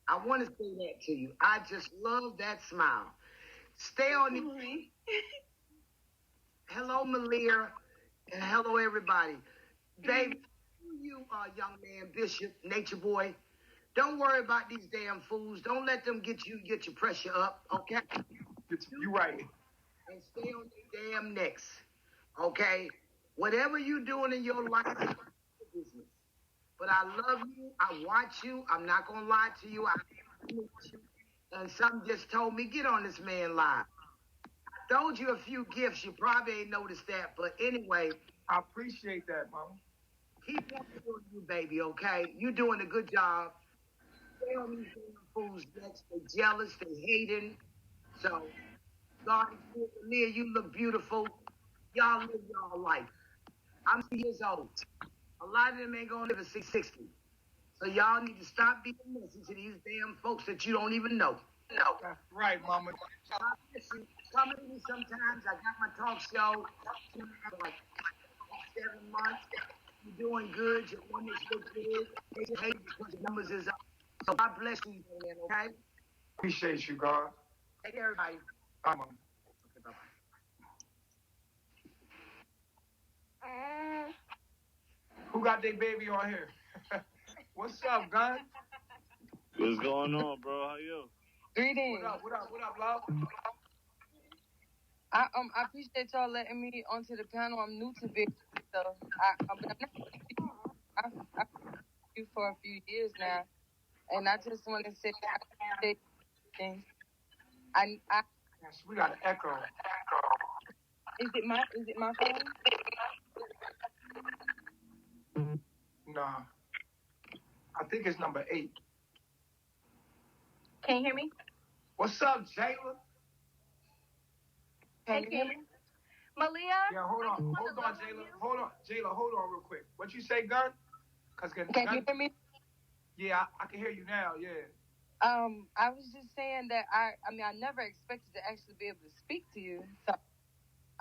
[SPEAKER 14] I want to say that to you. I just love that smile. Stay on the... Hello, Malia, and hello, everybody. Baby, you young man, Bishop, Nature Boy, don't worry about these damn fools. Don't let them get your pressure up, okay?
[SPEAKER 1] You right.
[SPEAKER 14] And stay on their damn necks, okay? Whatever you doing in your life, it's your business. But I love you. I watch you. I'm not going to lie to you. And some just told me, get on this man live. I told you a few gifts. You probably ain't noticed that. But anyway.
[SPEAKER 1] I appreciate that, Mama.
[SPEAKER 14] Keep on doing you, baby, okay? You're doing a good job. Stay on these damn fools' necks. They jealous. They hating. So, God is good. Leah, you look beautiful. Y'all live y'all life. I'm 60 years old. A lot of them ain't gonna live at 60. So y'all need to stop being messy to these damn folks that you don't even know. No.
[SPEAKER 1] That's right, Mama.
[SPEAKER 14] Come to me sometimes. I got my talk show. Like 7 months. You're doing good. Your woman's look good. They hate because the numbers is up. So God bless you, man, okay?
[SPEAKER 1] Appreciate you, God.
[SPEAKER 14] Take care, everybody.
[SPEAKER 1] Bye, Mama.
[SPEAKER 14] Okay, bye-bye.
[SPEAKER 1] Who got their baby on here? What's up, Gun?
[SPEAKER 15] What's going on, bro? How you?
[SPEAKER 16] Greetings.
[SPEAKER 1] What up, love?
[SPEAKER 16] I appreciate y'all letting me onto the panel. I'm new to Big, so I've been you for a few years now, and I just want to say things.
[SPEAKER 1] Yes, we got an echo.
[SPEAKER 16] Is it my phone?
[SPEAKER 1] Nah. I think it's number 8.
[SPEAKER 13] Can you hear me?
[SPEAKER 1] What's up, Jayla?
[SPEAKER 13] Can you hear me? Malia?
[SPEAKER 1] Yeah, hold on, Jayla. Hold on real quick. What you say, Gun?
[SPEAKER 16] Can you hear me?
[SPEAKER 1] Yeah, I can hear you now, yeah.
[SPEAKER 16] I was just saying that I never expected to actually be able to speak to you. So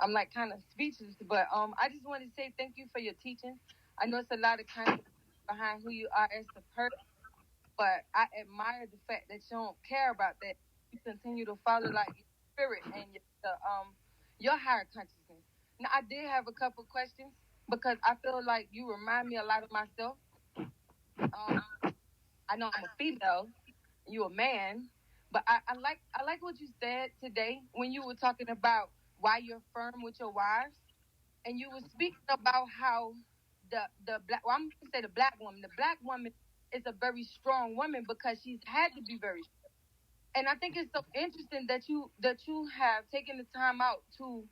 [SPEAKER 16] I'm like kind of speechless, but I just want to say thank you for your teaching. I know it's a lot of kindness behind who you are as a person, but I admire the fact that you don't care about that. You continue to follow like your spirit and your higher consciousness. Now, I did have a couple questions because I feel like you remind me a lot of myself. I know I'm a female, you a man, but I like what you said today when you were talking about why you're firm with your wives, and you were speaking about how the black, well, I'm gonna say the black woman is a very strong woman because she's had to be very strong. And I think it's so interesting that you have taken the time out to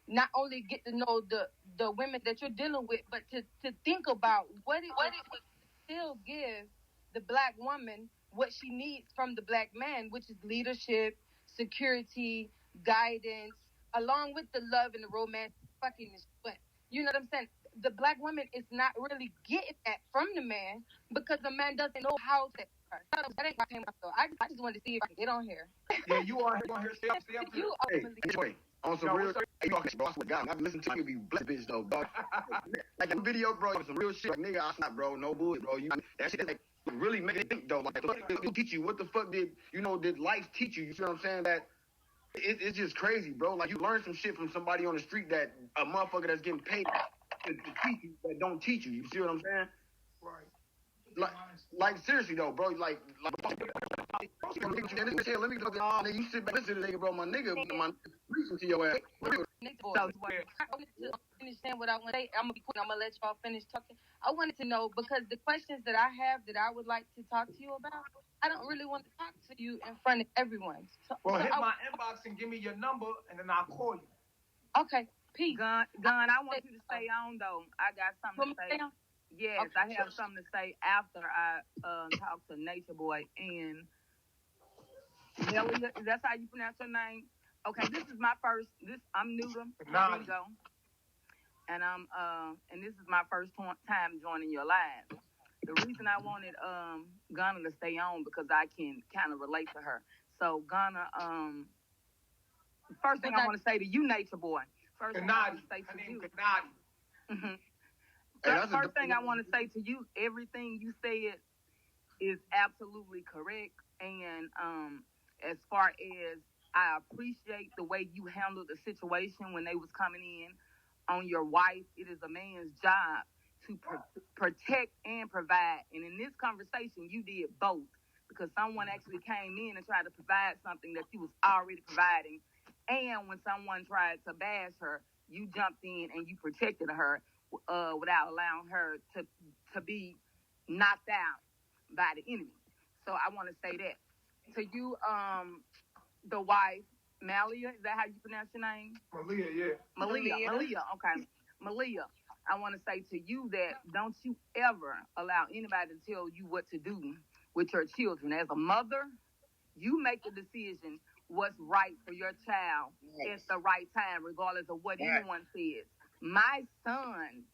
[SPEAKER 16] not only get to know the women that you're dealing with, but to think about what it would still give the black woman what she needs from the black man, which is leadership, security, guidance, along with the love and the romance, fuckiness. But you know what I'm saying? The black woman is not really getting that from the man because the man doesn't know how to. That ain't my came up, so I just wanted to see if I could get on here.
[SPEAKER 1] Yeah, you are on here. Stay up.
[SPEAKER 16] You
[SPEAKER 17] Hey, on some real shit, bro, I swear to God, I've been listening to you be blessed, bitch, though, dog. Like, the video, bro, some real shit. Like, nigga, I snap, bro, no bullshit, bro. That shit is like, really make it think though. Like, what did it teach you? What the fuck did life teach you? You see what I'm saying? That it's just crazy, bro. Like, you learn some shit from somebody on the street that a motherfucker that's getting paid to teach you that don't teach you. You see what I'm saying?
[SPEAKER 1] Right.
[SPEAKER 17] Like seriously though, bro. Like let me go. You sit back, listen to the nigga, bro. My nigga, reaching to your ass.
[SPEAKER 16] I wanted to understand what I want to say. I'm gonna let y'all finish talking. I wanted to know, because the questions that I have that I would like to talk to you about, I don't really want to talk to you in front of everyone.
[SPEAKER 1] Well, hit my inbox and give me your number, and then I'll call you.
[SPEAKER 16] Okay, Pete.
[SPEAKER 5] Gun, I want you to stay on though. I got something to say. Yes, okay, I have something to say after I talk to Nature Boy and Nelly. That's how you pronounce your name. Okay, this is my first. I'm new to Ringo, and and this is my first time joining your live. The reason I wanted Ghana to stay on because I can kind of relate to her. So Ghana, first thing I want to say to you, Nature Boy. First thing I want to say to you. First thing I want to say to you, everything you said is absolutely correct. And as far as I appreciate the way you handled the situation when they was coming in on your wife, it is a man's job to protect and provide. And in this conversation, you did both, because someone actually came in and tried to provide something that you was already providing. And when someone tried to bash her, you jumped in and you protected her without allowing her to be knocked out by the enemy. So I want to say that to you, the wife, Malia. Is that how you pronounce your name?
[SPEAKER 1] Malia, yeah.
[SPEAKER 5] Malia. Okay, Malia. I want to say to you that don't you ever allow anybody to tell you what to do with your children. As a mother, you make the decision what's right for your child at the right time, regardless of what anyone says. My son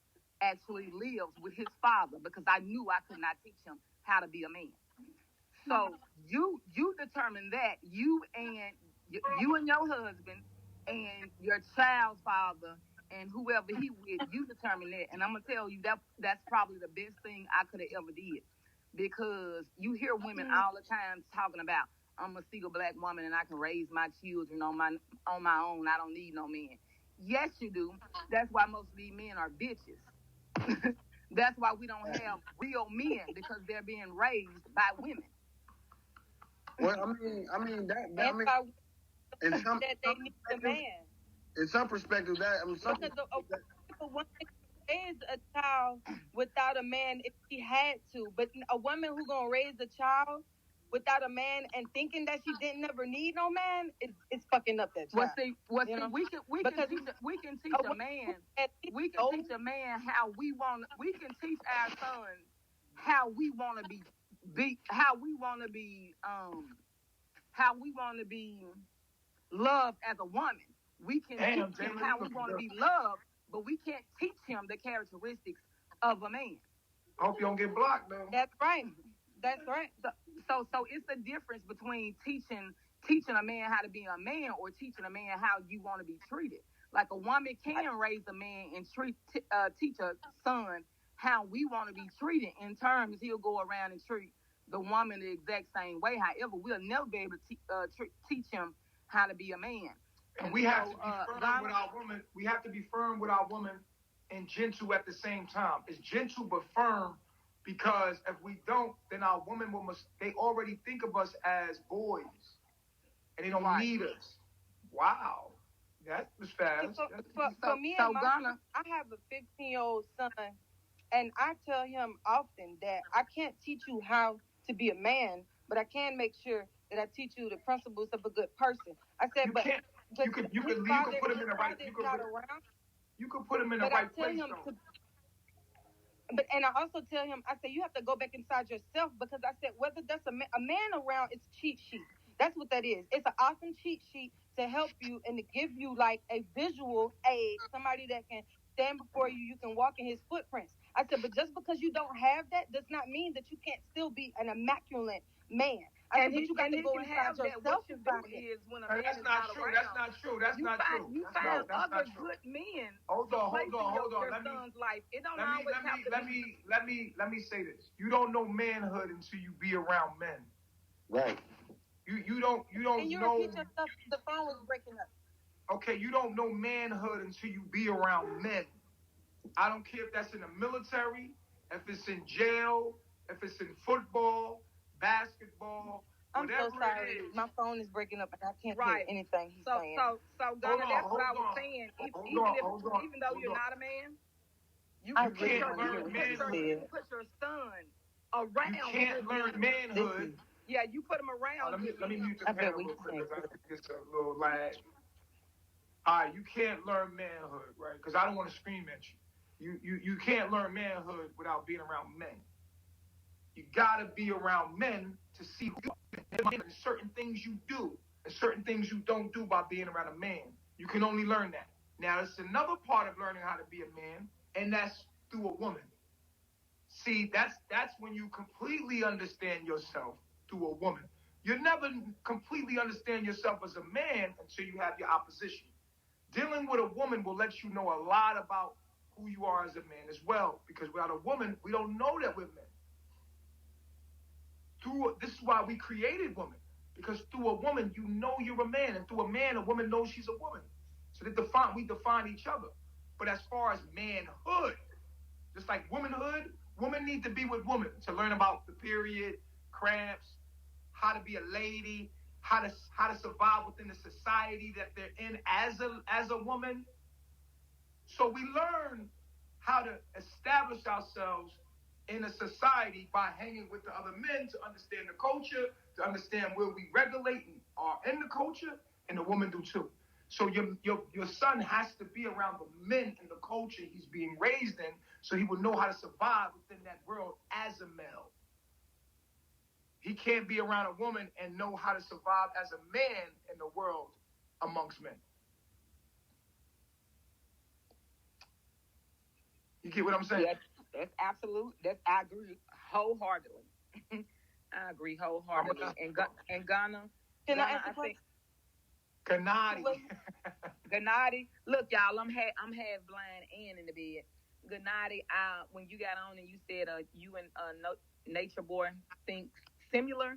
[SPEAKER 5] actually lives with his father because I knew I could not teach him how to be a man. So you determine that you and your husband and your child's father and whoever he with, you determine that. And I'm gonna tell you that's probably the best thing I could have ever did, because you hear women all the time talking about, I'm a single black woman and I can raise my children on my own. I don't need no man. Yes, you do. That's why most of these men are bitches. That's why we don't have real men, because they're being raised by women.
[SPEAKER 17] Well, I mean that in some perspectives,
[SPEAKER 16] a woman can raise a child without a man if she had to, but a woman who's gonna raise a child without a man and thinking that she didn't never need no man, it's fucking up that child.
[SPEAKER 5] We can teach a man. We can teach a man how we want. We can teach our sons how we want to be how we want to be loved as a woman. We can teach him how we want to be loved, but we can't teach him the characteristics of a man.
[SPEAKER 1] I hope you don't get blocked, though.
[SPEAKER 16] That's right. That's right.
[SPEAKER 5] So it's the difference between teaching a man how to be a man or teaching a man how you want to be treated. Like, a woman can raise a man and teach a son how we want to be treated. In terms, he'll go around and treat the woman the exact same way. However, we'll never be able to teach him how to be a man.
[SPEAKER 1] And we have to be firm with our woman. We have to be firm with our woman and gentle at the same time. It's gentle but firm, because if we don't, then our woman they already think of us as boys, and they don't need us. Wow, that was fast.
[SPEAKER 16] For me and my son, I have a 15-year-old son, and I tell him often that I can't teach you how to be a man, but I can make sure that I teach you the principles of a good person. I said,
[SPEAKER 1] you could put him in the right. You could put him in the right place.
[SPEAKER 16] And I also tell him, I say, you have to go back inside yourself, because I said, whether that's a man around, it's cheat sheet. That's what that is. It's an awesome cheat sheet to help you and to give you like a visual aid, somebody that can stand before you, you can walk in his footprints. I said, but just because you don't have that does not mean that you can't still be an immaculate man.
[SPEAKER 5] But you got to go and have that. What you do is when a man
[SPEAKER 1] That's
[SPEAKER 5] is
[SPEAKER 1] not
[SPEAKER 5] not
[SPEAKER 1] true.
[SPEAKER 5] around.
[SPEAKER 1] That's not true. That's not true.
[SPEAKER 5] You
[SPEAKER 1] That's
[SPEAKER 5] find
[SPEAKER 1] that's
[SPEAKER 5] other
[SPEAKER 1] not true.
[SPEAKER 5] good men.
[SPEAKER 1] Hold on.
[SPEAKER 5] Your son's life. It don't always have to be.
[SPEAKER 1] Let me say this. You don't know manhood until you be around men.
[SPEAKER 8] Right.
[SPEAKER 1] You don't
[SPEAKER 16] Can you
[SPEAKER 1] know.
[SPEAKER 16] repeat yourself? The phone was breaking up.
[SPEAKER 1] Okay, you don't know manhood until you be around men. I don't care if that's in the military, if it's in jail, if it's in football, basketball,
[SPEAKER 16] I'm so
[SPEAKER 1] whatever
[SPEAKER 16] sorry.
[SPEAKER 1] it is.
[SPEAKER 16] My phone is breaking up and I can't
[SPEAKER 5] Right.
[SPEAKER 16] hear anything he's saying.
[SPEAKER 5] So, Gunna, that's what I was saying. Even though you're not a man, you
[SPEAKER 16] I
[SPEAKER 5] can
[SPEAKER 16] really want to hear what you said.
[SPEAKER 5] put your son around.
[SPEAKER 1] You can't learn manhood.
[SPEAKER 5] Yeah, you put him around.
[SPEAKER 1] Let me mute this
[SPEAKER 16] I bet
[SPEAKER 1] panel
[SPEAKER 16] we
[SPEAKER 1] real quick
[SPEAKER 16] can.
[SPEAKER 1] because I think it's a little lag. All right, you can't learn manhood, right? Because I don't want to scream at you. You can't learn manhood without being around men. You gotta be around men to see who you are and certain things you do and certain things you don't do by being around a man. You can only learn that. Now, it's another part of learning how to be a man, and that's through a woman. See, that's when you completely understand yourself through a woman. You'll never completely understand yourself as a man until you have your opposition. Dealing with a woman will let you know a lot about who you are as a man as well, because without a woman, we don't know that we're men. This is why we created women, because through a woman, you know you're a man, and through a man, a woman knows she's a woman. So we define each other. But as far as manhood, just like womanhood, women need to be with women to learn about the period, cramps, how to be a lady, how to survive within the society that they're in as a woman. So we learn how to establish ourselves in a society by hanging with the other men to understand the culture, to understand where we regulate and are in the culture, and the women do too. So your son has to be around the men in the culture he's being raised in, so he will know how to survive within that world as a male. He can't be around a woman and know how to survive as a man in the world amongst men. You get what I'm saying?
[SPEAKER 5] Yeah, that's absolute. I agree wholeheartedly. I agree wholeheartedly. And Ghana,
[SPEAKER 16] Can I ask a question?
[SPEAKER 5] Gennady. Look, y'all, I'm half blind and in the bed. Gennady, when you got on and you said you and Nature Boy think similar,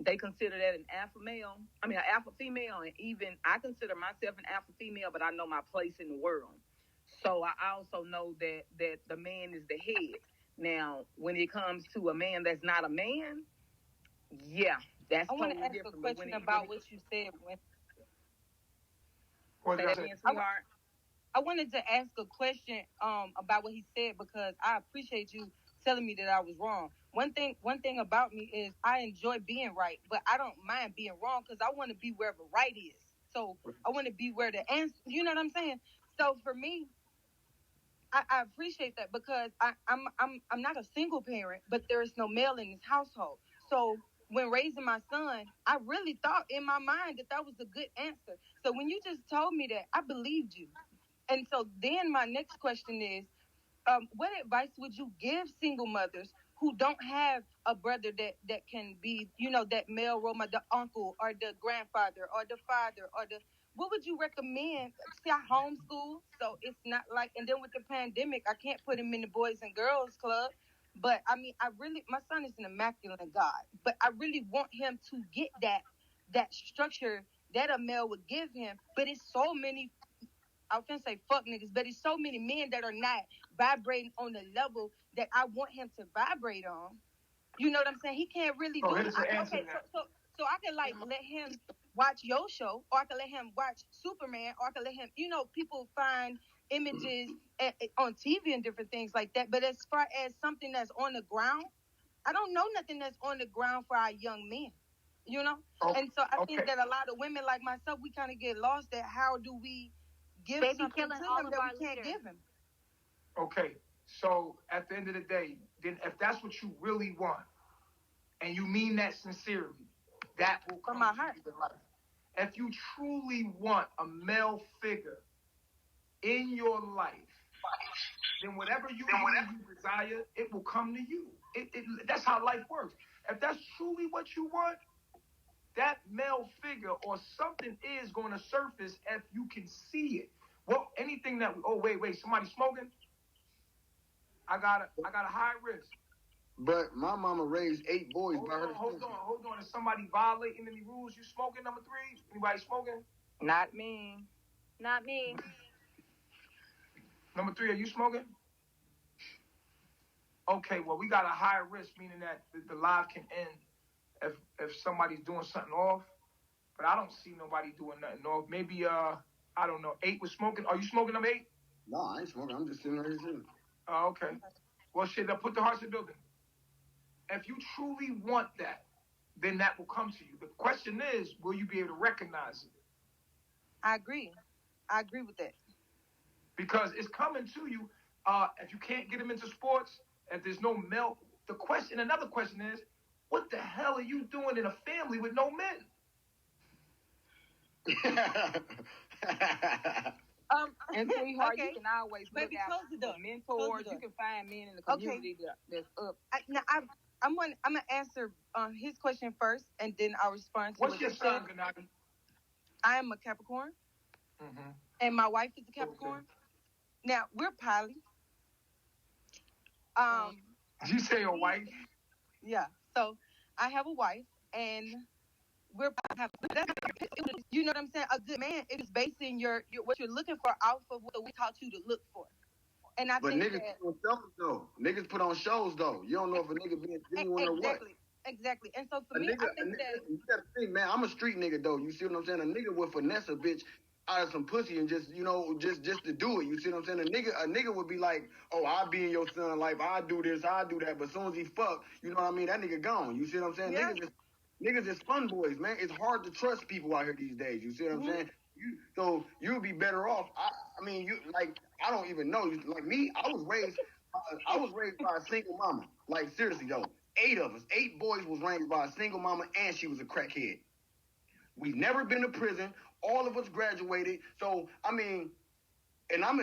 [SPEAKER 5] they consider that an alpha male. I mean, an alpha female, and even I consider myself an alpha female, but I know my place in the world. So I also know that the man is the head. Now, when it comes to a man that's not a man, yeah, that's totally different. I want to ask a question
[SPEAKER 16] about what you said.
[SPEAKER 5] Say that again, sweetheart.
[SPEAKER 16] I wanted to ask a question about what he said, because I appreciate you telling me that I was wrong. One thing about me is I enjoy being right, but I don't mind being wrong, because I want to be wherever right is. So I want to be where the answer, you know what I'm saying? So for me, I appreciate that, because I'm not a single parent, but there is no male in this household. So when raising my son, I really thought in my mind that was a good answer. So when you just told me that, I believed you. And so then my next question is, what advice would you give single mothers who don't have a brother that can be, that male role model, the uncle or the grandfather or the father or what would you recommend? See, I homeschool, so it's not like, and then with the pandemic, I can't put him in the Boys and Girls Club. But I mean, my son is an immaculate God, but I really want him to get that structure that a male would give him. But it's so many, I was gonna say fuck niggas, but it's so many men that are not vibrating on the level that I want him to vibrate on. You know what I'm saying? He can't really do it. Okay, so I can let him watch your show, or I can let him watch Superman, or I can let him, people find images on TV and different things like that. But as far as something that's on the ground, I don't know nothing that's on the ground for our young men, And so I think that a lot of women like myself, we kind of get lost at how do we give something to him that we can't give him.
[SPEAKER 1] Okay, so at the end of the day, then if that's what you really want, and you mean that sincerely, that will come from my heart. If you truly want a male figure in your life, then whatever you desire, it will come to you. That's how life works. if that's truly what you want, that male figure or something is going to surface if you can see it. Well, anything that wait, somebody smoking? I got a high risk.
[SPEAKER 17] But my mama raised 8 boys by herself.
[SPEAKER 1] Hold on. Is somebody violating any rules? You smoking, number 3? Anybody smoking?
[SPEAKER 16] Not me.
[SPEAKER 13] Not me.
[SPEAKER 1] Number 3, are you smoking? Okay, well, we got a high risk, meaning that the live can end if somebody's doing something off. But I don't see nobody doing nothing off. Maybe, I don't know, 8 was smoking. Are you smoking, number 8?
[SPEAKER 17] No, I ain't smoking. I'm just sitting right here sitting.
[SPEAKER 1] Oh, okay. Well, shit, put the hearts in building. If you truly want that, then that will come to you. The question is, will you be able to recognize it?
[SPEAKER 16] I agree with that.
[SPEAKER 1] Because it's coming to you. If you can't get them into sports, if there's no male, another question is, what the hell are you doing in a family with no men?
[SPEAKER 16] And sweetheart,
[SPEAKER 12] okay.
[SPEAKER 16] you can always look out for mentors. You can find men in the community that's up.
[SPEAKER 12] I'm gonna answer his question first, and then I'll respond to.
[SPEAKER 1] What's your son, Gennady?
[SPEAKER 12] I am a Capricorn, and my wife is a Capricorn. Okay. Now we're poly.
[SPEAKER 1] Did you say your wife?
[SPEAKER 12] Yeah. So I have a wife, and we're you know what I'm saying. A good man is basing your what you're looking for off of what we taught you to look for. And I think
[SPEAKER 17] niggas put on shows though. Niggas put on shows though. You don't know if a nigga being genuine or what.
[SPEAKER 12] Exactly. And so for me, I think that
[SPEAKER 17] you gotta think, man, I'm a street nigga though. You see what I'm saying? A nigga would finesse a bitch out of some pussy and just to do it. You see what I'm saying? A nigga would be like, oh, I'll be in your son's life. I'll do this, I'll do that. But as soon as he fuck, you know what I mean? That nigga gone. You see what I'm saying? Yeah. Niggas is fun boys, man. It's hard to trust people out here these days. You see what I'm saying? So you'd be better off. I mean, you like, I don't even know. Like me, I was raised by a single mama. Like seriously though, 8 of us, 8 boys was raised by a single mama, and she was a crackhead. We've never been to prison. All of us graduated. So I mean, and I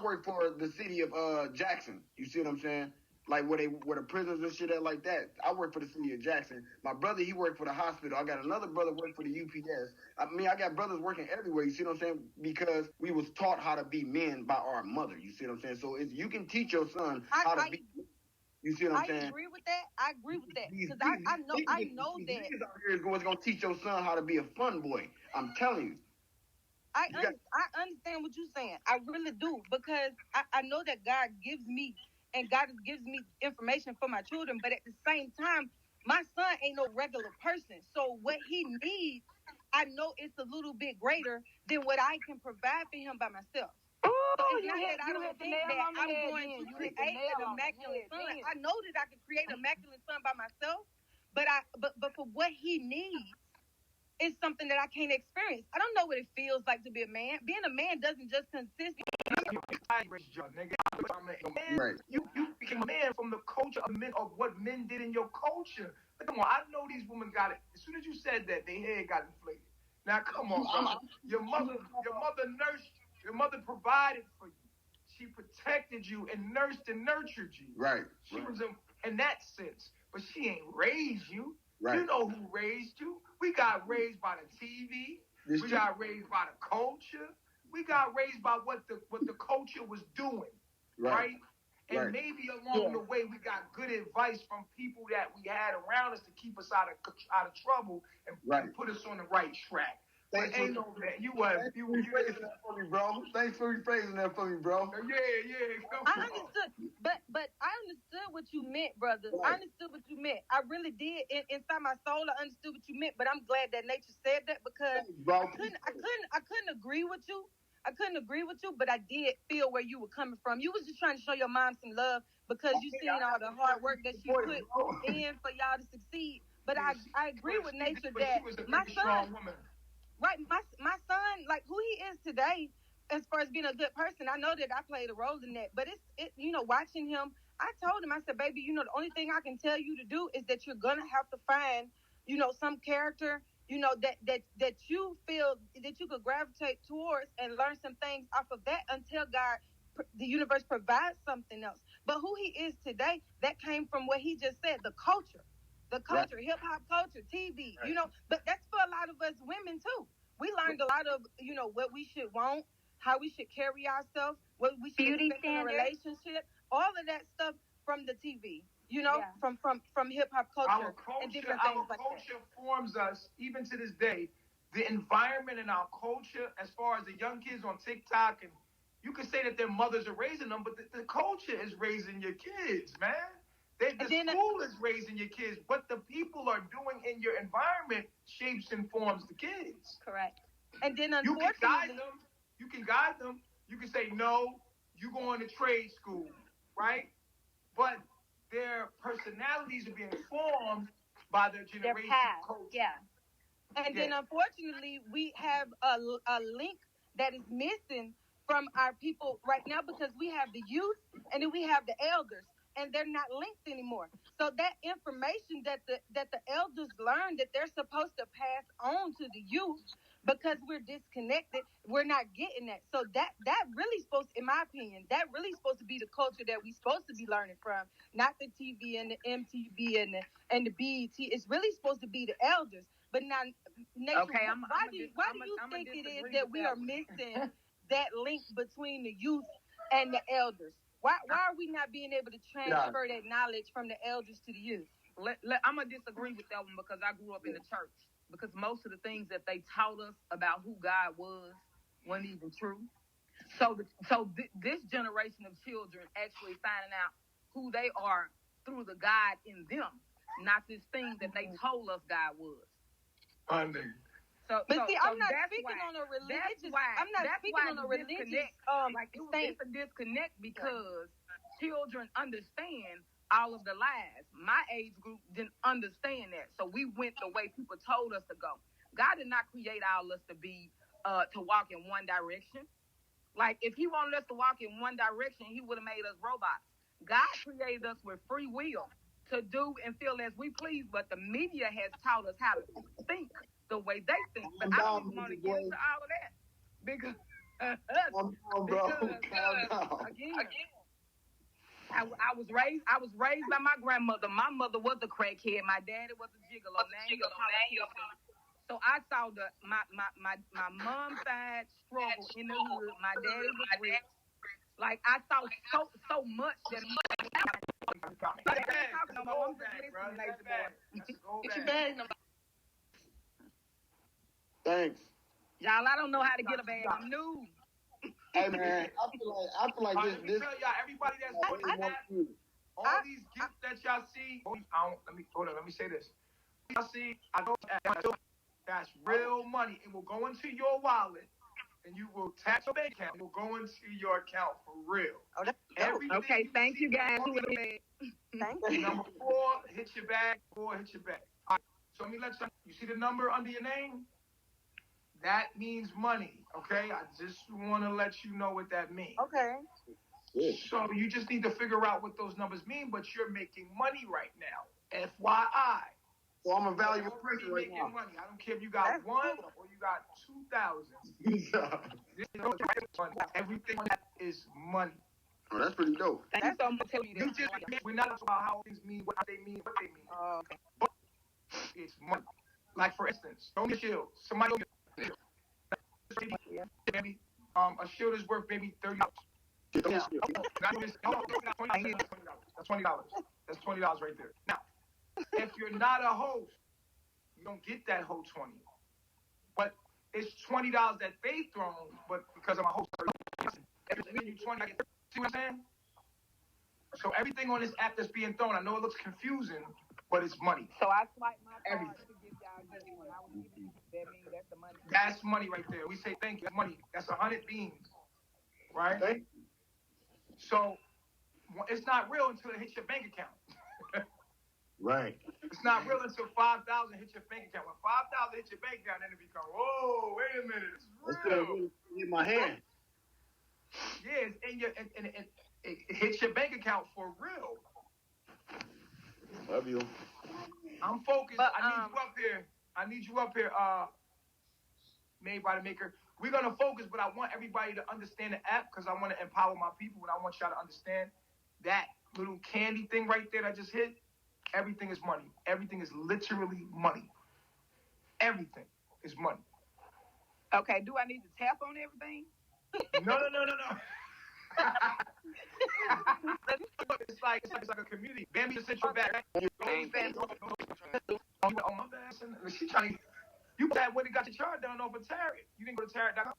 [SPEAKER 17] work for the city of Jackson. You see what I'm saying? Like where the prisons and shit at like that. I work for the city of Jackson. My brother, he worked for the hospital. I got another brother work for the UPS. I got brothers working everywhere. You see what I'm saying? Because we was taught how to be men by our mother. You see what I'm saying? So you can teach your son how to be. You see what I'm saying?
[SPEAKER 12] I agree with that. Because I know that.
[SPEAKER 17] Niggas out here is going to teach your son how to be a fun boy. I'm telling you.
[SPEAKER 12] I understand what you're saying. I really do. Because I know that God gives me information for my children, but at the same time, my son ain't no regular person. So what he needs, I know it's a little bit greater than what I can provide for him by myself. So it's not that I don't think that I'm going to create an immaculate son. I know that I can create an immaculate son by myself, but for what he needs, it's something that I can't experience. I don't know what it feels like to be a man. Being a man doesn't just consist
[SPEAKER 1] Right. You became a man from the culture of what men did in your culture. Come on, I know these women got it. As soon as you said that, their head got inflated. Now come on, brother. Your mother nursed you. Your mother provided for you. She protected you and nursed and nurtured you.
[SPEAKER 17] Right.
[SPEAKER 1] She was in that sense, but she ain't raised you.
[SPEAKER 17] Right.
[SPEAKER 1] You know who raised you. We got raised by the TV. We got raised by the culture. We got raised by what the culture was doing, right? And maybe along the way we got good advice from people that we had around us to keep us out of trouble and put us on the right track.
[SPEAKER 17] Thanks for rephrasing that for me, bro. Thanks for rephrasing that for me, bro.
[SPEAKER 1] Yeah.
[SPEAKER 12] I understood, but I understood what you meant, brother. Right. I understood what you meant. I really did. Inside my soul, I understood what you meant. But I'm glad that nature said that because I couldn't agree with you. I couldn't agree with you, but I did feel where you were coming from. You was just trying to show your mom some love because you seen all the hard work that she put in for y'all to succeed. But I agree with nature that my son, my son, like who he is today, as far as being a good person, I know that I played a role in that. But it's watching him, I told him, I said, baby, the only thing I can tell you to do is that you're gonna have to find, some character. That you feel that you could gravitate towards and learn some things off of that until God
[SPEAKER 16] the universe provides something else. But who he is today, that came from what he just said, the culture, hip hop culture, TV, you know. But that's for a lot of us women too. We learned a lot of, you know, what we should want, how we should carry ourselves, what we should
[SPEAKER 13] Beauty
[SPEAKER 16] expect in a
[SPEAKER 13] standards.
[SPEAKER 16] relationship, all of that stuff from the TV, you know, from hip hop culture, and different things like that.
[SPEAKER 1] Our culture forms us even to this day. The environment in our culture, as far as the young kids on TikTok, and you can say that their mothers are raising them, but the culture is raising your kids, man. The school is raising your kids. What the people are doing in your environment shapes and forms the kids.
[SPEAKER 16] Correct. And then
[SPEAKER 1] you can guide them. You can guide them. You can say, no, you going to trade school, right? But their personalities are being formed by their generation culture.
[SPEAKER 13] Yeah.
[SPEAKER 16] And then, unfortunately, we have a link that is missing from our people right now, because we have the youth and then we have the elders, and they're not linked anymore. So that information that the elders learned that they're supposed to pass on to the youth, because we're disconnected, we're not getting that. So that really supposed, in my opinion, that really supposed to be the culture that we're supposed to be learning from, not the TV and the MTV and the BET. It's really supposed to be the elders. But now, why do you think it is that we are missing that link between the youth and the elders? Why are we not being able to transfer that knowledge from the elders to the youth?
[SPEAKER 18] I'm going to disagree with that one, because I grew up in the church. Because most of the things that they taught us about who God was weren't even true. So this generation of children actually finding out who they are through the God in them, not this thing that they told us God was.
[SPEAKER 16] I'm not speaking on a religious. I'm not speaking on a religious.
[SPEAKER 18] It's a disconnect, because children understand all of the lies. My age group didn't understand that, so we went the way people told us to go. God did not create all us to be to walk in one direction. Like, if He wanted us to walk in one direction, He would have made us robots. God created us with free will to do and feel as we please, but the media has taught us how to think the way they think. But I don't even want to get into all of that, because I was raised by my grandmother. My mother was a crackhead. My daddy was a gigolo. So I saw my mom's side struggle in the hood. My daddy was rich. Like, I saw so much that
[SPEAKER 17] Thanks.
[SPEAKER 18] Y'all, I don't know how to get a bag. I'm new.
[SPEAKER 17] Hey man, I feel like
[SPEAKER 1] let me tell y'all, everybody that's all these gifts that y'all see. Let me say this. Y'all see, that's real money. It will go into your wallet, and you will tax your bank account. It will go into your account for real.
[SPEAKER 18] Okay, thank you guys.
[SPEAKER 16] Thank you.
[SPEAKER 1] Number 4, hit your bag. 4, hit your bag. All right, so let me let you see the number under your name? That means money, okay? I just want to let you know what that means.
[SPEAKER 16] Okay.
[SPEAKER 1] So you just need to figure out what those numbers mean, but you're making money right now. FYI.
[SPEAKER 17] So I'm a valuable person right now.
[SPEAKER 1] Money. I don't care if you got 1 or you got 2,000. Everything is money.
[SPEAKER 17] Oh, that's pretty dope.
[SPEAKER 18] Thank you so much for telling me that.
[SPEAKER 1] We're not talking about how things mean, what they mean.
[SPEAKER 18] Oh, okay.
[SPEAKER 1] But it's money. Like, for instance, don't get a shield. Somebody don't get a shield. Maybe, a shield is worth maybe $30. That's $20. That's $20 right there. Now, if you're not a host, you don't get that whole 20. But it's $20 that they thrown, but because I'm a host, if it's you 20, I get 30. See what I'm saying? So everything on this app that's being thrown, I know it looks confusing, but it's money.
[SPEAKER 18] So I swipe my card to give y'all this one. I was giving you, that means that's the money.
[SPEAKER 1] That's money right there. We say thank you. That's money. That's 100 beans. Right?
[SPEAKER 17] Thank you.
[SPEAKER 1] So it's not real until it hits your bank account.
[SPEAKER 17] Right.
[SPEAKER 1] It's not real until 5,000 hits your bank account. When 5,000 hits your bank account, then it becomes, whoa, wait a minute, it's real.
[SPEAKER 17] In my hand.
[SPEAKER 1] Yeah, and it hits your bank account for real.
[SPEAKER 17] Love you.
[SPEAKER 1] I'm focused. I need you up here. Made by the Maker. we're gonna focus, but I want everybody to understand the app because I want to empower my people, and I want y'all to understand that little candy thing right there that I just hit. Everything is money. Everything is literally money. Everything is money.
[SPEAKER 18] Okay, do I need to tap on everything?
[SPEAKER 1] No. It's like a community. Bambi just sent you back. Oh my bad. She trying to. You that when it got your chart done over Tarot. You didn't go to Tarot.com.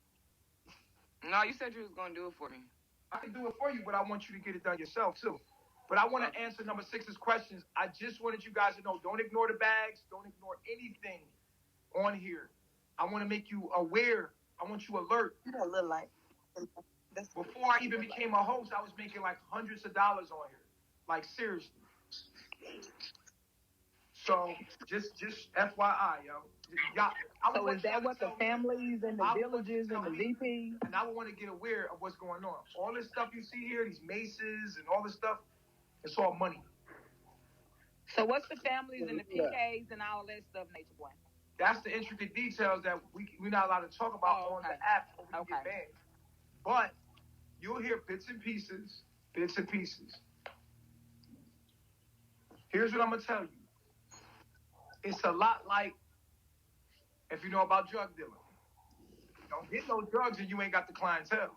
[SPEAKER 5] No, you said you was gonna do it for me.
[SPEAKER 1] I can do it for you, but I want you to get it done yourself too. But I want to answer number 6's questions. I just wanted you guys to know, don't ignore the bags. Don't ignore anything on here. I want to make you aware. I want you alert.
[SPEAKER 2] You know, look like.
[SPEAKER 1] Before I even became a host, I was making like hundreds of dollars on here. Like, seriously. So, just FYI, yo.
[SPEAKER 18] So is that what the families and the villages and the VP?
[SPEAKER 1] And I would want to get aware of what's going on. All this stuff you see here, these maces and all this stuff, it's all money.
[SPEAKER 18] So what's the families and the PKs and all that stuff, Nature Boy?
[SPEAKER 1] That's the intricate details that we're not allowed to talk about on the app or we get banned. But you'll hear bits and pieces. Here's what I'm going to tell you. It's a lot like if you know about drug dealing. Don't get no drugs and you ain't got the clientele.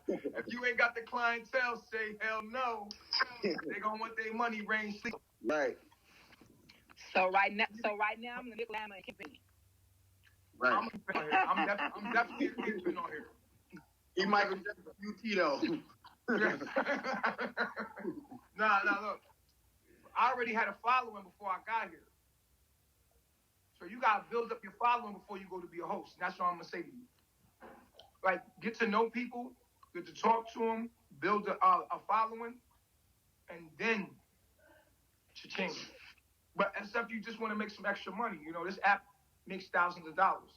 [SPEAKER 1] If you ain't got the clientele, say hell no. They gonna want their money range.
[SPEAKER 8] Right.
[SPEAKER 18] So right now I'm gonna get Lama and Kippy.
[SPEAKER 8] Right.
[SPEAKER 1] I'm definitely a kingpin on here.
[SPEAKER 17] He might be UT though.
[SPEAKER 1] Nah, look. I already had a following before I got here. So you gotta build up your following before you go to be a host. That's what I'm gonna say to you. Like, get to know people, get to talk to them, build a following, and then change. But except you just want to make some extra money. You know, this app makes thousands of dollars.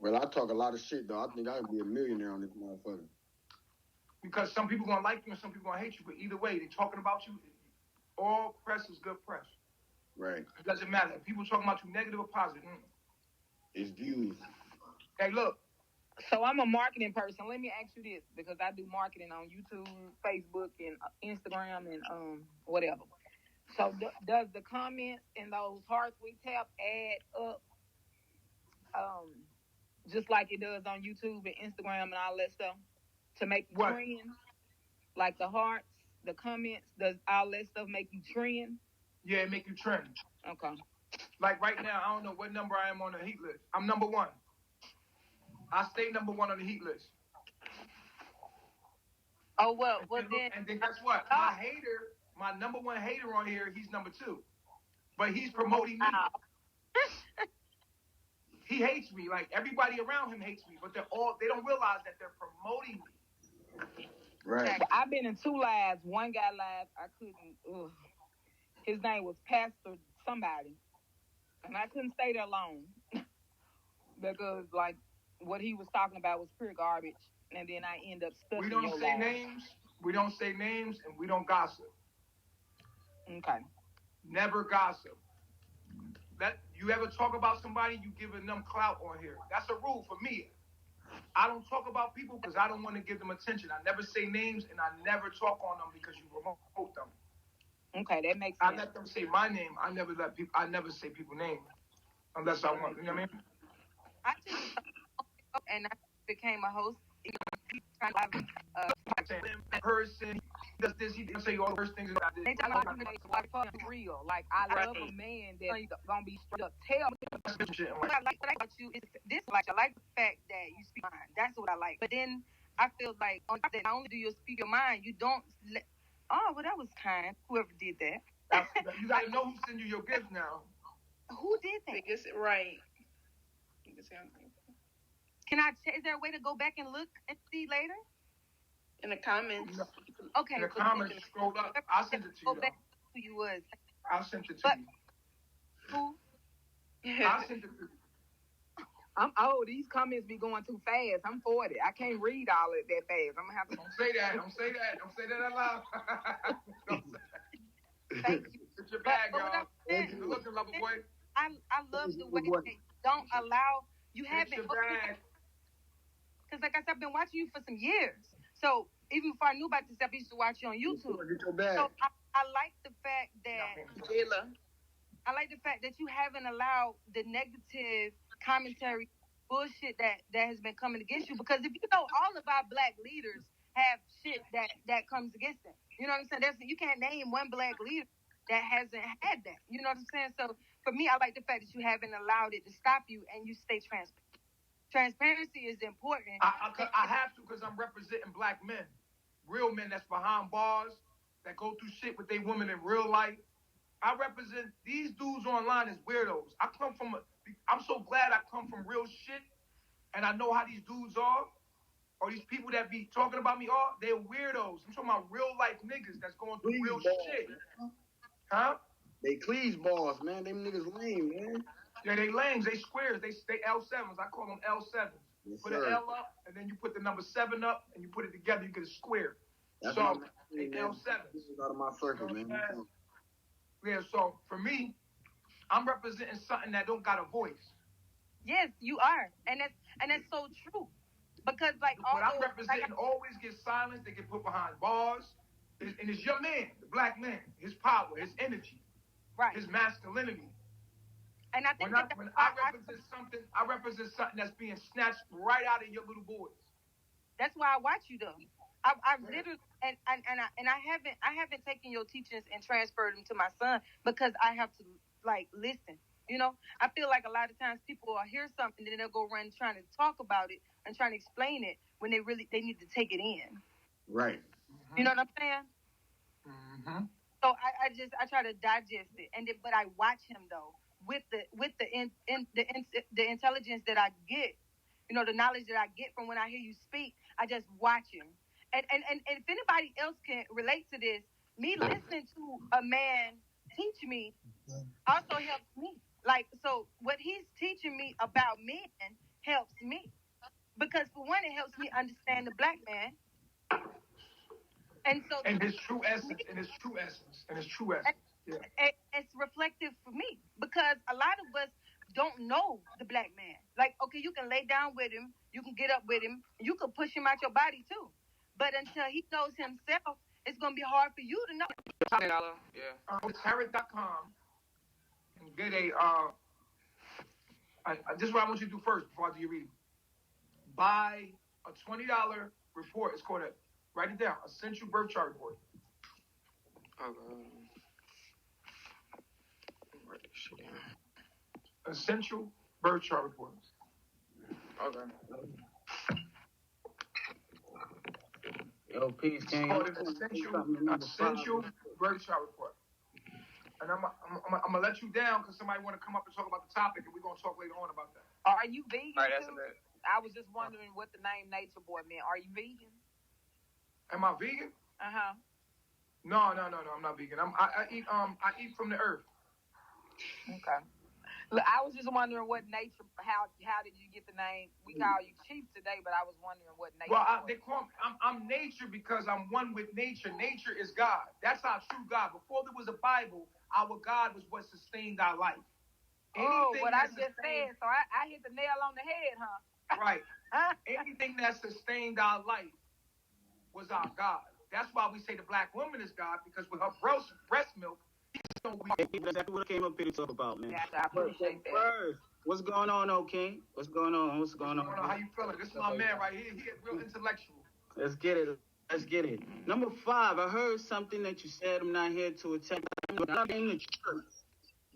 [SPEAKER 17] Well, I talk a lot of shit though. I think I can be a millionaire on this motherfucker.
[SPEAKER 1] Because some people gonna like you and some people gonna hate you. But either way, they're talking about you. All press is good press.
[SPEAKER 17] Right.
[SPEAKER 1] It doesn't matter. If people talking about you negative or positive.
[SPEAKER 17] It's views.
[SPEAKER 1] Hey, look.
[SPEAKER 18] So I'm a marketing person. Let me ask you this, because I do marketing on YouTube, Facebook, and Instagram, and whatever. So does the comments and those hearts we tap add up, just like it does on YouTube and Instagram and all that stuff, to make you trend? Like the hearts, the comments, does all that stuff make you trend?
[SPEAKER 1] Yeah, it make you trend.
[SPEAKER 18] Okay.
[SPEAKER 1] Like right now, I don't know what number I am on the heat list. I'm number 1. I stay number 1 on the heat list.
[SPEAKER 16] Oh, well, then...
[SPEAKER 1] And then guess what? My number 1 hater on here, he's number 2. But he's promoting me. He hates me. Like, everybody around him hates me. But they don't realize that they're promoting me.
[SPEAKER 17] Right.
[SPEAKER 18] I've been in 2 lives. One guy live, I couldn't... Ugh. His name was Pastor somebody. And I couldn't stay there long. Because, like, what he was talking about was pure garbage. And then I end up stuck in your life.
[SPEAKER 1] We don't say names, and we don't gossip.
[SPEAKER 18] Okay.
[SPEAKER 1] Never gossip. You ever talk about somebody, you giving them clout on here. That's a rule for me. I don't talk about people because I don't want to give them attention. I never say names, and I never talk on them because you promote them.
[SPEAKER 18] Okay, that makes sense.
[SPEAKER 1] I let them say my name. I never say people's names unless I want. You know what I mean?
[SPEAKER 16] I just and I became a host.
[SPEAKER 1] Person does this. He doesn't say all the worst things that I did.
[SPEAKER 18] They talk about real. Like, I love a man that's gonna be straight up. Tell me.
[SPEAKER 16] What I like about you is this. Like, I like the fact that you speak mind. That's what I like. But then I feel like on that, not only do you speak your mind, you don't. Oh, well, that was kind. Whoever did that.
[SPEAKER 1] You gotta know who sent you your gift now.
[SPEAKER 16] Who did that?
[SPEAKER 3] Because right.
[SPEAKER 16] Can I? Is there a way to go back and look and see later?
[SPEAKER 3] In the comments.
[SPEAKER 16] Okay.
[SPEAKER 1] In the comments, scroll up. I sent it to you.
[SPEAKER 16] Go back to who you was.
[SPEAKER 1] I sent it to you.
[SPEAKER 16] Who?
[SPEAKER 1] I sent it to you.
[SPEAKER 18] I'm old. These comments be going too fast. I'm 40. I can't read all of that fast. I'm gonna have to.
[SPEAKER 1] Don't say that. Don't say that. Don't say that out loud. Don't say that.
[SPEAKER 16] Thank you.
[SPEAKER 1] It's your bag, y'all. Good looking, lover boy.
[SPEAKER 16] I love the way don't allow you
[SPEAKER 1] Get
[SPEAKER 16] haven't.
[SPEAKER 1] your bag.
[SPEAKER 16] Because like I said, I've been watching you for some years. So even before I knew about this stuff, I used to watch you on YouTube.
[SPEAKER 17] Get your bag.
[SPEAKER 16] So I like the fact that I like the fact that you haven't allowed the negative commentary bullshit that has been coming against you. Because if you know, all of our black leaders have shit that comes against them. You know what I'm saying? You can't name one black leader that hasn't had that. You know what I'm saying? So for me, I like the fact that you haven't allowed it to stop you and you stay transparent. Transparency is important.
[SPEAKER 1] I have to because I'm representing black men, real men that's behind bars, that go through shit with their women in real life. I represent these dudes online as weirdos. I'm so glad I come from real shit, and I know how these dudes are, or these people that be talking about me are. They're weirdos. I'm talking about real life niggas that's going through real shit. Huh?
[SPEAKER 17] They cleave balls, man. Them niggas lame, man.
[SPEAKER 1] Yeah, they lames, they squares, they L7s. I call them L7s.
[SPEAKER 17] Yes,
[SPEAKER 1] put
[SPEAKER 17] sir.
[SPEAKER 1] an L up, and then you put the number 7 up, and you put it together, you get a square.
[SPEAKER 17] That's
[SPEAKER 1] so,
[SPEAKER 17] they
[SPEAKER 1] L7s.
[SPEAKER 17] This is out of my circle, man.
[SPEAKER 1] Yeah, so for me, I'm representing something that don't got a voice.
[SPEAKER 16] Yes, you are. And that's so true. Because
[SPEAKER 1] what I'm representing always gets silenced, they get put behind bars. And it's your man, the black man, his power, his energy,
[SPEAKER 16] right,
[SPEAKER 1] his masculinity.
[SPEAKER 16] And I think
[SPEAKER 1] when I represent something that's being snatched right out of your little boys.
[SPEAKER 16] That's why I watch you though. I literally and I haven't taken your teachings and transferred them to my son because I have to listen. You know, I feel like a lot of times people will hear something and then they'll go run trying to talk about it and trying to explain it when they need to take it in.
[SPEAKER 17] Right.
[SPEAKER 16] You know what I'm saying?
[SPEAKER 1] Mm-hmm.
[SPEAKER 16] So I try to digest it, but I watch him though with the intelligence that I get, you know, the knowledge that I get from when I hear you speak. I just watch him, and if anybody else can relate to this, me listening to a man teach me also helps me. So what he's teaching me about men helps me because for one, it helps me understand the black man. And so,
[SPEAKER 1] his true essence, Yeah.
[SPEAKER 16] It's reflective for me because a lot of us don't know the black man. Okay, you can lay down with him, you can get up with him, you can push him out your body too. But until he knows himself, it's gonna be hard for you to know.
[SPEAKER 1] Yeah. Go to Tarot.com and get this is what I want you to do first before I do your reading. Buy a $20 report. It's called write it down. Essential Birth Chart Report.
[SPEAKER 19] Write this shit down.
[SPEAKER 1] Essential Birth Chart Report.
[SPEAKER 19] Okay.
[SPEAKER 20] Yo, peace,
[SPEAKER 1] It's
[SPEAKER 20] gang.
[SPEAKER 1] called an essential Birth Chart Report. And I'm gonna let you down because somebody want to come up and talk about the topic, and we're gonna talk later on about that.
[SPEAKER 5] Are you vegan
[SPEAKER 1] All right, that's
[SPEAKER 5] too?
[SPEAKER 1] it.
[SPEAKER 5] I was just wondering what the name Nature Boy meant. Are you vegan?
[SPEAKER 1] Am I vegan?
[SPEAKER 5] Uh-huh.
[SPEAKER 1] No, I'm not vegan. I eat from the earth.
[SPEAKER 5] Okay. Look, I was just wondering what nature. How did you get the name? We call you Chief today, but I was wondering what nature.
[SPEAKER 1] Well, they call me, I'm nature because I'm one with nature. Nature is God. That's our true God. Before there was a Bible, our God was what sustained our life.
[SPEAKER 5] What I just said. So I hit the nail on the head, huh?
[SPEAKER 1] Right. Anything that sustained our life was our God. That's why we say the black woman is God, because with her breast milk,
[SPEAKER 20] That's exactly what I came up here to talk about, man.
[SPEAKER 5] Yeah, I appreciate that.
[SPEAKER 20] First, what's going on, okay? What's going on?
[SPEAKER 1] How you feeling? This is my man right here. He is real intellectual.
[SPEAKER 20] Let's get it. Number 5, I heard something that you said. I'm not here to attack. I'm not in the church.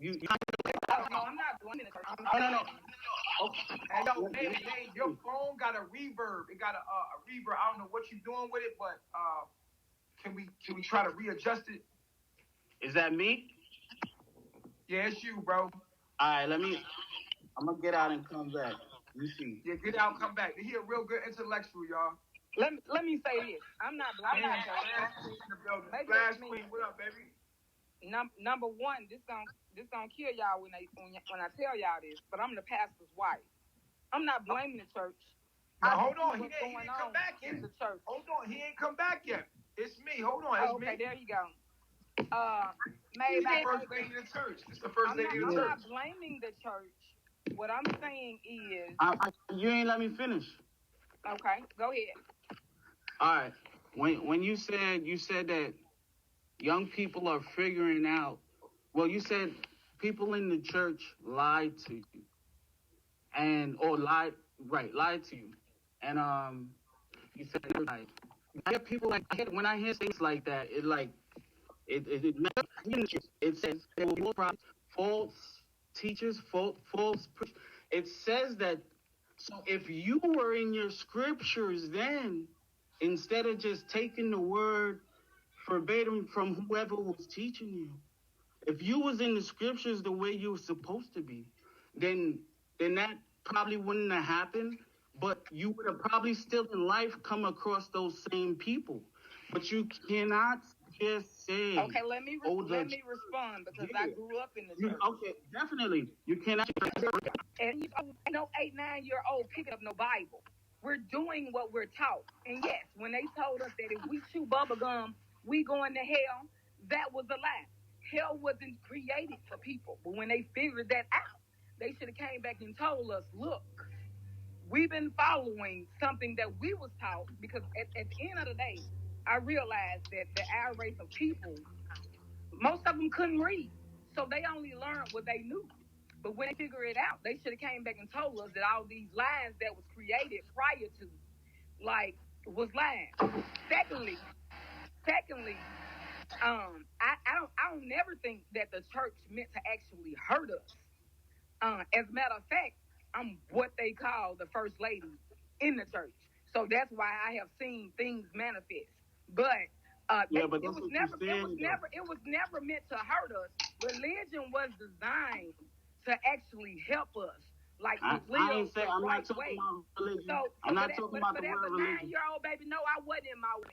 [SPEAKER 5] No, I'm not going to the church.
[SPEAKER 20] No.
[SPEAKER 1] Okay. Hey, your phone got a reverb. It got a reverb. I don't know what you're doing with it, but can we try to readjust it?
[SPEAKER 20] Is that me?
[SPEAKER 1] Yeah, it's you, bro.
[SPEAKER 20] All right, I'm gonna get out and come back. You see.
[SPEAKER 1] Yeah, get out and come back. He a real good intellectual, y'all.
[SPEAKER 5] Let me say this. I'm not blind.
[SPEAKER 1] Flash Queen, what up, baby?
[SPEAKER 5] Number one, this gonna kill y'all when I tell y'all this, but I'm the pastor's wife. I'm not blaming the church.
[SPEAKER 1] Now, hold on, he ain't come back yet.
[SPEAKER 5] The church.
[SPEAKER 1] Hold on, he ain't come back yet. It's me. Hold on, it's
[SPEAKER 5] okay,
[SPEAKER 1] me.
[SPEAKER 5] there you go.
[SPEAKER 1] It's the first lady of the church. It's the first lady of the
[SPEAKER 5] I'm
[SPEAKER 1] church.
[SPEAKER 5] not blaming the church.
[SPEAKER 18] What I'm saying is,
[SPEAKER 20] you ain't let me finish.
[SPEAKER 18] okay, go ahead.
[SPEAKER 20] All right. When you said that young people are figuring out, well, you said people in the church lied to you, lied to you, and you said like, I hear people when I hear things like that, it says there will be false teachers, false preachers. It says that. So if you were in your scriptures then, instead of just taking the word verbatim from whoever was teaching you, if you was in the scriptures the way you were supposed to be, then that probably wouldn't have happened, but you would have probably still in life come across those same people. But you cannot just say...
[SPEAKER 18] Okay, let me respond because I grew up in the church.
[SPEAKER 20] Okay, definitely. You cannot...
[SPEAKER 18] And no 8-9-year-old picking up no Bible. We're doing what we're taught. And yes, when they told us that if we chew bubble gum, we going to hell, that was a lie. Hell wasn't created for people. But when they figured that out, they should have came back and told us, look, we've been following something that we was taught, because at the end of the day, I realized that our race of people, most of them couldn't read. So they only learned what they knew. But when they figured it out, they should have came back and told us that all these lies that was created prior to, was lies. Secondly, I don't never think that the church meant to actually hurt us. As a matter of fact, I'm what they call the first lady in the church. So that's why I have seen things manifest. But it was never meant to hurt us. Religion was designed to actually help us. Like
[SPEAKER 20] I'm not talking about religion. I'm not talking about the word religion.
[SPEAKER 18] 9-year-old baby, no, I wasn't in my way.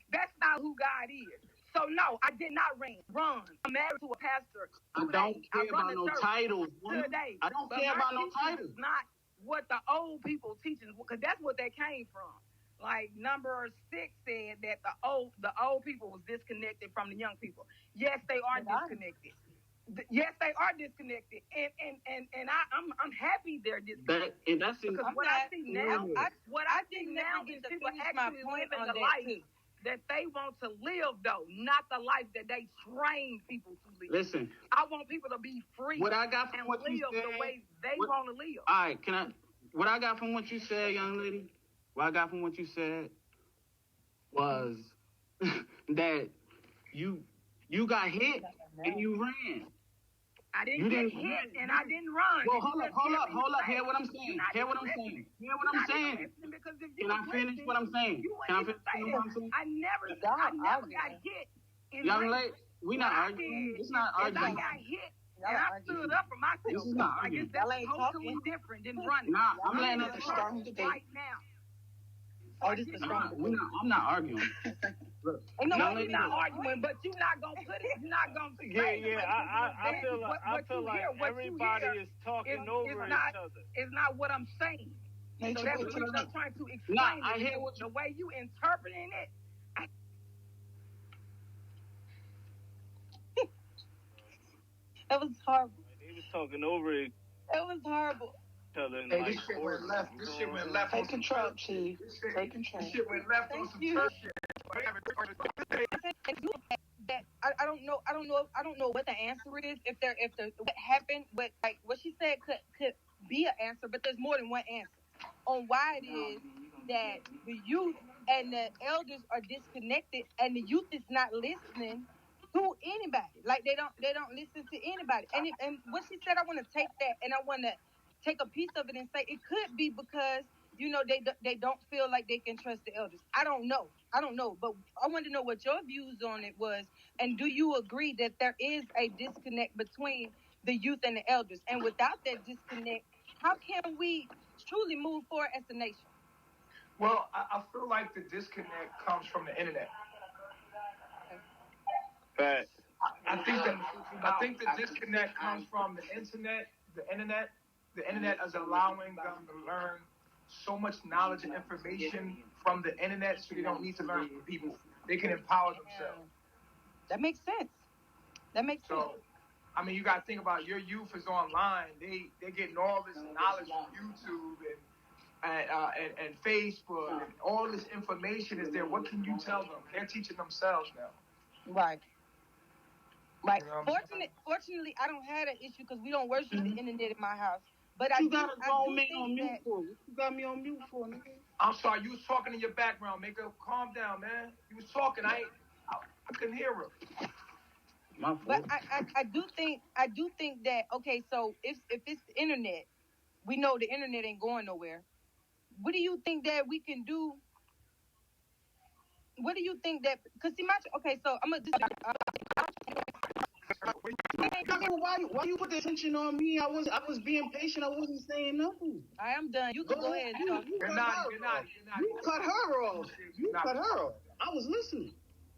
[SPEAKER 18] That's not who God is. So no, I did not run. I'm married to a pastor.
[SPEAKER 20] I don't care about no titles.
[SPEAKER 18] Today.
[SPEAKER 20] I don't care about no titles.
[SPEAKER 18] It's not what the old people teaching, because that's what they came from. Like number 6 said that the old people was disconnected from the young people. Yes, they are disconnected. Yes, they are disconnected, and I'm happy they're disconnected. Because what I see now is people actually living the life that they want to live, though, not the life that they train people to live.
[SPEAKER 20] Listen,
[SPEAKER 18] I want people to be free
[SPEAKER 20] what I got from
[SPEAKER 18] and
[SPEAKER 20] what
[SPEAKER 18] live
[SPEAKER 20] you said,
[SPEAKER 18] the way they want to live.
[SPEAKER 20] All right, what I got from what you said, young lady, what I got from what you said was that you got hit and you ran.
[SPEAKER 18] I didn't get hit and I didn't run.
[SPEAKER 20] Well, hold up. Hear what I'm saying. Can I finish what I'm saying? I
[SPEAKER 18] never got hit.
[SPEAKER 20] Young lady, we not arguing. It's not arguing.
[SPEAKER 18] I got hit and I stood up for myself.
[SPEAKER 20] This is not arguing.
[SPEAKER 18] That's totally different than running.
[SPEAKER 20] Nah, I'm letting us
[SPEAKER 18] start right now.
[SPEAKER 20] I'm not arguing. Look,
[SPEAKER 18] we're not arguing, but you're not gonna put it. You're not gonna say it.
[SPEAKER 15] I feel like everybody is talking over each other.
[SPEAKER 18] It's not what I'm saying. So that's what I'm trying to explain.
[SPEAKER 20] I hear
[SPEAKER 18] the way you interpreting it.
[SPEAKER 12] That was horrible.
[SPEAKER 15] He was talking over it.
[SPEAKER 12] That was horrible.
[SPEAKER 1] Hey, this shit went left. This shit went left.
[SPEAKER 12] Take control, Chief. Take control.
[SPEAKER 1] This shit went left on some church shit.
[SPEAKER 16] I don't know what the answer is. If what happened, but like what she said could be an answer, but there's more than one answer on why it is that the youth and the elders are disconnected, and the youth is not listening to anybody. Like they don't listen to anybody. And what she said, I want to take that and I want to take a piece of it and say it could be because they don't feel like they can trust the elders. I don't know, but I wanted to know what your views on it was, and do you agree that there is a disconnect between the youth and the elders? And without that disconnect, how can we truly move forward as a nation?
[SPEAKER 1] Well, I feel like the disconnect comes from the internet.
[SPEAKER 15] Fact.
[SPEAKER 1] I think the disconnect comes from the internet. The internet is allowing them to learn so much knowledge and information from the internet, so they don't need to learn from people. They can empower themselves.
[SPEAKER 16] That makes sense.
[SPEAKER 1] I mean, you got to think about your youth is online. They're getting all this knowledge from YouTube and Facebook, and all this information is there. What can you tell them? They're teaching themselves now.
[SPEAKER 16] Right. Right.
[SPEAKER 1] You know
[SPEAKER 16] Fortunately, I don't have an issue because we don't worship the internet in my house. But
[SPEAKER 20] you got a grown man on mute for? What you got me on mute for, nigga?
[SPEAKER 1] I'm sorry, you was talking in your background. Make her calm down, man. You was talking. I couldn't hear her.
[SPEAKER 20] My fault.
[SPEAKER 16] But I do think that okay. So if it's the internet, we know the internet ain't going nowhere. What do you think that we can do? What do you think that? Cause see, okay. So I'm gonna.
[SPEAKER 20] Why you put the attention on me? I was being patient. I wasn't saying nothing.
[SPEAKER 16] I am done. You can go ahead.
[SPEAKER 20] You cut her off. You cut her off. I was listening.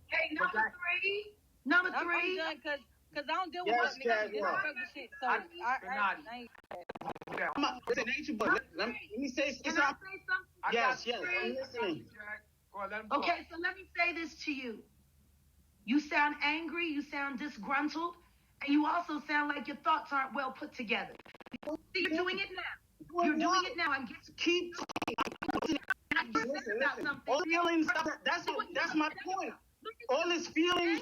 [SPEAKER 14] Hey, number three. Number three.
[SPEAKER 16] I'm done because I don't deal with that nigga shit. So
[SPEAKER 20] let me say something. Yes, I'm listening.
[SPEAKER 14] Okay, so let me say this to you. You sound angry, you sound disgruntled, and you also sound like your thoughts aren't well put together. See, you're doing it now. You're doing it now. I'm getting
[SPEAKER 20] keep all feelings. That's my point. All his feelings.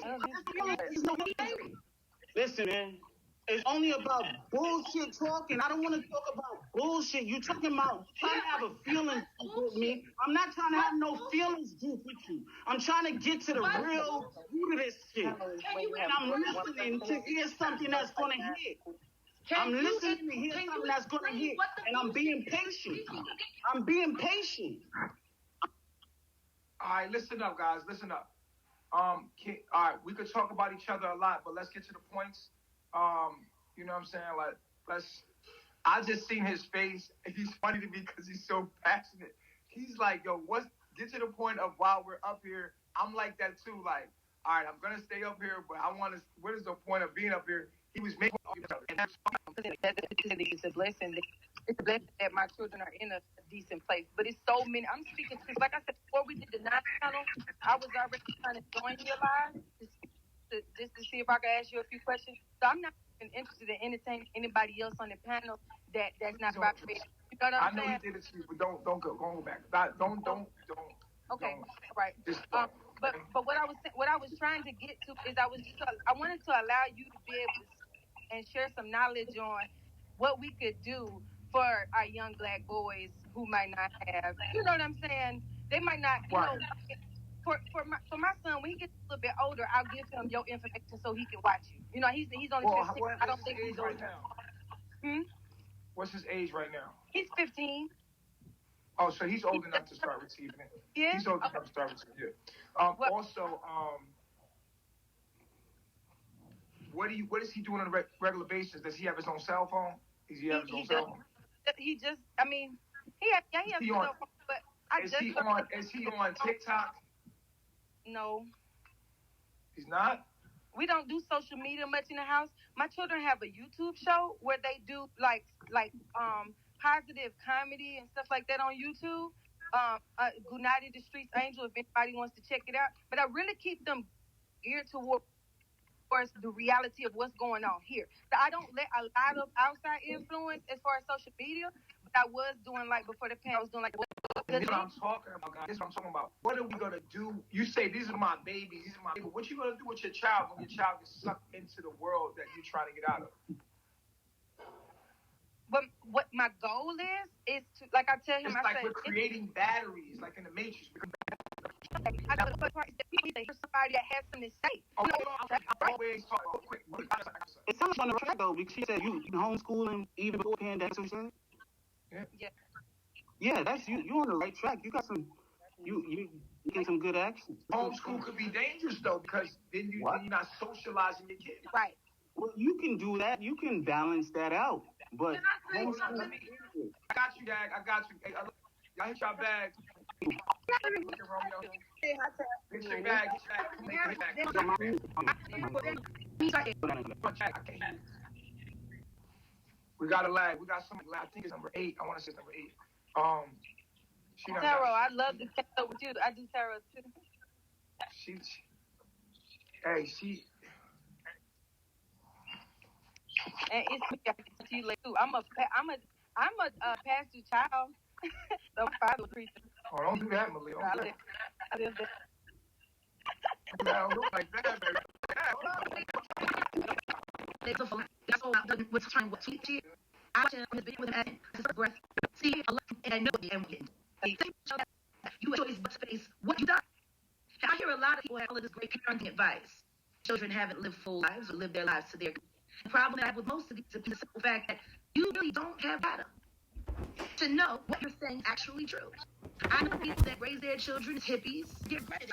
[SPEAKER 20] Listen, man. It's only about bullshit talking. I don't want to talk about bullshit. You talking about trying to have a feeling with me. I'm not trying to have no feelings group with you. I'm trying to get to the real root of this shit. And I'm listening to hear something that's going to hit. I'm listening to hear something that's going to hit. And I'm being patient. I'm being patient.
[SPEAKER 1] All right, listen up, guys. Listen up. All right, we could talk about each other a lot, but let's get to the points. You know what I'm saying? Like, I just seen his face. He's funny to me because he's so passionate. He's like, yo, get to the point of while we're up here. I'm like that too. Like, all right, I'm going to stay up here, but what is the point of being up here? He was making
[SPEAKER 16] it's a blessing. It's a blessing that my children are in a decent place. But it's so many. I'm speaking to, like I said, before we did the 9 channel, I was already trying to join your live just to see if I could ask you a few questions. So I'm not even interested in entertaining anybody else on the panel that's not about me. You know what I'm saying?
[SPEAKER 1] I know he did it to you, but don't go back. Don't.
[SPEAKER 16] Okay, all right. But what I was trying to get to is I wanted to allow you to be able to and share some knowledge on what we could do for our young black boys who might not have. You know what I'm saying? They might not. You know, for my son, when he gets a little bit older, I'll give him your information so he can watch you. You know, he's only 15. I don't think he's old now.
[SPEAKER 1] What's his age right now?
[SPEAKER 16] He's 15.
[SPEAKER 1] Oh, so he's old enough to start receiving it.
[SPEAKER 16] Yeah.
[SPEAKER 1] He's old enough to start receiving it. Also, what is he doing on a regular basis? Does he have his own cell phone? Does he have his own cell phone?
[SPEAKER 16] He just, I mean, he has a cell phone, but
[SPEAKER 1] is he on TikTok?
[SPEAKER 16] No.
[SPEAKER 1] He's not?
[SPEAKER 16] We don't do social media much in the house. My children have a YouTube show where they do like positive comedy and stuff like that on YouTube. Gunati the Streets Angel, if anybody wants to check it out. But I really keep them geared towards the reality of what's going on here. So I don't let a lot of outside influence as far as social media, but I was doing like before the pandemic, I was doing like.
[SPEAKER 1] This is what I'm talking about, guys. This is what I'm talking about. What are we gonna do? You say these are my babies. These are my people. What you gonna do with your child when your child gets sucked into the world that you're trying to get out of?
[SPEAKER 16] But what my goal is to, like I tell him,
[SPEAKER 1] it's like we're creating batteries, like in the Matrix.
[SPEAKER 16] I got to put somebody that has something to say.
[SPEAKER 1] Oh, always talk quick.
[SPEAKER 20] It sounds on the track though, because she said you homeschooling even before pandemic. That's what you said?
[SPEAKER 16] Yeah.
[SPEAKER 20] Yeah, that's you. You're on the right track. You got some. You getting some good action.
[SPEAKER 1] Homeschool could be dangerous though, because then you're not socializing your kids.
[SPEAKER 16] Right.
[SPEAKER 20] Well, you can do that. You can balance that out. But
[SPEAKER 1] I got you, Dad. I got you. Hey, y'all hit y'all bag. Get your bag. We got a lag. We got somebody lag. I think it's number 8. I want to say it's number 8.
[SPEAKER 16] Tarot, I love to catch up with you. I do tarot too. And it's me. I can tell you later too. I'm a pastor child. The father preacher.
[SPEAKER 1] Oh, don't do that, Malia.
[SPEAKER 16] I live there.
[SPEAKER 1] Don't look like that, baby.
[SPEAKER 21] Was trying to cheat. I watched him video with him at his breath. See, and I know you enjoy his face. What you done? And I hear a lot of people have all of this great parenting advice. Children haven't lived full lives or lived their lives to their. The problem I have with most of these is the simple fact that you really don't have data to know what you're saying is actually true. I know people that raise their children as hippies, get credit